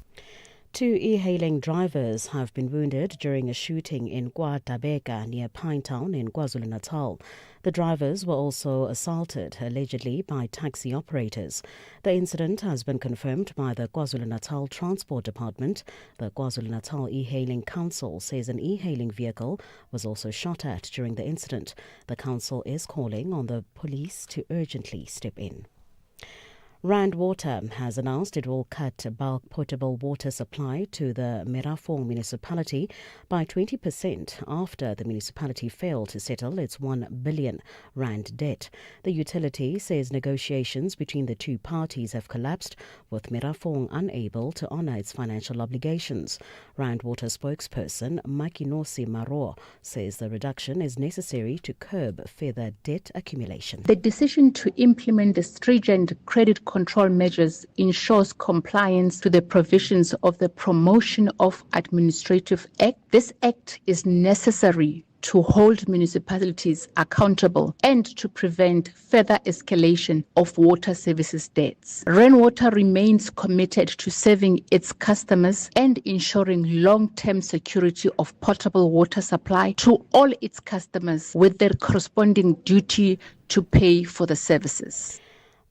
2 e-hailing drivers have been wounded during a shooting in KwaDabeka near Pinetown in KwaZulu-Natal. The drivers were also assaulted, allegedly by taxi operators. The incident has been confirmed by the KwaZulu-Natal Transport Department. The KwaZulu-Natal E-Hailing Council says an e-hailing vehicle was also shot at during the incident. The council is calling on the police to urgently step in. Rand Water has announced it will cut bulk potable water supply to the Merafong municipality by 20% after the municipality failed to settle its 1 billion rand debt. The utility says negotiations between the two parties have collapsed, with Merafong unable to honour its financial obligations. Rand Water spokesperson Makinosi Maro says the reduction is necessary to curb further debt accumulation. The decision to implement the stringent credit control measures ensures compliance to the provisions of the Promotion of Administrative Act. This act is necessary to hold municipalities accountable and to prevent further escalation of water services debts. Rainwater remains committed to serving its customers and ensuring long-term security of potable water supply to all its customers, with their corresponding duty to pay for the services.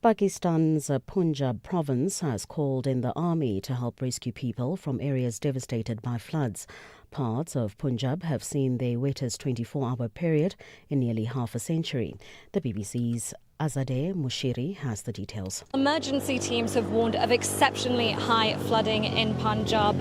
Pakistan's Punjab province has called in the army to help rescue people from areas devastated by floods. Parts of Punjab have seen their wettest 24-hour period in nearly half a century. The BBC's Azadeh Mushiri has the details. Emergency teams have warned of exceptionally high flooding in Punjab.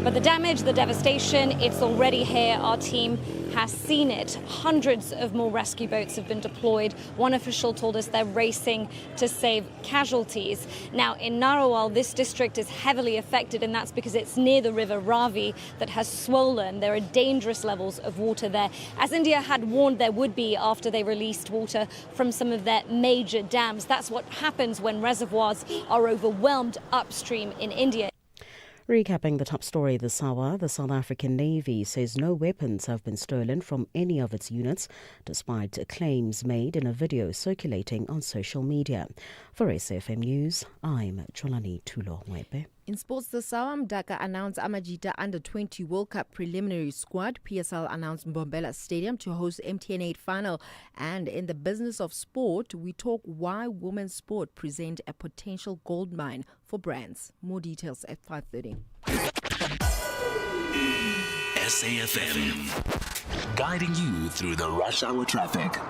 But the damage, the devastation, it's already here. Our team has seen it. Hundreds of more rescue boats have been deployed. One official told us they're racing to save casualties. Now, in Narowal, this district is heavily affected, and that's because it's near the river Ravi that has swollen. There are dangerous levels of water there, as India had warned there would be after they released water from some of their major dams. That's what happens when reservoirs are overwhelmed upstream in India. Recapping the top story this hour, the South African Navy says no weapons have been stolen from any of its units, despite claims made in a video circulating on social media. For SAFM News, I'm Cholani Tulo-Wepe. In sports this hour, Mdaka announced Amajita Under-20 World Cup preliminary squad. PSL announced Mbombela Stadium to host MTN8 final. And in the business of sport, we talk why women's sport present a potential gold mine for brands. More details at 5:30. SAFM, guiding you through the rush hour traffic.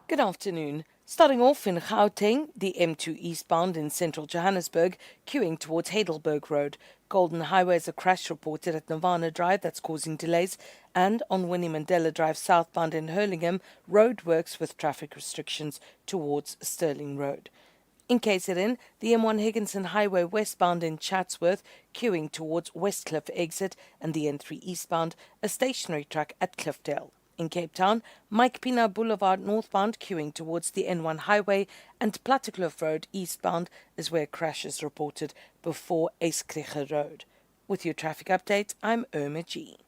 Good afternoon. Starting off in Gauteng, the M2 eastbound in central Johannesburg, queuing towards Heidelberg Road. Golden Highway has a crash reported at Nirvana Drive that's causing delays. And on Winnie Mandela Drive southbound in Hurlingham, roadworks with traffic restrictions towards Stirling Road. In KZN, the M1 Higginson Highway westbound in Chatsworth, queuing towards Westcliff exit, and the N3 eastbound, a stationary truck at Cliffdale. In Cape Town, Mike Pina Boulevard northbound queuing towards the N1 highway, and Plattekloof Road eastbound is where crash is reported before Eeskriger Road. With your traffic update, I'm Irma G.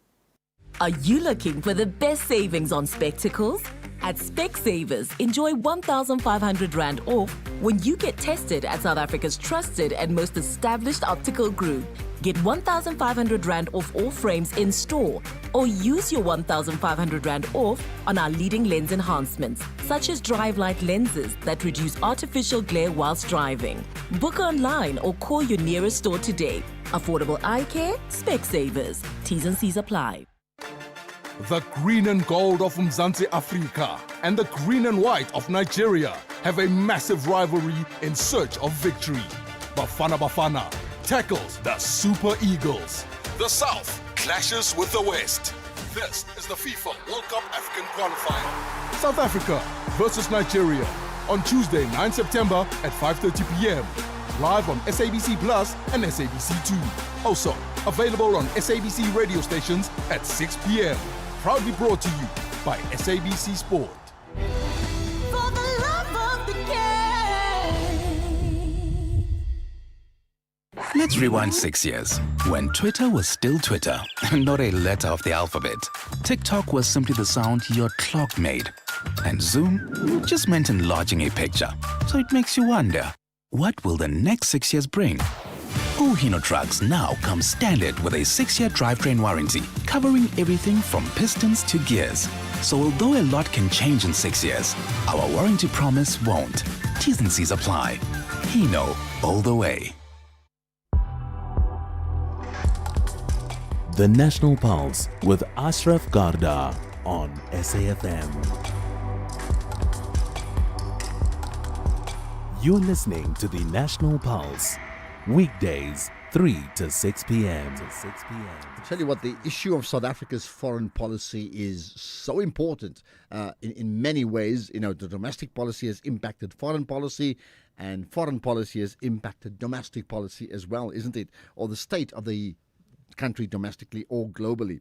Are you looking for the best savings on spectacles? At Specsavers, enjoy 1,500 Rand off when you get tested at South Africa's trusted and most established optical group. Get 1,500 Rand off all frames in store, or use your 1,500 Rand off on our leading lens enhancements, such as drive light lenses that reduce artificial glare whilst driving. Book online or call your nearest store today. Affordable eye care, Specsavers. T's and C's apply. The green and gold of Mzansi Africa and the green and white of Nigeria have a massive rivalry in search of victory. Bafana Bafana tackles the Super Eagles. The South clashes with the West. This is the FIFA World Cup African qualifier. South Africa versus Nigeria on Tuesday, 9 September at 5:30 p.m. Live on SABC Plus and SABC2. Also available on SABC radio stations at 6 p.m. Proudly brought to you by SABC Sport. For the love of the game. Let's rewind 6 years, when Twitter was still Twitter, not a letter of the alphabet. TikTok was simply the sound your clock made. And Zoom just meant enlarging a picture. So it makes you wonder, what will the next 6 years bring? Hino trucks now come standard with a 6-year drivetrain warranty, covering everything from pistons to gears. So although a lot can change in 6 years, our warranty promise won't. T's and C's apply. Hino, all the way. The National Pulse with Ashraf Garda on SAFM. You're listening to the National Pulse. Weekdays, 3 to 6 p.m. I'll tell you what, the issue of South Africa's foreign policy is so important in many ways. You know, the domestic policy has impacted foreign policy, and foreign policy has impacted domestic policy as well, isn't it? Or the state of the country domestically or globally.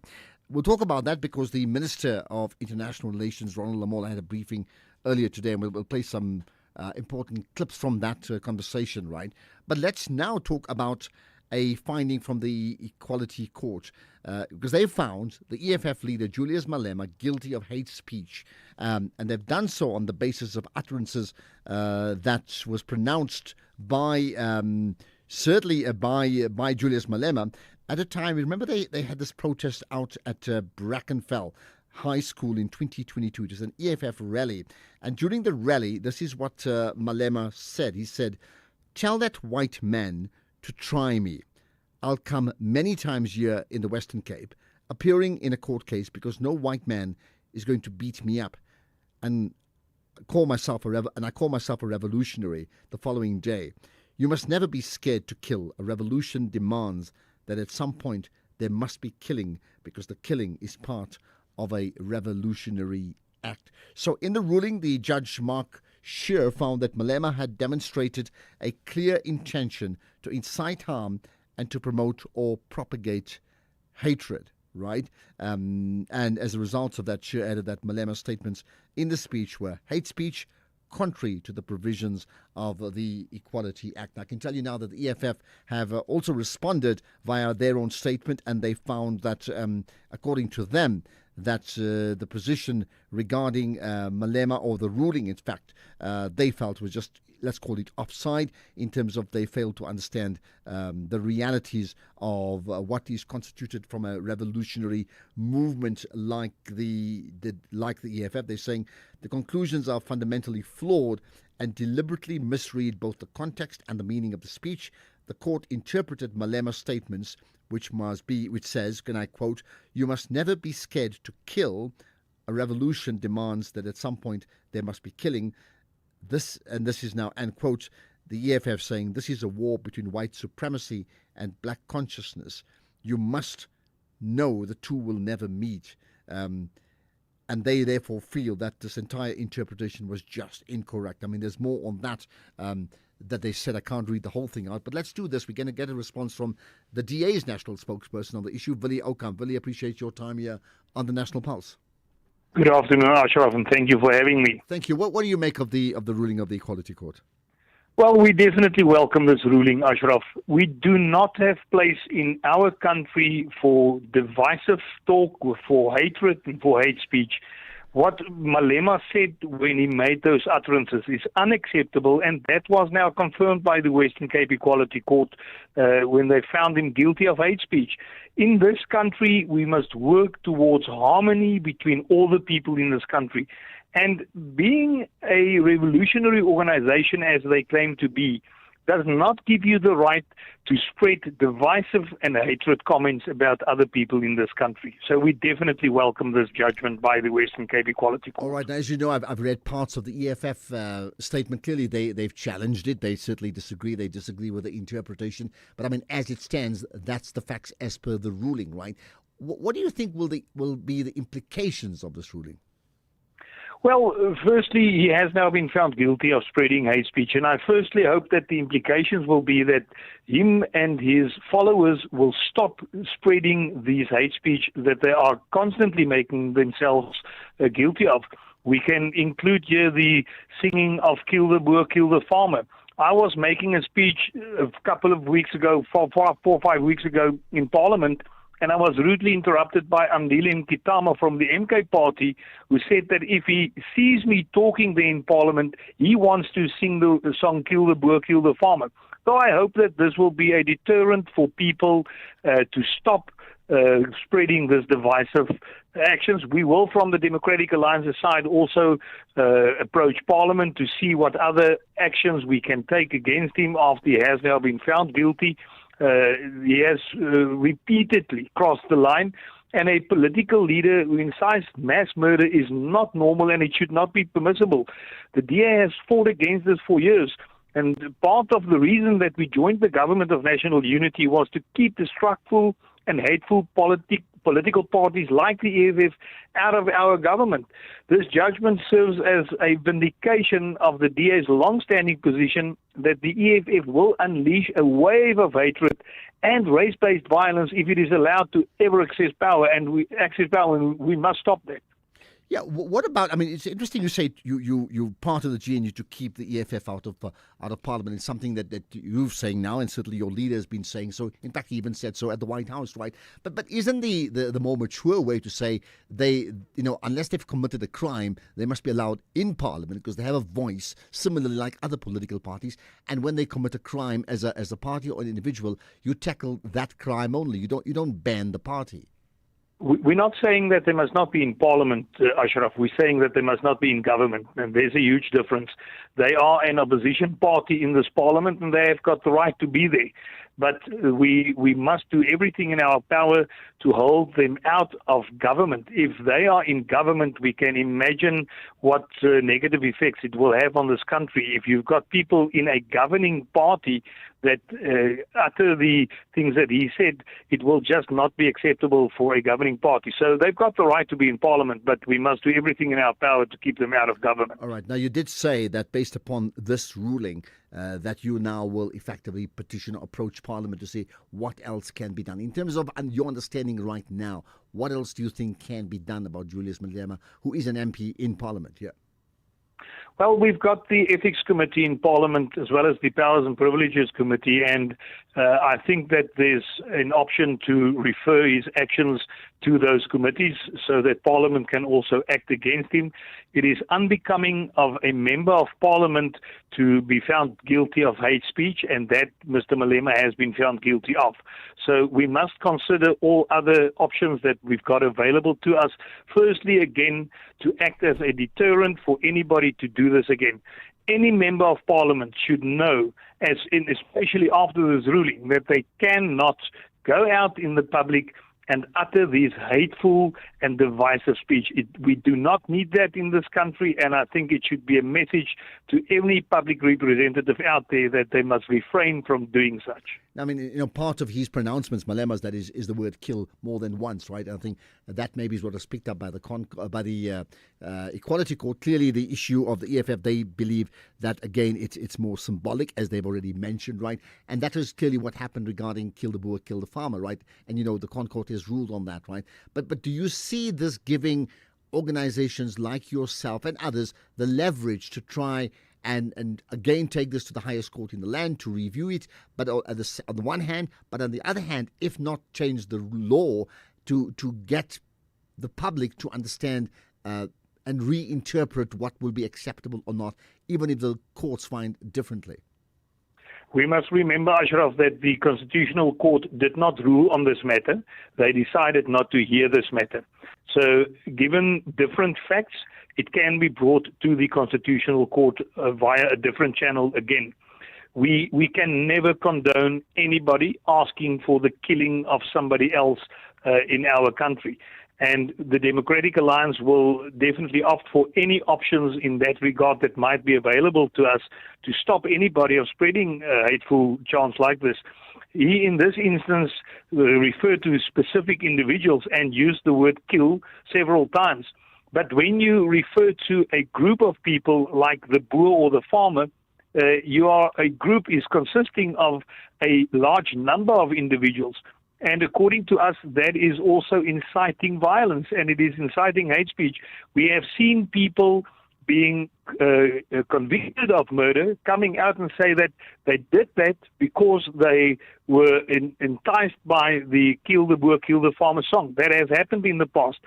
We'll talk about that because the Minister of International Relations, Ronald Lamola, had a briefing earlier today, and we'll play some important clips from that conversation, right? But let's now talk about a finding from the Equality Court, because they found the EFF leader Julius Malema guilty of hate speech, and they've done so on the basis of utterances that was pronounced by certainly by Julius Malema at a time. Remember, they had this protest out at Brackenfell High School in 2022. It was an EFF rally. And during the rally, this is what Malema said. He said, "Tell that white man to try me. I'll come many times here in the Western Cape, appearing in a court case because no white man is going to beat me up." And I call myself a revolutionary the following day. "You must never be scared to kill. A revolution demands that at some point there must be killing, because the killing is part of a revolutionary act." So in the ruling, the judge Mark Scheer found that Malema had demonstrated a clear intention to incite harm and to promote or propagate hatred, right? And as a result of that, Scheer added that Malema's statements in the speech were hate speech, contrary to the provisions of the Equality Act. I can tell you now that the EFF have also responded via their own statement, and they found that, according to them, that the position regarding Malema, or the ruling, in fact, they felt was just, let's call it, offside, in terms of they failed to understand the realities of what is constituted from a revolutionary movement like the EFF. They're saying the conclusions are fundamentally flawed and deliberately misread both the context and the meaning of the speech. The court interpreted Malema's statements, which says, can I quote, "You must never be scared to kill. A revolution demands that at some point there must be killing." This is now, end quote, the EFF saying this is a war between white supremacy and black consciousness. You must know the two will never meet. And they therefore feel that this entire interpretation was just incorrect. I mean, there's more on that that they said. I can't read the whole thing out, but let's do this. We're going to get a response from the DA's national spokesperson on the issue, Willie Oukamp. Willie, appreciate your time here on the National Pulse. Good afternoon, Ashraf, and thank you for having me. Thank you. What do you make of the ruling of the Equality Court? Well, we definitely welcome this ruling, Ashraf. We do not have place in our country for divisive talk, for hatred, and for hate speech. What Malema said when he made those utterances is unacceptable, and that was now confirmed by the Western Cape Equality Court when they found him guilty of hate speech. In this country, we must work towards harmony between all the people in this country. And being a revolutionary organization, as they claim to be, does not give you the right to spread divisive and hatred comments about other people in this country. So we definitely welcome this judgment by the Western Cape Equality Court. All right. Now, as you know, I've read parts of the EFF statement. Clearly, they've challenged it. They certainly disagree. They disagree with the interpretation. But, I mean, as it stands, that's the facts as per the ruling, right? What do you think will be the implications of this ruling? Well, firstly, he has now been found guilty of spreading hate speech, and I firstly hope that the implications will be that him and his followers will stop spreading these hate speech that they are constantly making themselves guilty of. We can include here the singing of "Kill the Boer, Kill the Farmer." I was making a speech a couple of weeks ago, 4 or 5 weeks ago in Parliament, and I was rudely interrupted by Andile Mkitama from the MK party, who said that if he sees me talking there in Parliament, he wants to sing the song "Kill the Boer, Kill the Farmer." So I hope that this will be a deterrent for people to stop spreading this divisive actions. We will, from the Democratic Alliance side, also approach Parliament to see what other actions we can take against him after he has now been found guilty. He has repeatedly crossed the line, and a political leader who incites mass murder is not normal, and it should not be permissible. The DA has fought against this for years, and part of the reason that we joined the Government of National Unity was to keep destructive and hateful political parties like the EFF out of our government. This judgment serves as a vindication of the DA's long-standing position that the EFF will unleash a wave of hatred and race-based violence if it is allowed to ever access power, and we must stop that. Yeah, what about? I mean, it's interesting you say you're part of the GNU to keep the EFF out of Parliament. It's something that you're saying now, and certainly your leader has been saying so. In fact, he even said so at the White House, right? But isn't the more mature way to say they, unless they've committed a crime, they must be allowed in Parliament because they have a voice, similarly like other political parties. And when they commit a crime as a party or an individual, you tackle that crime only. You don't ban the party. We're not saying that they must not be in Parliament, Ashraf. We're saying that they must not be in government, and there's a huge difference. They are an opposition party in this Parliament, and they have got the right to be there. But we must do everything in our power to hold them out of government. If they are in government, we can imagine what negative effects it will have on this country. If you've got people in a governing party that utter the things that he said, it will just not be acceptable for a governing party. So they've got the right to be in Parliament, but we must do everything in our power to keep them out of government. All right. Now, you did say that based upon this ruling, that you now will effectively petition or approach Parliament to say what else can be done. In terms of your understanding right now, what else do you think can be done about Julius Malema, who is an MP in Parliament? Yeah. Well, we've got the Ethics Committee in Parliament as well as the Powers and Privileges Committee, and I think that there's an option to refer his actions to those committees so that Parliament can also act against him. It is unbecoming of a member of Parliament to be found guilty of hate speech, and that Mr. Malema has been found guilty of. So we must consider all other options that we've got available to us. Firstly, again, to act as a deterrent for anybody to do this again. Any member of Parliament should know, especially after this ruling, that they cannot go out in the public and utter these hateful and divisive speech. We do not need that in this country, and I think it should be a message to any public representative out there that they must refrain from doing such. I mean, part of his pronouncements, Malema's, that is the word "kill" more than once, right? I think that maybe is what was picked up by the Equality Court. Clearly, the issue of the EFF, they believe that again it's more symbolic, as they've already mentioned, right? And that is clearly what happened regarding "kill the Boer, kill the farmer," right? And the Court has ruled on that, right? But do you see this giving organizations like yourself and others the leverage to try and again take this to the highest court in the land to review it, but on the one hand, but on the other hand, if not change the law to get the public to understand and reinterpret what will be acceptable or not, even if the courts find differently? We must remember, Ashraf, that the Constitutional Court did not rule on this matter. They decided not to hear this matter. So, given different facts, it can be brought to the Constitutional Court via a different channel again. We can never condone anybody asking for the killing of somebody else in our country. And the Democratic Alliance will definitely opt for any options in that regard that might be available to us to stop anybody of spreading hateful chants like this. He, in this instance, referred to specific individuals and used the word kill several times. But when you refer to a group of people like the Boer or the farmer, a group is consisting of a large number of individuals. And according to us, that is also inciting violence, and it is inciting hate speech. We have seen people being convicted of murder coming out and say that they did that because they were enticed by the "Kill the Boer, Kill the Farmer" song. That has happened in the past.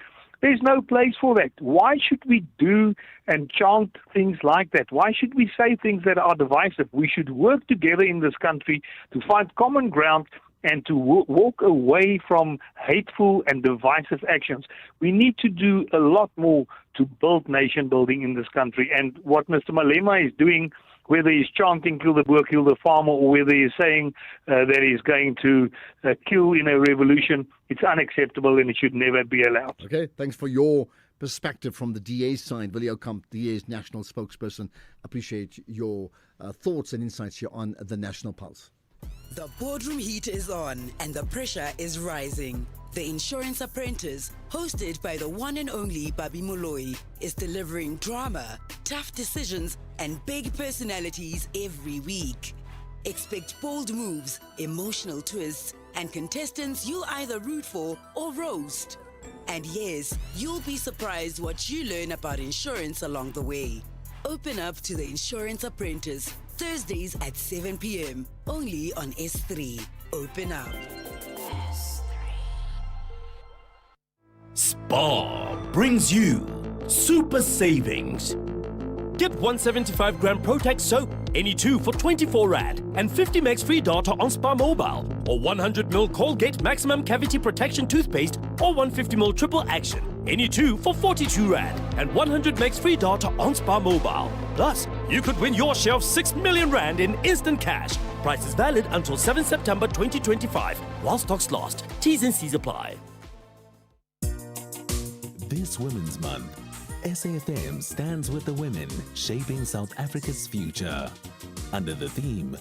There's no place for that. Why should we do and chant things like that? Why should we say things that are divisive? We should work together in this country to find common ground and to walk away from hateful and divisive actions. We need to do a lot more to build nation building in this country. And what Mr. Malema is doing, whether he's chanting "Kill the Boer, kill the farmer," or whether he's saying that he's going to kill in a revolution, it's unacceptable and it should never be allowed. Okay, thanks for your perspective from the DA's side. Willie Okamp, DA's national spokesperson. Appreciate your thoughts and insights here on the National Pulse. The boardroom heat is on and the pressure is rising. The Insurance Apprentice, hosted by the one and only Babi Moloi, is delivering drama, tough decisions, and big personalities every week. Expect bold moves, emotional twists, and contestants you'll either root for or roast. And yes, you'll be surprised what you learn about insurance along the way. Open up to the Insurance Apprentice, Thursdays at 7 p.m. only on S3. Open up. Spar brings you super savings. Get 175 gram Protex soap, any two for 24 Rand, and 50 megs free data on Spar Mobile, or 100 ml Colgate Maximum Cavity Protection toothpaste, or 150 ml Triple Action, any two for 42 Rand, and 100 megs free data on Spar Mobile. Thus, you could win your share of 6 million Rand in instant cash. Price is valid until 7 September 2025, while stocks last. T's and C's apply. This Women's Month, SAFM stands with the women shaping South Africa's future. Under the theme,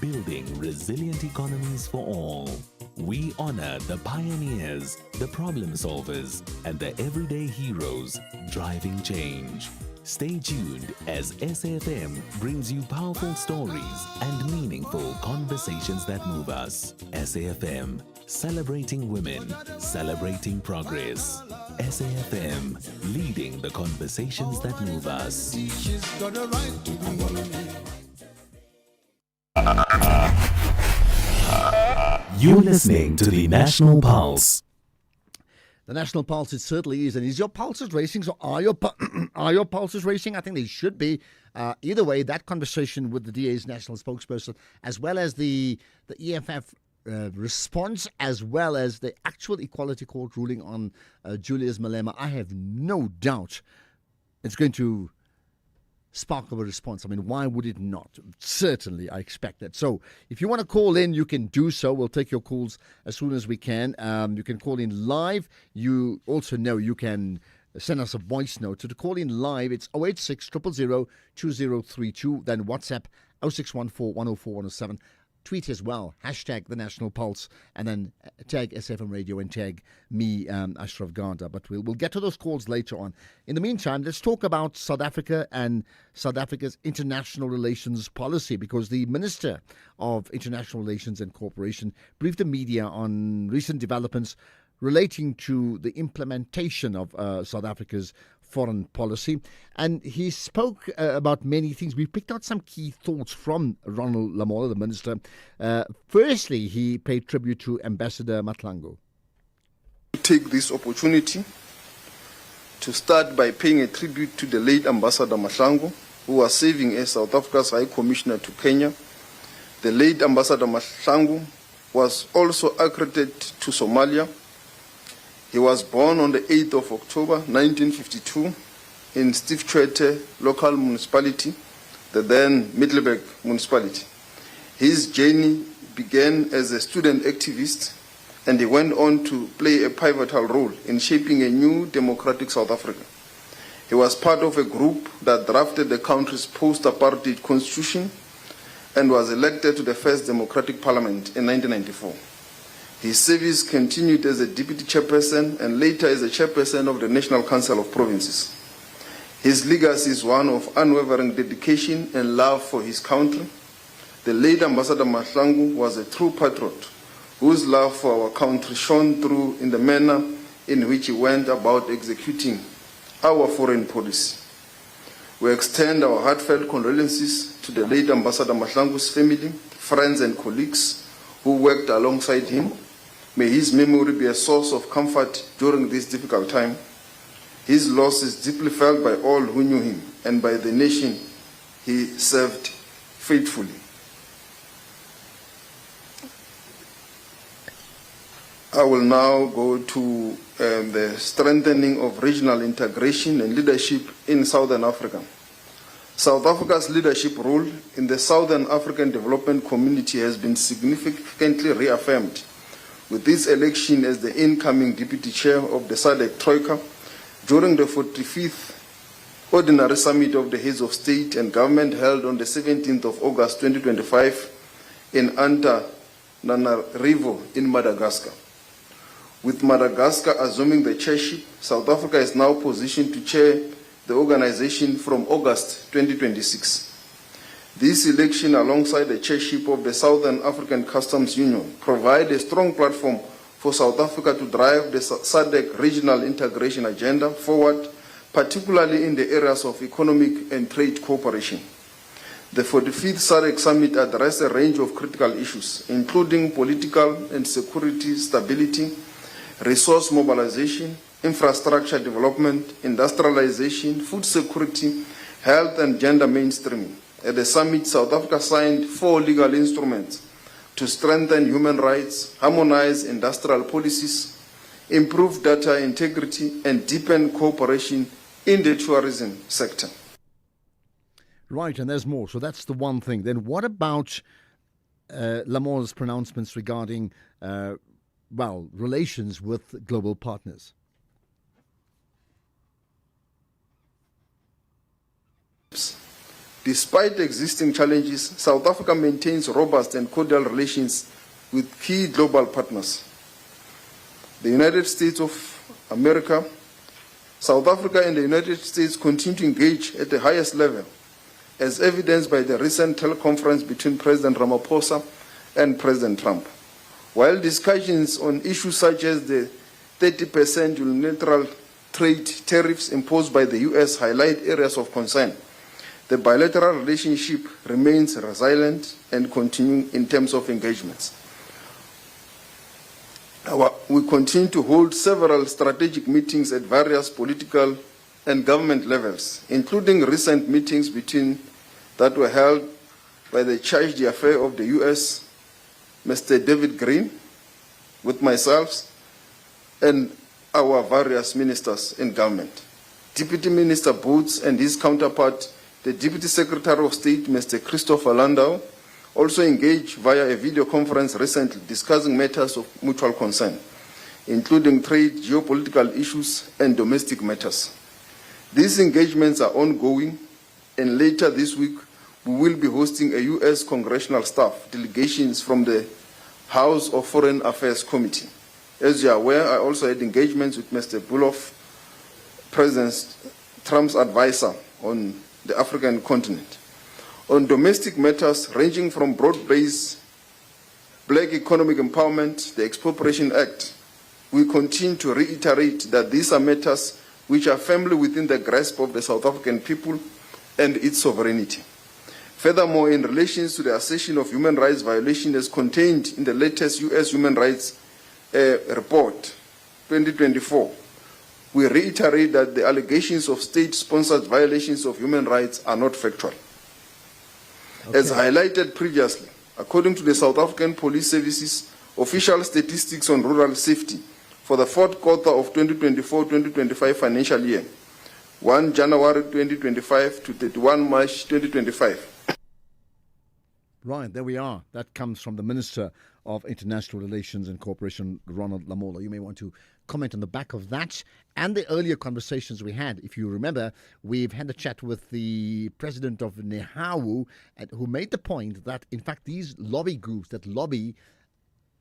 Building Resilient Economies for All. We honor the pioneers, the problem solvers, and the everyday heroes driving change. Stay tuned as SAFM brings you powerful stories and meaningful conversations that move us. SAFM, Celebrating women, celebrating progress. SAFM, leading the conversations that move us. You're listening to the National Pulse. The National Pulse, it certainly is. And is your pulses racing? So are your pulses racing? I think they should be. Either way, that conversation with the DA's national spokesperson, as well as the EFF response, as well as the actual Equality Court ruling on Julius Malema, I have no doubt it's going to spark of a response. I mean, why would it not? Certainly, I expect that. So if you want to call in, you can do so. We'll take your calls as soon as we can. You can call in live. You also know you can send us a voice note. So to call in live, it's 086 000 2032. Then WhatsApp 0614 104 107. Tweet as well, hashtag the National Pulse, and then tag SFM Radio and tag me, Ashraf Garda. But we'll get to those calls later on. In the meantime, let's talk about South Africa and South Africa's international relations policy, because the Minister of International Relations and Cooperation briefed the media on recent developments relating to the implementation of South Africa's foreign policy. And he spoke about many things. We picked out some key thoughts from Ronald Lamola, the minister. Firstly, he paid tribute to Ambassador Mahlangu. Take this opportunity to start by paying a tribute to the late Ambassador Mahlangu, who was serving as South Africa's High Commissioner to Kenya. The late Ambassador Mahlangu was also accredited to Somalia. He was born on the 8th of October 1952 in Stieftjewete local municipality, the then Middelburg municipality. His journey began as a student activist, and he went on to play a pivotal role in shaping a new democratic South Africa. He was part of a group that drafted the country's post-apartheid constitution and was elected to the first democratic parliament in 1994. His service continued as a deputy chairperson and later as a chairperson of the National Council of Provinces. His legacy is one of unwavering dedication and love for his country. The late Ambassador Mahlangu was a true patriot whose love for our country shone through in the manner in which he went about executing our foreign policy. We extend our heartfelt condolences to the late Ambassador Mahlangu's family, friends and colleagues who worked alongside him. May his memory be a source of comfort during this difficult time. His loss is deeply felt by all who knew him and by the nation he served faithfully. I will now go to the strengthening of regional integration and leadership in Southern Africa. South Africa's leadership role in the Southern African Development Community has been significantly reaffirmed with this election as the incoming deputy chair of the SADC Troika during the 45th Ordinary Summit of the Heads of State and Government held on the 17th of August 2025 in Antananarivo in Madagascar. With Madagascar assuming the chairship, South Africa is now positioned to chair the organization from August 2026. This election, alongside the chairship of the Southern African Customs Union, provide a strong platform for South Africa to drive the SADC regional integration agenda forward, particularly in the areas of economic and trade cooperation. The 45th SADC Summit addressed a range of critical issues, including political and security stability, resource mobilization, infrastructure development, industrialization, food security, health and gender mainstreaming. At the summit, South Africa signed 4 legal instruments to strengthen human rights, harmonize industrial policies, improve data integrity, and deepen cooperation in the tourism sector. Right, and there's more. So that's the one thing. Then what about Lamola's pronouncements regarding, relations with global partners? Despite existing challenges, South Africa maintains robust and cordial relations with key global partners. The United States of America, South Africa and the United States continue to engage at the highest level, as evidenced by the recent teleconference between President Ramaphosa and President Trump. While discussions on issues such as the 30% unilateral trade tariffs imposed by the US highlight areas of concern, the bilateral relationship remains resilient and continuing in terms of engagements. We continue to hold several strategic meetings at various political and government levels, including recent meetings that were held by the charge d'affaires of the US, Mr. David Green, with myself and our various ministers in government. Deputy Minister Boots and his counterpart, the Deputy Secretary of State, Mr. Christopher Landau, also engaged via a video conference recently discussing matters of mutual concern, including trade, geopolitical issues, and domestic matters. These engagements are ongoing, and later this week, we will be hosting a U.S. congressional staff delegations from the House of Foreign Affairs Committee. As you are aware, I also had engagements with Mr. Bulow, President Trump's advisor on the African continent. On domestic matters ranging from broad-based black economic empowerment, the Expropriation Act, we continue to reiterate that these are matters which are firmly within the grasp of the South African people and its sovereignty. Furthermore, in relation to the assertion of human rights violations as contained in the latest U.S. Human Rights Report 2024, we reiterate that the allegations of state-sponsored violations of human rights are not factual. Okay. As highlighted previously, according to the South African Police Service's official statistics on rural safety for the fourth quarter of 2024-2025 financial year, 1 January 2025 to 31 March 2025. Right, there we are. That comes from the Minister of International Relations and Cooperation, Ronald Lamola. You may want to comment on the back of that and the earlier conversations we had. If you remember, we've had a chat with the president of NEHAWU, who made the point that, in fact, these lobby groups that lobby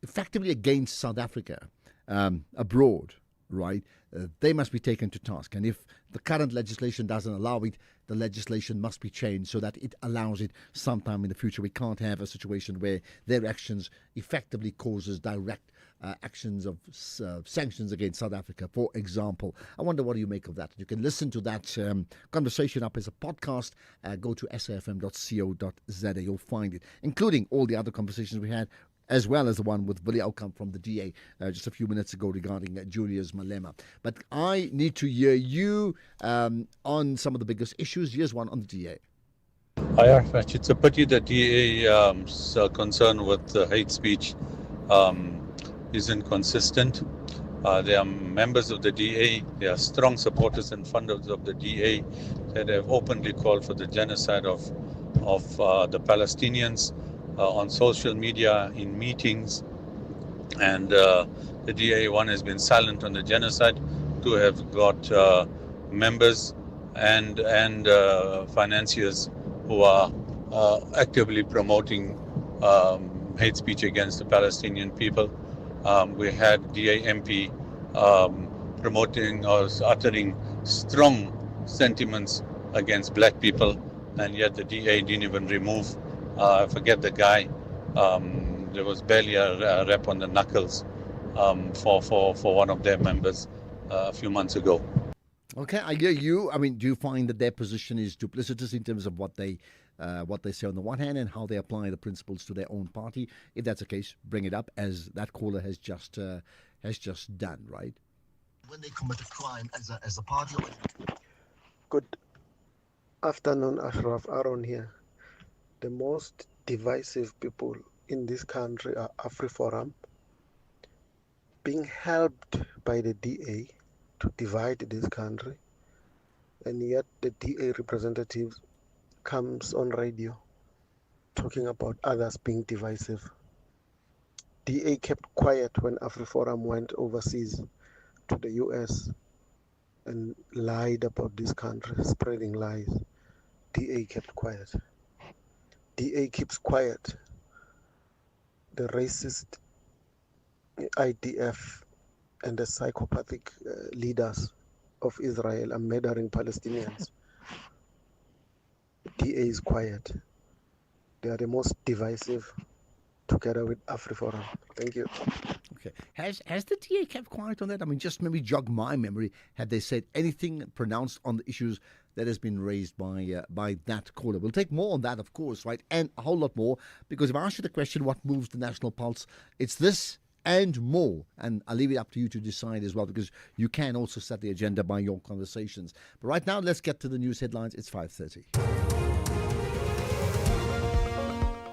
effectively against South Africa abroad, right, they must be taken to task. And if the current legislation doesn't allow it, the legislation must be changed so that it allows it sometime in the future. We can't have a situation where their actions effectively causes direct actions of sanctions against South Africa, for example. I wonder, what do you make of that? You can listen to that conversation up as a podcast. Go to safm.co.za. You'll find it, including all the other conversations we had, as well as the one with Willie Outcome from the DA just a few minutes ago regarding Julius Malema. But I need to hear you on some of the biggest issues. Here's one on the DA. Hi, it's a pity that DA's concern with hate speech isn't consistent. There are members of the DA, there are strong supporters and funders of the DA that have openly called for the genocide of the Palestinians on social media, in meetings, and the DA, one, has been silent on the genocide, two, have got members and financiers who are actively promoting hate speech against the Palestinian people. We had DA MP promoting or uttering strong sentiments against black people, and yet the DA didn't even remove, I forget the guy, there was barely a rap on the knuckles for one of their members a few months ago. Okay, I hear you. I mean, do you find that their position is duplicitous in terms of what they say on the one hand and how they apply the principles to their own party? If that's the case, bring it up, as that caller has just done, right? When they commit a crime as a party. Good afternoon, Ashraf. Aaron here. The most divisive people in this country are AfriForum, being helped by the DA to divide this country, and yet the DA representative comes on radio talking about others being divisive. DA kept quiet when AfriForum went overseas to the US and lied about this country, spreading lies. DA kept quiet. DA keeps quiet. The racist IDF and the psychopathic leaders of Israel are murdering Palestinians. DA is quiet. They are the most divisive together with AfriForum. Thank you. Okay. Has the TA kept quiet on that? I mean, just maybe jog my memory. Have they said anything pronounced on the issues that has been raised by that caller? We'll take more on that, of course, right? And a whole lot more. Because if I ask you the question, what moves the national pulse? It's this and more. And I'll leave it up to you to decide as well, because you can also set the agenda by your conversations. But right now, let's get to the news headlines. It's 5:30.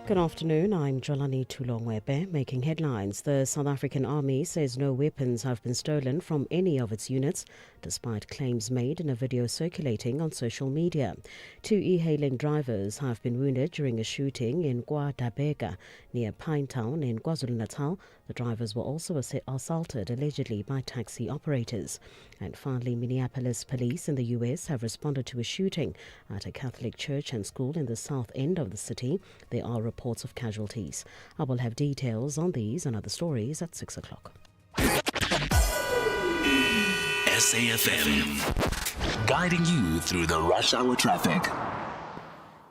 Good afternoon, I'm Jolani Tulongwebe, making headlines. The South African Army says no weapons have been stolen from any of its units, despite claims made in a video circulating on social media. 2 e-hailing drivers have been wounded during a shooting in KwaDabega, near Pinetown in KwaZulu-Natal. The drivers were also assaulted, allegedly by taxi operators. And finally, Minneapolis police in the U.S. have responded to a shooting at a Catholic church and school in the south end of the city. There are reports of casualties. I will have details on these and other stories at 6 o'clock. SAFM, guiding you through the rush hour traffic.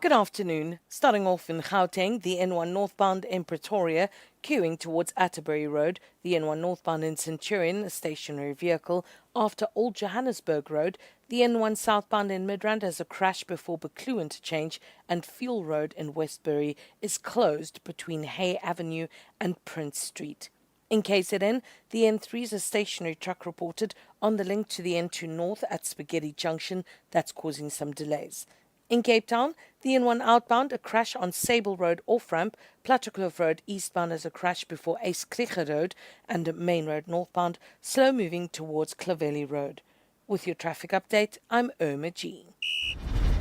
Good afternoon. Starting off in Gauteng, the N1 northbound in Pretoria, queuing towards Atterbury Road, the N1 northbound in Centurion, a stationary vehicle, after Old Johannesburg Road, the N1 southbound in Midrand has a crash before Buccleuch Interchange, and Fuel Road in Westbury is closed between Hay Avenue and Prince Street. In KZN, the N3 is a stationary truck reported on the link to the N2 North at Spaghetti Junction that's causing some delays. In Cape Town, the N1 outbound, a crash on Sable Road off-ramp, Plattekloof Road eastbound as a crash before Ace Klicher Road, and Main Road northbound, slow moving towards Clovelly Road. With your traffic update, I'm Irma G.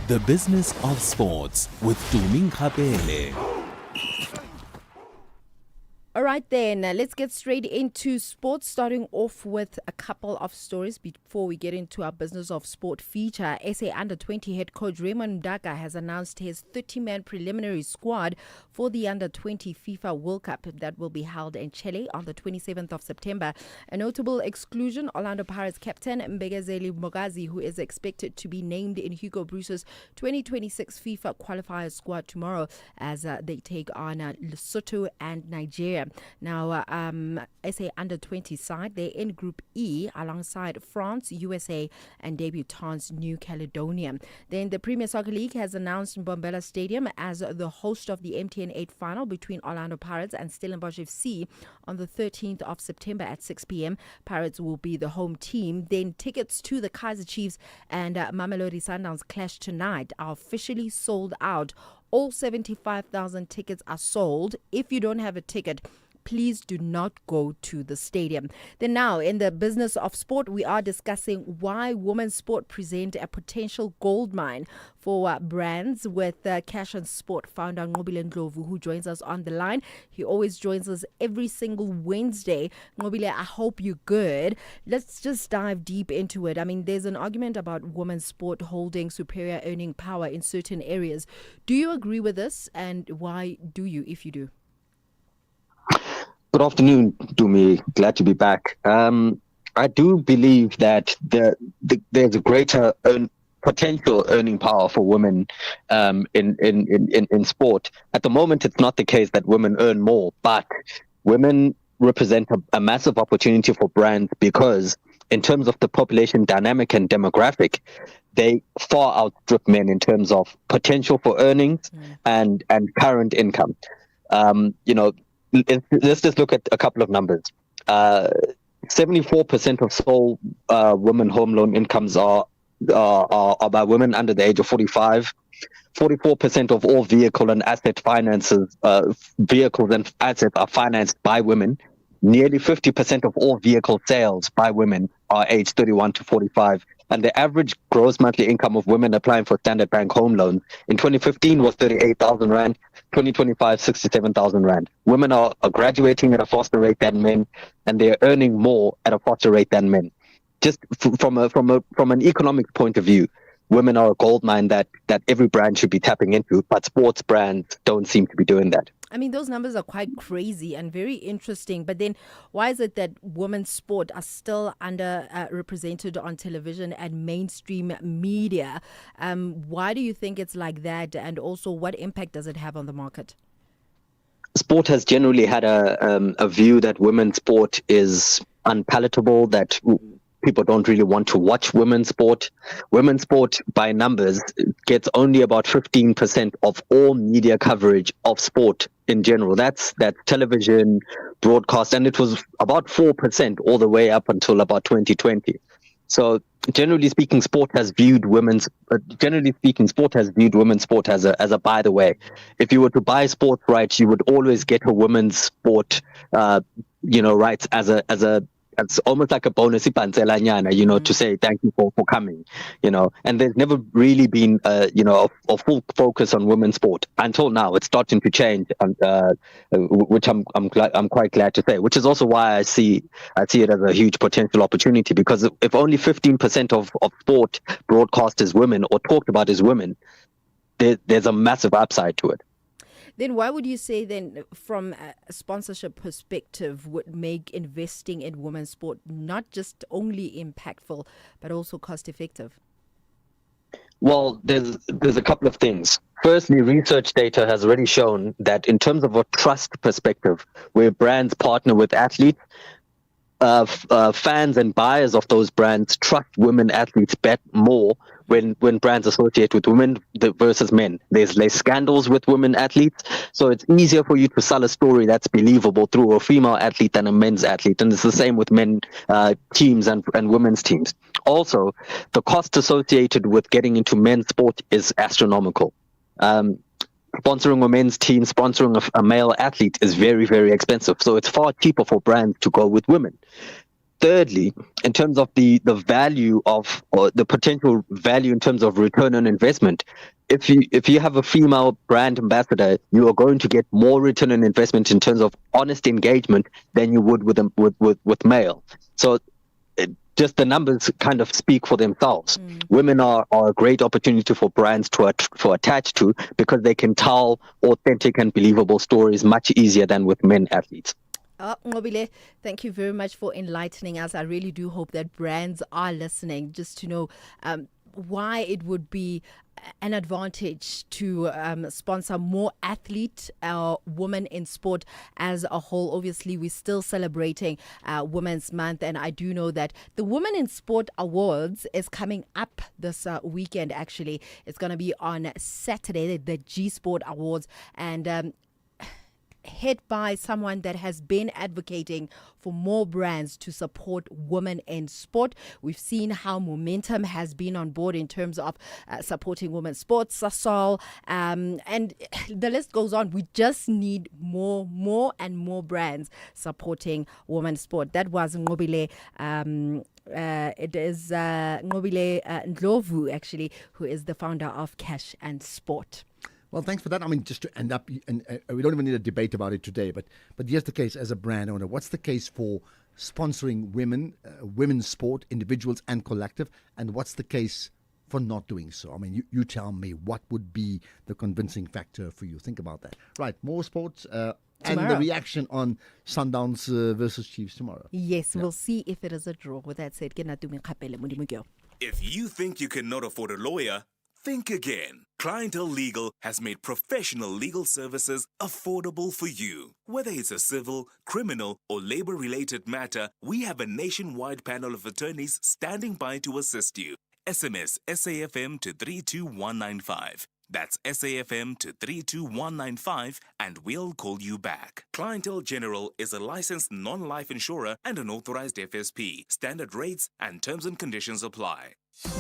The Business of Sports with Tumi Nkapele. All right, then, let's get straight into sports, starting off with a couple of stories before we get into our Business of Sport feature. SA Under-20 head coach Raymond Mdaka has announced his 30-man preliminary squad for the Under-20 FIFA World Cup that will be held in Chile on the 27th of September. A notable exclusion, Orlando Pirates captain Mbegazeli Mogazi, who is expected to be named in Hugo Bruce's 2026 FIFA qualifier squad tomorrow as they take on Lesotho and Nigeria. Now, SA Under-20 side, they're in Group E alongside France, USA, and debutants New Caledonia. Then the Premier Soccer League has announced Mbombela Stadium as the host of the MTN 8 final between Orlando Pirates and Stellenbosch FC on the 13th of September at 6 p.m. Pirates will be the home team. Then tickets to the Kaizer Chiefs and Mamelodi Sundowns clash tonight are officially sold out. All 75,000 tickets are sold. If you don't have a ticket, please do not go to the stadium. Then now, in the Business of Sport, we are discussing why women's sport present a potential gold mine for brands with Cash and Sport founder Nqobile Ndlovu, who joins us on the line. He always joins us every single Wednesday. Nqobile, I hope you're good. Let's just dive deep into it. I mean, there's an argument about women's sport holding superior earning power in certain areas. Do you agree with this, and why do you, if you do? Good afternoon, Dumi. Glad to be back. I do believe that there's a greater potential earning power for women in sport. At the moment, it's not the case that women earn more, but women represent a massive opportunity for brands because in terms of the population dynamic and demographic, they far outstrip men in terms of potential for earnings and current income. Let's just look at a couple of numbers. 74% of sole women home loan incomes are by women under the age of 45. 44% of all vehicle and asset finances, vehicles and assets are financed by women. Nearly 50% of all vehicle sales by women are aged 31 to 45. And the average gross monthly income of women applying for Standard Bank home loans in 2015 was 38,000 Rand, 2025, 67,000 Rand. Women are graduating at a faster rate than men, and they're earning more at a faster rate than men. Just from an economic point of view, women are a gold mine that every brand should be tapping into, but sports brands don't seem to be doing that. I mean, those numbers are quite crazy and very interesting. But then why is it that women's sport are still underrepresented on television and mainstream media? Why do you think it's like that? And also, what impact does it have on the market? sport has generally had a view that women's sport is unpalatable, that people don't really want to watch women's sport. Women's sport, by numbers, gets only about 15% of all media coverage of sport in general. That's television, broadcast, and it was about 4% all the way up until about 2020. So generally speaking, sport has viewed women's sport as a by the way. If you were to buy sports rights, you would always get a women's sport rights as a it's almost like a bonus, to say thank you for coming, and there's never really been, a full focus on women's sport until now. It's starting to change, and which I'm quite glad to say. Which is also why I see it as a huge potential opportunity, because if only 15% of sport broadcast is women or talked about as women, there's a massive upside to it. Then why would you say then, from a sponsorship perspective, would make investing in women's sport not just only impactful, but also cost effective? Well, there's a couple of things. Firstly, research data has already shown that in terms of a trust perspective, where brands partner with athletes, fans and buyers of those brands trust women athletes bet more when brands associate with women versus men. There's less scandals with women athletes, so it's easier for you to sell a story that's believable through a female athlete than a men's athlete. And it's the same with men teams and women's teams. Also, the cost associated with getting into men's sport is astronomical. Sponsoring a men's team, sponsoring a male athlete is very, very expensive. So it's far cheaper for brands to go with women. Thirdly, in terms of the value of, or the potential value in terms of return on investment, if you have a female brand ambassador, you are going to get more return on investment in terms of honest engagement than you would with male. So just the numbers kind of speak for themselves. Women are a great opportunity for brands to attach to, because they can tell authentic and believable stories much easier than with men athletes. Nqobile, thank you very much for enlightening us. I really do hope that brands are listening, just to know why it would be an advantage to sponsor more athlete women in sport as a whole. Obviously, we're still celebrating Women's Month, and I do know that the Women in Sport Awards is coming up this weekend. Actually, it's going to be on Saturday, the G Sport Awards, and head by someone that has been advocating for more brands to support women in sport. We've seen how Momentum has been on board in terms of supporting women's sports, Sasol, and the list goes on. We just need more and more brands supporting women's sport. That was Nqobile. It is Nqobile Ndlovu, actually, who is the founder of Cash and Sport. Well, thanks for that. I mean, just to end up, and we don't even need a debate about it today, but here's the case as a brand owner. What's the case for sponsoring women's sport, individuals and collective, and what's the case for not doing so? I mean, you tell me, what would be the convincing factor for you? Think about that. Right, more sports and the reaction on Sundowns versus Chiefs tomorrow. Yes, we'll see if it is a draw. With that said, if you think you cannot afford a lawyer, think again. Clientele Legal has made professional legal services affordable for you. Whether it's a civil, criminal, or labor-related matter, we have a nationwide panel of attorneys standing by to assist you. SMS SAFM to 32195. That's SAFM to 32195, and we'll call you back. Clientele General is a licensed non-life insurer and an authorized FSP. Standard rates and terms and conditions apply.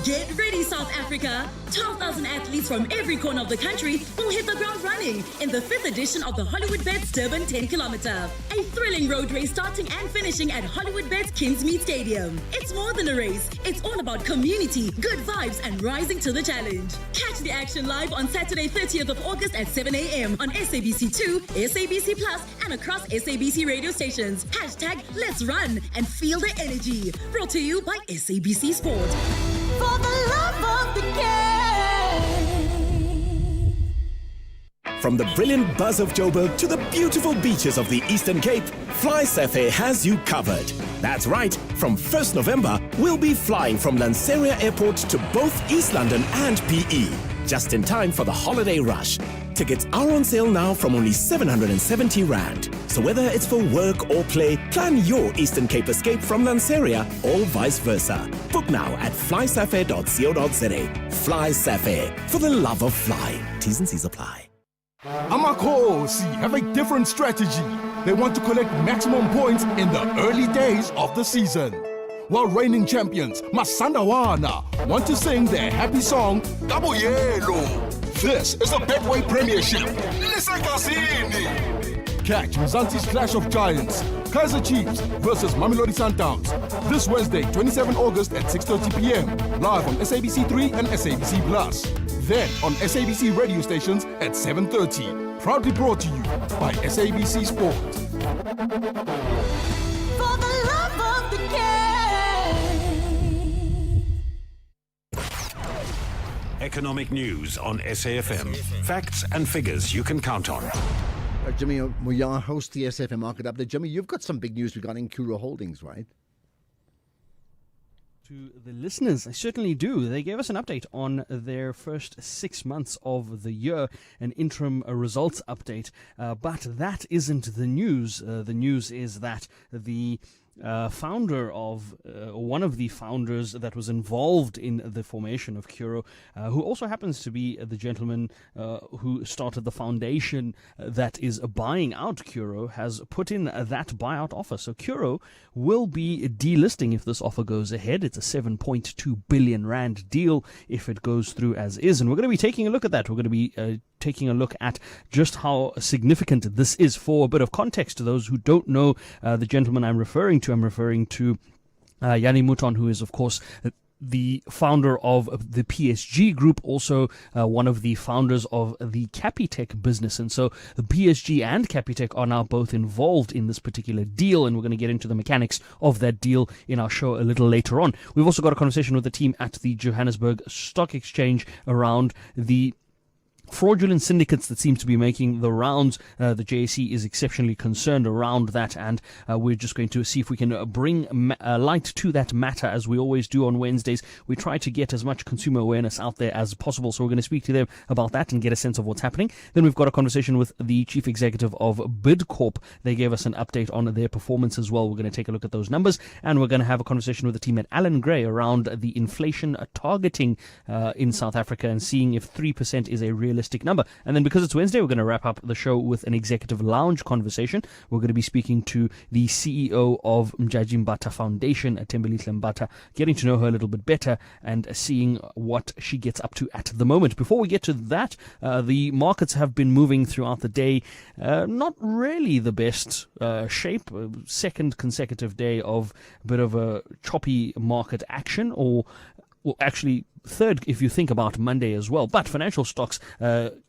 Get ready, South Africa! 12,000 athletes from every corner of the country will hit the ground running in the 5th edition of the Hollywoodbets Durban 10 Kilometer. A thrilling road race starting and finishing at Hollywoodbets Kingsmead Stadium. It's more than a race. It's all about community, good vibes, and rising to the challenge. Catch the action live on Saturday, 30th of August at 7 a.m. on SABC2, SABC Plus, and across SABC radio stations. Hashtag Let's Run and feel the energy. Brought to you by SABC Sport. For the love of the game. From the brilliant buzz of Joburg to the beautiful beaches of the Eastern Cape, Fly Safe has you covered. That's right, from 1st November, we'll be flying from Lanseria Airport to both East London and PE, just in time for the holiday rush. Tickets are on sale now from only 770 Rand. So whether it's for work or play, plan your Eastern Cape escape from Lanseria or vice versa. Book now at flysafair.co.za. Fly Safair, for the love of fly. T's and C's apply. Amakhosi have a different strategy. They want to collect maximum points in the early days of the season. While reigning champions Masandawana want to sing their happy song, Double Yellow. This is the Betway Premiership. Catch Mzansi's Clash of Giants, Kaizer Chiefs versus Mamelodi Sundowns, this Wednesday, 27 August at 6:30 p.m. live on SABC3 and SABC Plus. Then on SABC radio stations at 7:30. Proudly brought to you by SABC Sport. For the love of the game. Economic news on SAFM. Facts and figures you can count on. Jimmy Moya hosts the SAFM Market Update. Jimmy, you've got some big news regarding Curro Holdings, right? To the listeners, I certainly do. They gave us an update on their first 6 months of the year, an interim results update. But that isn't the news. The news is that the founder of one of the founders that was involved in the formation of Curro, who also happens to be the gentleman who started the foundation that is buying out Curro, has put in that buyout offer. So Curro will be delisting if this offer goes ahead. It's a 7.2 billion rand deal if it goes through as is, and we're going to be taking a look at that. We're going to be taking a look at just how significant this is. For a bit of context to those who don't know the gentleman I'm referring to Jannie Mouton, who is, of course, the founder of the PSG Group, also one of the founders of the Capitec business. And so the PSG and Capitec are now both involved in this particular deal, and we're going to get into the mechanics of that deal in our show a little later on. We've also got a conversation with the team at the Johannesburg Stock Exchange around the fraudulent syndicates that seem to be making the rounds. The JSE is exceptionally concerned around that, and we're just going to see if we can bring light to that matter, as we always do on Wednesdays. We try to get as much consumer awareness out there as possible, so we're going to speak to them about that and get a sense of what's happening. Then we've got a conversation with the chief executive of Bidcorp. They gave us an update on their performance as well. We're going to take a look at those numbers, and we're going to have a conversation with the team at Allan Gray around the inflation targeting in South Africa and seeing if 3% is a realistic number. And then, because it's Wednesday, we're going to wrap up the show with an executive lounge conversation. We're going to be speaking to the CEO of Mjaji Mbata Foundation, Thembelihle Mbata, getting to know her a little bit better and seeing what she gets up to at the moment. Before we get to that, the markets have been moving throughout the day. Not really the best shape. Second consecutive day of a bit of a choppy market action, or actually third if you think about Monday as well. But financial stocks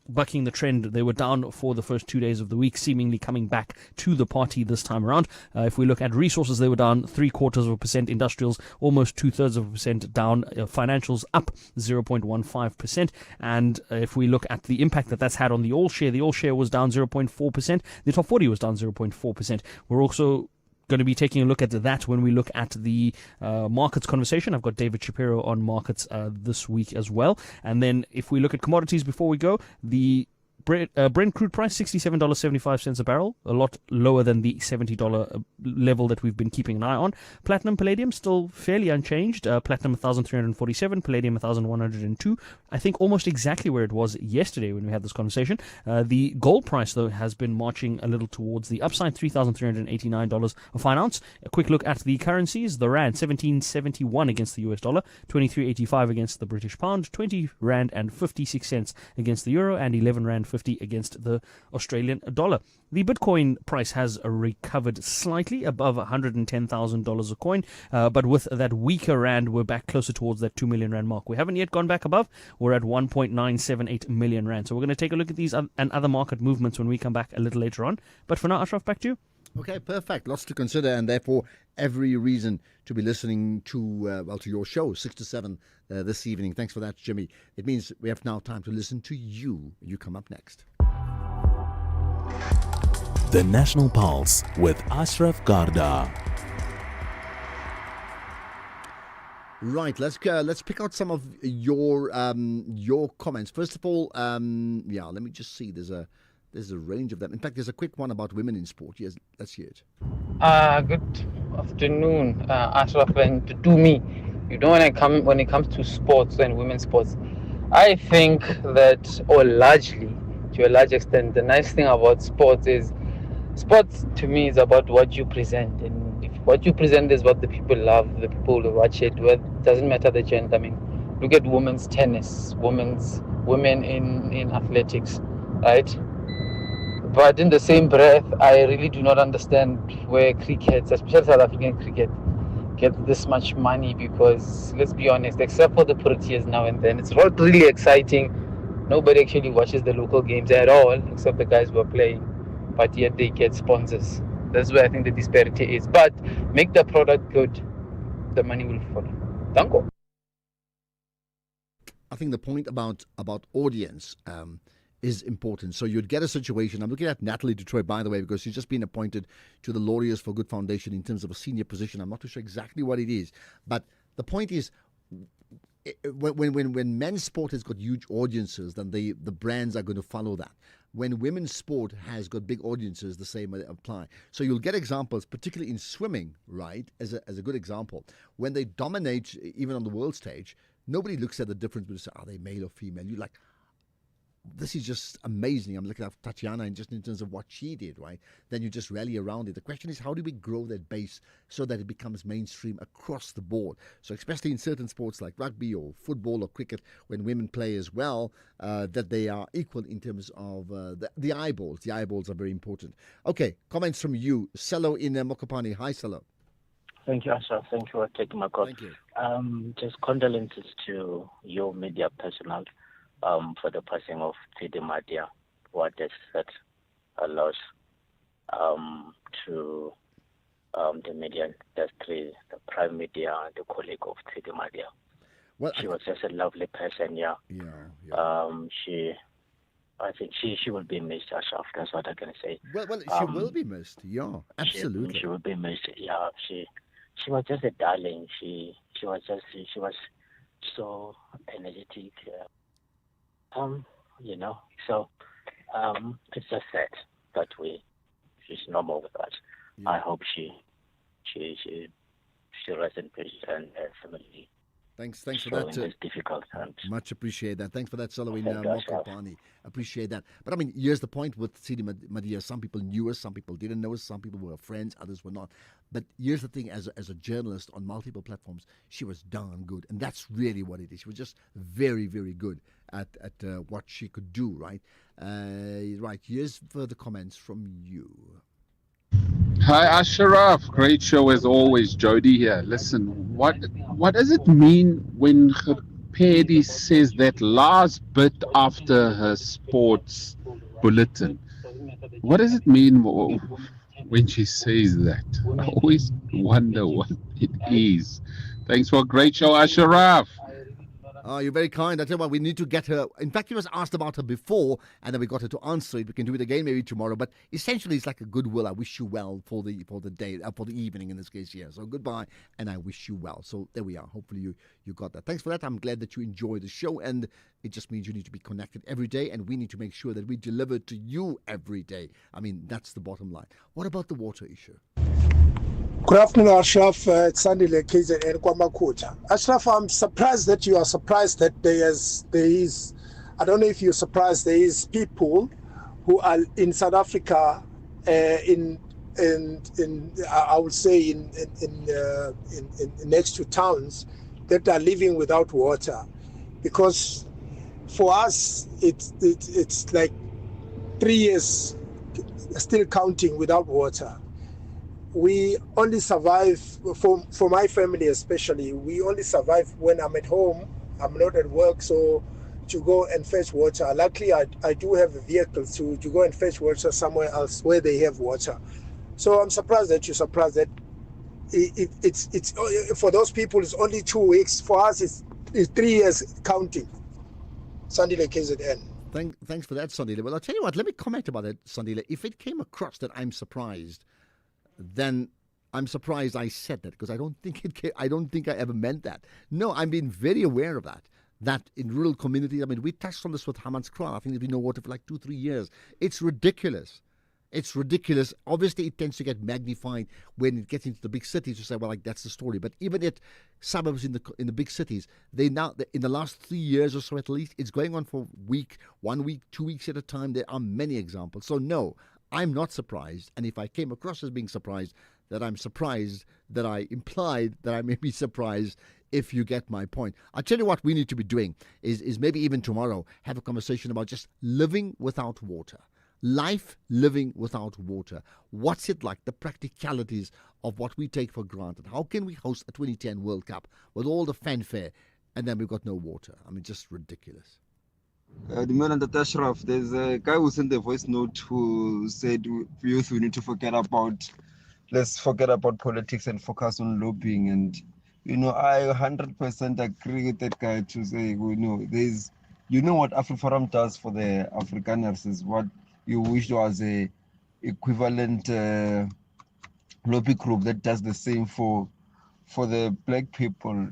bucking the trend. They were down for the first 2 days of the week, seemingly coming back to the party this time around. If we look at resources, they were down 0.75%. Industrials almost 2/3% down. Financials up 0.15%. And if we look at the impact that that's had on the all share was down 0.4%. The top 40 was down 0.4%. We're also going to be taking a look at that when we look at the markets conversation. I've got David Shapiro on markets this week as well. And then if we look at commodities before we go, the Brent crude price, $67.75 a barrel, a lot lower than the $70 level that we've been keeping an eye on. Platinum, palladium, still fairly unchanged. Platinum 1,347, palladium 1,102. I think almost exactly where it was yesterday when we had this conversation. The gold price, though, has been marching a little towards the upside, $3,389 a fine ounce. A quick look at the currencies. The rand, 17.71 against the US dollar, 23.85 against the British pound, 20 rand and 56 cents against the euro, and 11 rand 50 against the Australian dollar. The Bitcoin price has recovered slightly above $110,000 a coin, but with that weaker rand, we're back closer towards that 2 million rand mark. We haven't yet gone back above. We're at 1.978 million rand. So we're going to take a look at these and other market movements when we come back a little later on. But for now, Ashraf, back to you. Okay, perfect. Lots to consider, and therefore every reason to be listening to to your show 6 to 7 this evening. Thanks for that, Jimmy. It means we have now time to listen to you. You come up next. The National Pulse with Ashraf Garda. Right, let's pick out some of your comments. First of all, let me just see. There's a range of them. In fact, there's a quick one about women in sport. Yes, let's hear it. Good afternoon, Ashraf, and to me, when it comes to sports and women's sports, I think that, or largely, to a large extent, the nice thing about sports is, sports to me is about what you present, and if what you present is what the people love, the people will watch it. Well, it doesn't matter the gender. I mean, look at women's tennis, women in athletics, right? But in the same breath, I really do not understand where cricket, especially South African cricket, gets this much money, because let's be honest, except for the Proteas now and then, it's not really exciting. Nobody actually watches the local games at all, except the guys who are playing, but yet they get sponsors. That's where I think the disparity is. But make the product good, the money will follow. Thank you. I think the point about audience is important. So you'd get a situation. I'm looking at Natalie Detroit, by the way, because she's just been appointed to the Lawyers for Good Foundation in terms of a senior position. I'm not too sure exactly what it is, but the point is, when men's sport has got huge audiences, then the brands are going to follow that. When women's sport has got big audiences, the same will apply. So you'll get examples, particularly in swimming, right, as a good example. When they dominate, even on the world stage, nobody looks at the difference between, are they male or female? You're like, this is just amazing. I'm looking at Tatiana, and just in terms of what she did, right? Then you just rally around it. The question is, how do we grow that base so that it becomes mainstream across the board? So especially in certain sports like rugby or football or cricket, when women play as well, that they are equal in terms of the eyeballs. The eyeballs are very important. Okay, comments from you. Sello in Mokopane. Hi, Sello. Thank you, Ashraf. Thank you for taking my call. Thank you. Just condolences to your media personnel for the passing of Tshidi Madia. What is such a loss to the media industry, the prime media, and the colleague of Tshidi Madia. Well, she was just a lovely person, yeah. I think she will be missed, Ashraf. That's what I can say. Well, she will be missed, yeah, absolutely. She will be missed, yeah. She was just a darling. She was so energetic. So it's just sad, but she's normal with us. Yeah. I hope she rests in peace, and her family. Thanks for that. This difficult times. Much appreciate that. Thanks for that, Solomon Mokopane. Appreciate that. But I mean, here's the point with Tshidi Madia. Some people knew us, some people didn't know us, some people were friends, others were not. But here's the thing: as a journalist on multiple platforms, she was darn good, and that's really what it is. She was just very, very good at what she could do. Right. Right. Here's further comments from you. Hi Ashraf, great show as always. Jody here. Listen, what does it mean when Phedi says that last bit after her sports bulletin? What does it mean when she says that? I always wonder what it is. Thanks for a great show, Ashraf. You're very kind. I tell you what, we need to get her. In fact, he was asked about her before, and then we got her to answer it. We can do it again maybe tomorrow. But essentially, it's like a goodwill. I wish you well for the day, for the evening in this case here. So goodbye, and I wish you well. So there we are. Hopefully you got that. Thanks for that. I'm glad that you enjoy the show, and it just means you need to be connected every day, and we need to make sure that we deliver to you every day. I mean, that's the bottom line. What about the water issue? Good afternoon, Ashraf. It's Sandile KZN Kwamakuta. Ashraf, I'm surprised that you are surprised that there is, I don't know if you're surprised, there is people who are in South Africa, I would say in next to towns that are living without water, because for us it's like 3 years still counting without water. We only survive, for my family especially, we only survive when I'm at home. I'm not at work, so to go and fetch water. Luckily, I do have a vehicle to go and fetch water somewhere else where they have water. So I'm surprised that you're surprised that it's for those people it's only 2 weeks. For us, it's 3 years counting. Sandile KZN. Thanks for that, Sandile. Well, I'll tell you what, let me comment about that, Sandile. If it came across that I'm surprised, then I'm surprised I said that because I don't think I ever meant that. No, I'm being very aware of that. That in rural communities, I mean, we touched on this with Hammanskraal. I think there's been no water for like 2-3 years. It's ridiculous. It's ridiculous. Obviously, it tends to get magnified when it gets into the big cities. You say, well, like that's the story. But even at suburbs in the big cities, in the last 3 years or so at least, it's going on for 1 week, 2 weeks at a time. There are many examples. So no, I'm not surprised. And if I came across as being surprised, that I'm surprised, that I implied that I may be surprised, if you get my point. I'll tell you what we need to be doing is maybe even tomorrow have a conversation about just living without water. Life living without water. What's it like? The practicalities of what we take for granted. How can we host a 2010 World Cup with all the fanfare and then we've got no water? I mean, just ridiculous. The man under Ashraf, there's a guy who sent a voice note who said, youth, we need to let's forget about politics and focus on lobbying. And, I 100% agree with that guy to say, what AfriForum does for the Afrikaners is what you wish was a equivalent lobby group that does the same for the black people,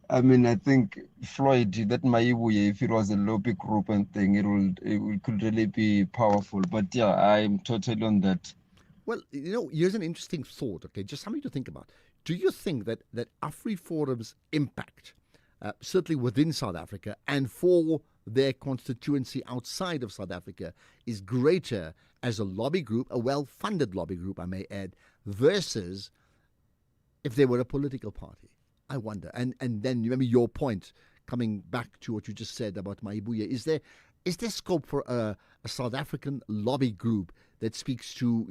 I mean, I think Floyd, that Maibuye, if it was a lobby group and thing, it could really be powerful. But yeah, I'm totally on that. Well, here's an interesting thought, okay, just something to think about. Do you think that AfriForum's impact, certainly within South Africa and for their constituency outside of South Africa, is greater as a lobby group, a well-funded lobby group, I may add, versus if they were a political party? I wonder. And then maybe your point, coming back to what you just said about Maibuye, is there scope for a South African lobby group that speaks to,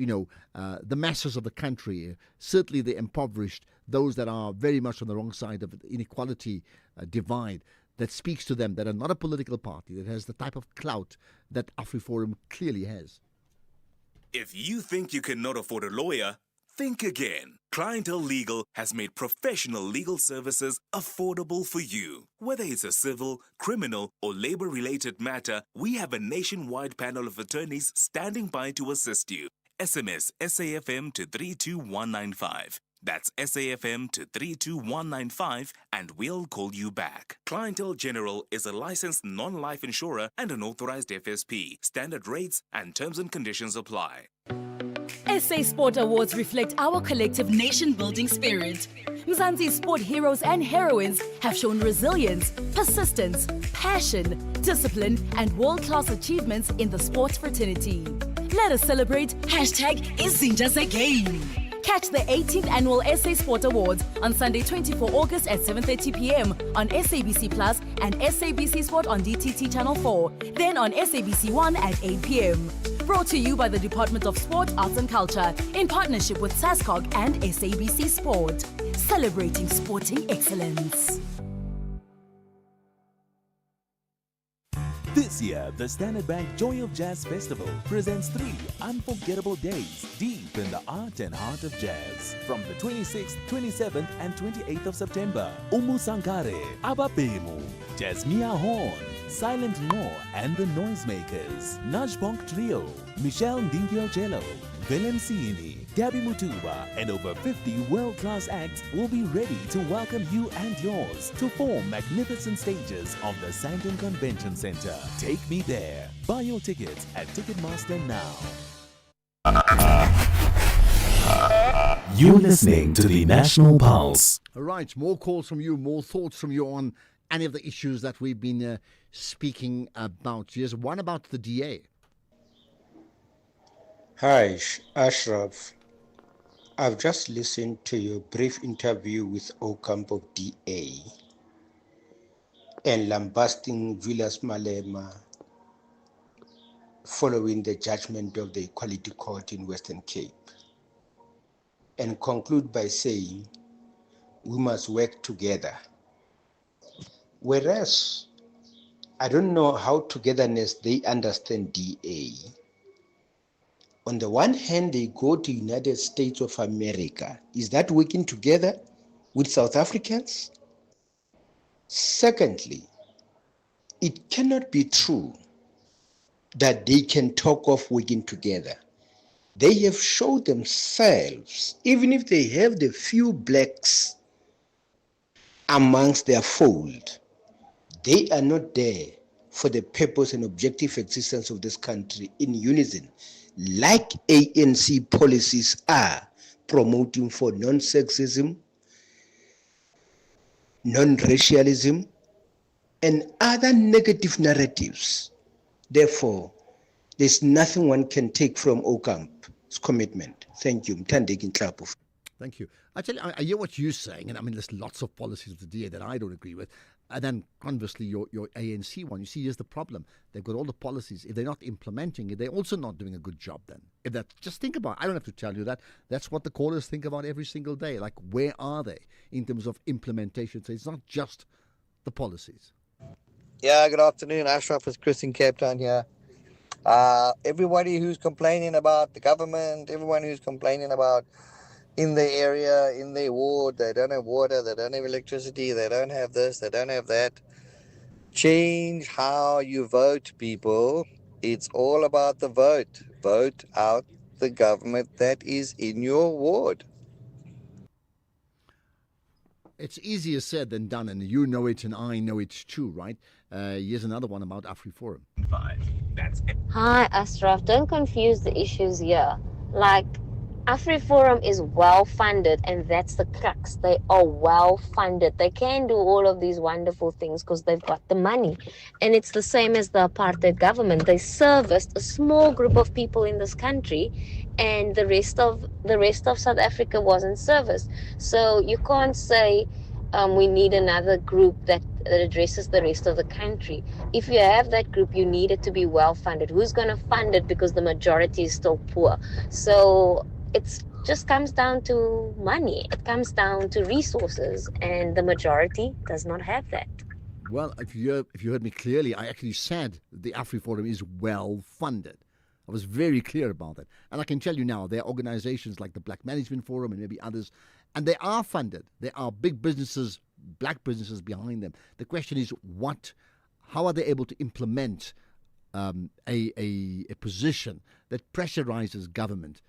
the masses of the country, certainly the impoverished, those that are very much on the wrong side of the inequality divide, that speaks to them, that are not a political party, that has the type of clout that AfriForum clearly has? If you think you cannot afford a lawyer, think again. Clientele Legal has made professional legal services affordable for you. Whether it's a civil, criminal, or labor-related matter, we have a nationwide panel of attorneys standing by to assist you. SMS SAFM to 32195. That's SAFM to 32195 and we'll call you back. Clientele General is a licensed non-life insurer and an authorized FSP. Standard rates and terms and conditions apply. SA Sport Awards reflect our collective nation-building spirit. Mzansi's sport heroes and heroines have shown resilience, persistence, passion, discipline, and world-class achievements in the sports fraternity. Let us celebrate #Izinja Zegame. Catch the 18th Annual SA Sport Awards on Sunday, 24 August at 7:30 p.m. on SABC Plus and SABC Sport on DTT Channel 4, then on SABC 1 at 8 p.m. Brought to you by the Department of Sport, Arts and Culture in partnership with SASCOG and SABC Sport. Celebrating sporting excellence. This year, the Standard Bank Joy of Jazz Festival presents 3 unforgettable days deep in the art and heart of jazz. From the 26th, 27th and 28th of September, Umu Sankare, Ababemu, Jasmia Horn, Silent Law and the Noisemakers, Najbonk Trio, Michelle Ndingio-Jello, Willem Siini, Gabby Mutuba, and over 50 world-class acts will be ready to welcome you and yours to 4 magnificent stages of the Sandton Convention Center. Take me there. Buy your tickets at Ticketmaster now. You're listening to the National Pulse. All right, more calls from you, more thoughts from you on any of the issues that we've been speaking about. Here's one about the DA. Hi, Ashraf. I've just listened to your brief interview with Ocampo DA and lambasting Julius Malema following the judgment of the Equality Court in Western Cape, and conclude by saying we must work together. Whereas I don't know how togetherness they understand DA. On the one hand, they go to United States of America. Is that working together with South Africans? Secondly, it cannot be true that they can talk of working together. they have showed themselves, even if they have the few blacks amongst their fold, they are not there for the purpose and objective existence of this country in unison, like ANC policies are promoting for non-sexism, non-racialism, and other negative narratives. Therefore, there's nothing one can take from Ocamp's commitment. Thank you. Mthandeki Nhlapo. Thank you. Actually, I hear what you're saying, and I mean, there's lots of policies of the DA that I don't agree with. And then, conversely, your ANC one, you see, here's the problem. They've got all the policies. If they're not implementing it, they're also not doing a good job then. If that, just think about it. I don't have to tell you that. That's what the callers think about every single day. Like, where are they in terms of implementation? So it's not just the policies. Yeah, good afternoon. Ashraf is Chris in Cape Town here. Everybody who's complaining about the government, everyone who's complaining about in the area, in their ward, they don't have water, they don't have electricity, they don't have this, they don't have that. Change how you vote, people. It's all about the vote. Vote out the government that is in your ward. It's easier said than done, and you know it, and I know it too, right? Here's another one about AfriForum. Hi, Ashraf. Don't confuse the issues here. Like, AfriForum is well funded, and that's the crux. They are well funded. They can do all of these wonderful things because they've got the money. And it's the same as the apartheid government. They serviced a small group of people in this country, and the rest of South Africa wasn't serviced. So you can't say we need another group that addresses the rest of the country. If you have that group, you need it to be well funded. Who's going to fund it? Because the majority is still poor. So it just comes down to money. It comes down to resources, and the majority does not have that. Well, if you heard me clearly, I actually said the AfriForum is well funded. I was very clear about that. And I can tell you now, there are organizations like the Black Management Forum and maybe others, and they are funded. There are big businesses, black businesses behind them. The question is how are they able to implement a position that pressurizes government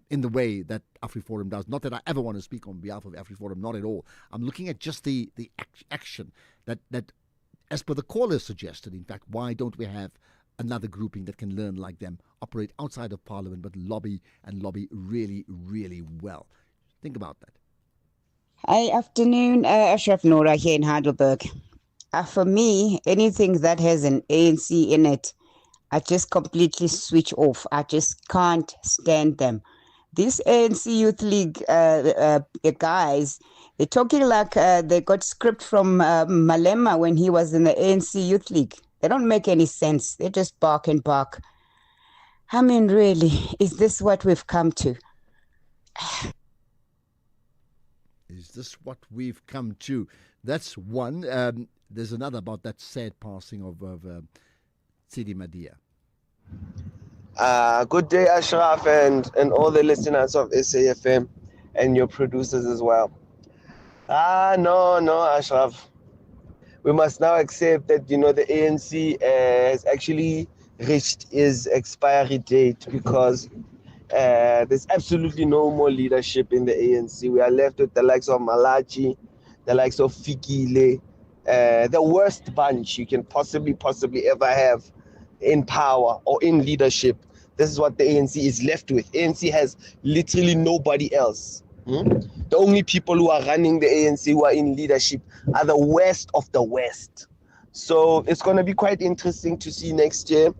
in the way that AfriForum does? Not that I ever want to speak on behalf of AfriForum, not at all. I'm looking at just the action that, as per the caller suggested, in fact, why don't we have another grouping that can learn like them, operate outside of Parliament, but lobby really, really well? Think about that. Hi, afternoon. Ashraf Nora here in Heidelberg. For me, anything that has an ANC in it, I just completely switch off. I just can't stand them. These ANC Youth League guys, they're talking like they got script from Malema when he was in the ANC Youth League. They don't make any sense. They just bark and bark. I mean, really, is this what we've come to? Is this what we've come to? That's one. There's another about that sad passing of Sidi Madia. Good day, Ashraf, and all the listeners of SAFM and your producers as well. No, Ashraf. We must now accept that, the ANC has actually reached its expiry date because there's absolutely no more leadership in the ANC. We are left with the likes of Malachi, the likes of Fikile, the worst bunch you can possibly ever have in power or in leadership. This is what the ANC is left with. ANC has literally nobody else. The only people who are running the ANC who are in leadership are the West of the West. So it's going to be quite interesting to see next year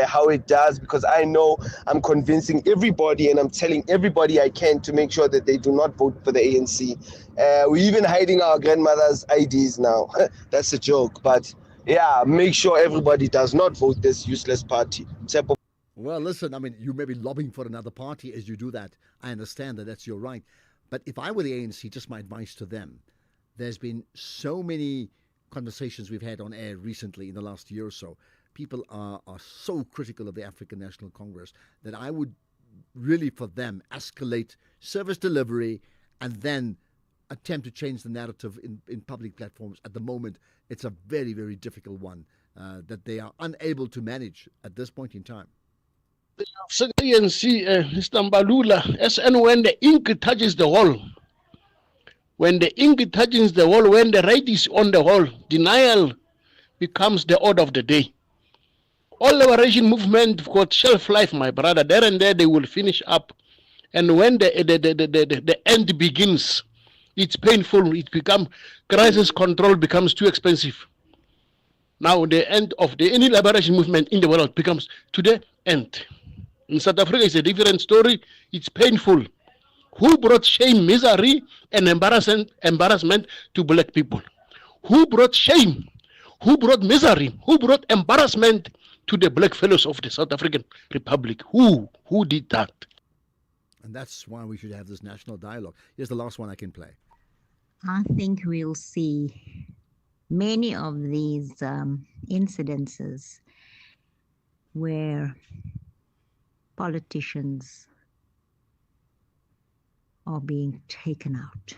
how it does, because I know I'm convincing everybody and I'm telling everybody I can to make sure that they do not vote for the ANC. We're even hiding our grandmother's IDs now. That's a joke. But yeah, make sure everybody does not vote this useless party. Well, listen, I mean, you may be lobbying for another party as you do that. I understand that that's your right. But if I were the ANC, just my advice to them, there's been so many conversations we've had on air recently in the last year or so. People are so critical of the African National Congress that I would really, for them, escalate service delivery and then attempt to change the narrative in public platforms. At the moment, it's a very, very difficult one that they are unable to manage at this point in time. ANC, Mr. Mbalula, as and when the ink touches the wall, when the ink touches the wall, when the right is on the wall, denial becomes the order of the day. All liberation movement got shelf life, my brother. There and there they will finish up. And when the end begins, it's painful. It becomes, crisis control becomes too expensive. Now the end of any liberation movement in the world becomes to the end. In South Africa, it's a different story. It's painful. Who brought shame, misery, and embarrassment to black people? Who brought shame? Who brought misery? Who brought embarrassment to the black fellows of the South African Republic? Who did that? And that's why we should have this national dialogue. Here's the last one I can play. I think we'll see many of these incidences where politicians are being taken out.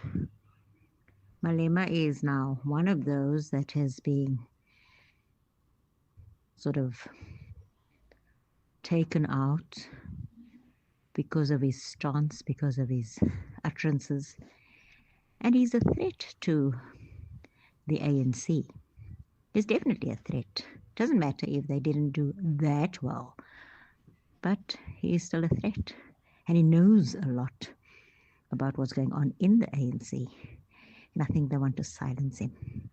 Malema is now one of those that has been sort of taken out because of his stance, because of his utterances, and he's a threat to the ANC. He's definitely a threat. Doesn't matter if they didn't do that well, but he is still a threat, and he knows a lot about what's going on in the ANC, and I think they want to silence him.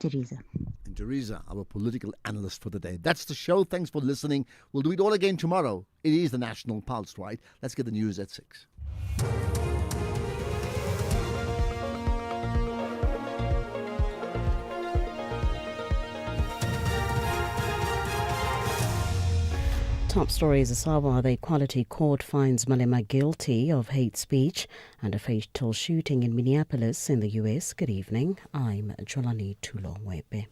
Teresa. And Teresa, our political analyst for the day. That's the show. Thanks for listening. We'll do it all again tomorrow. It is the National Pulse, right? Let's get the news at 6. Top stories. The Equality Court finds Malema guilty of hate speech and a fatal shooting in Minneapolis in the U.S. Good evening. I'm Jolani Tulongwebe.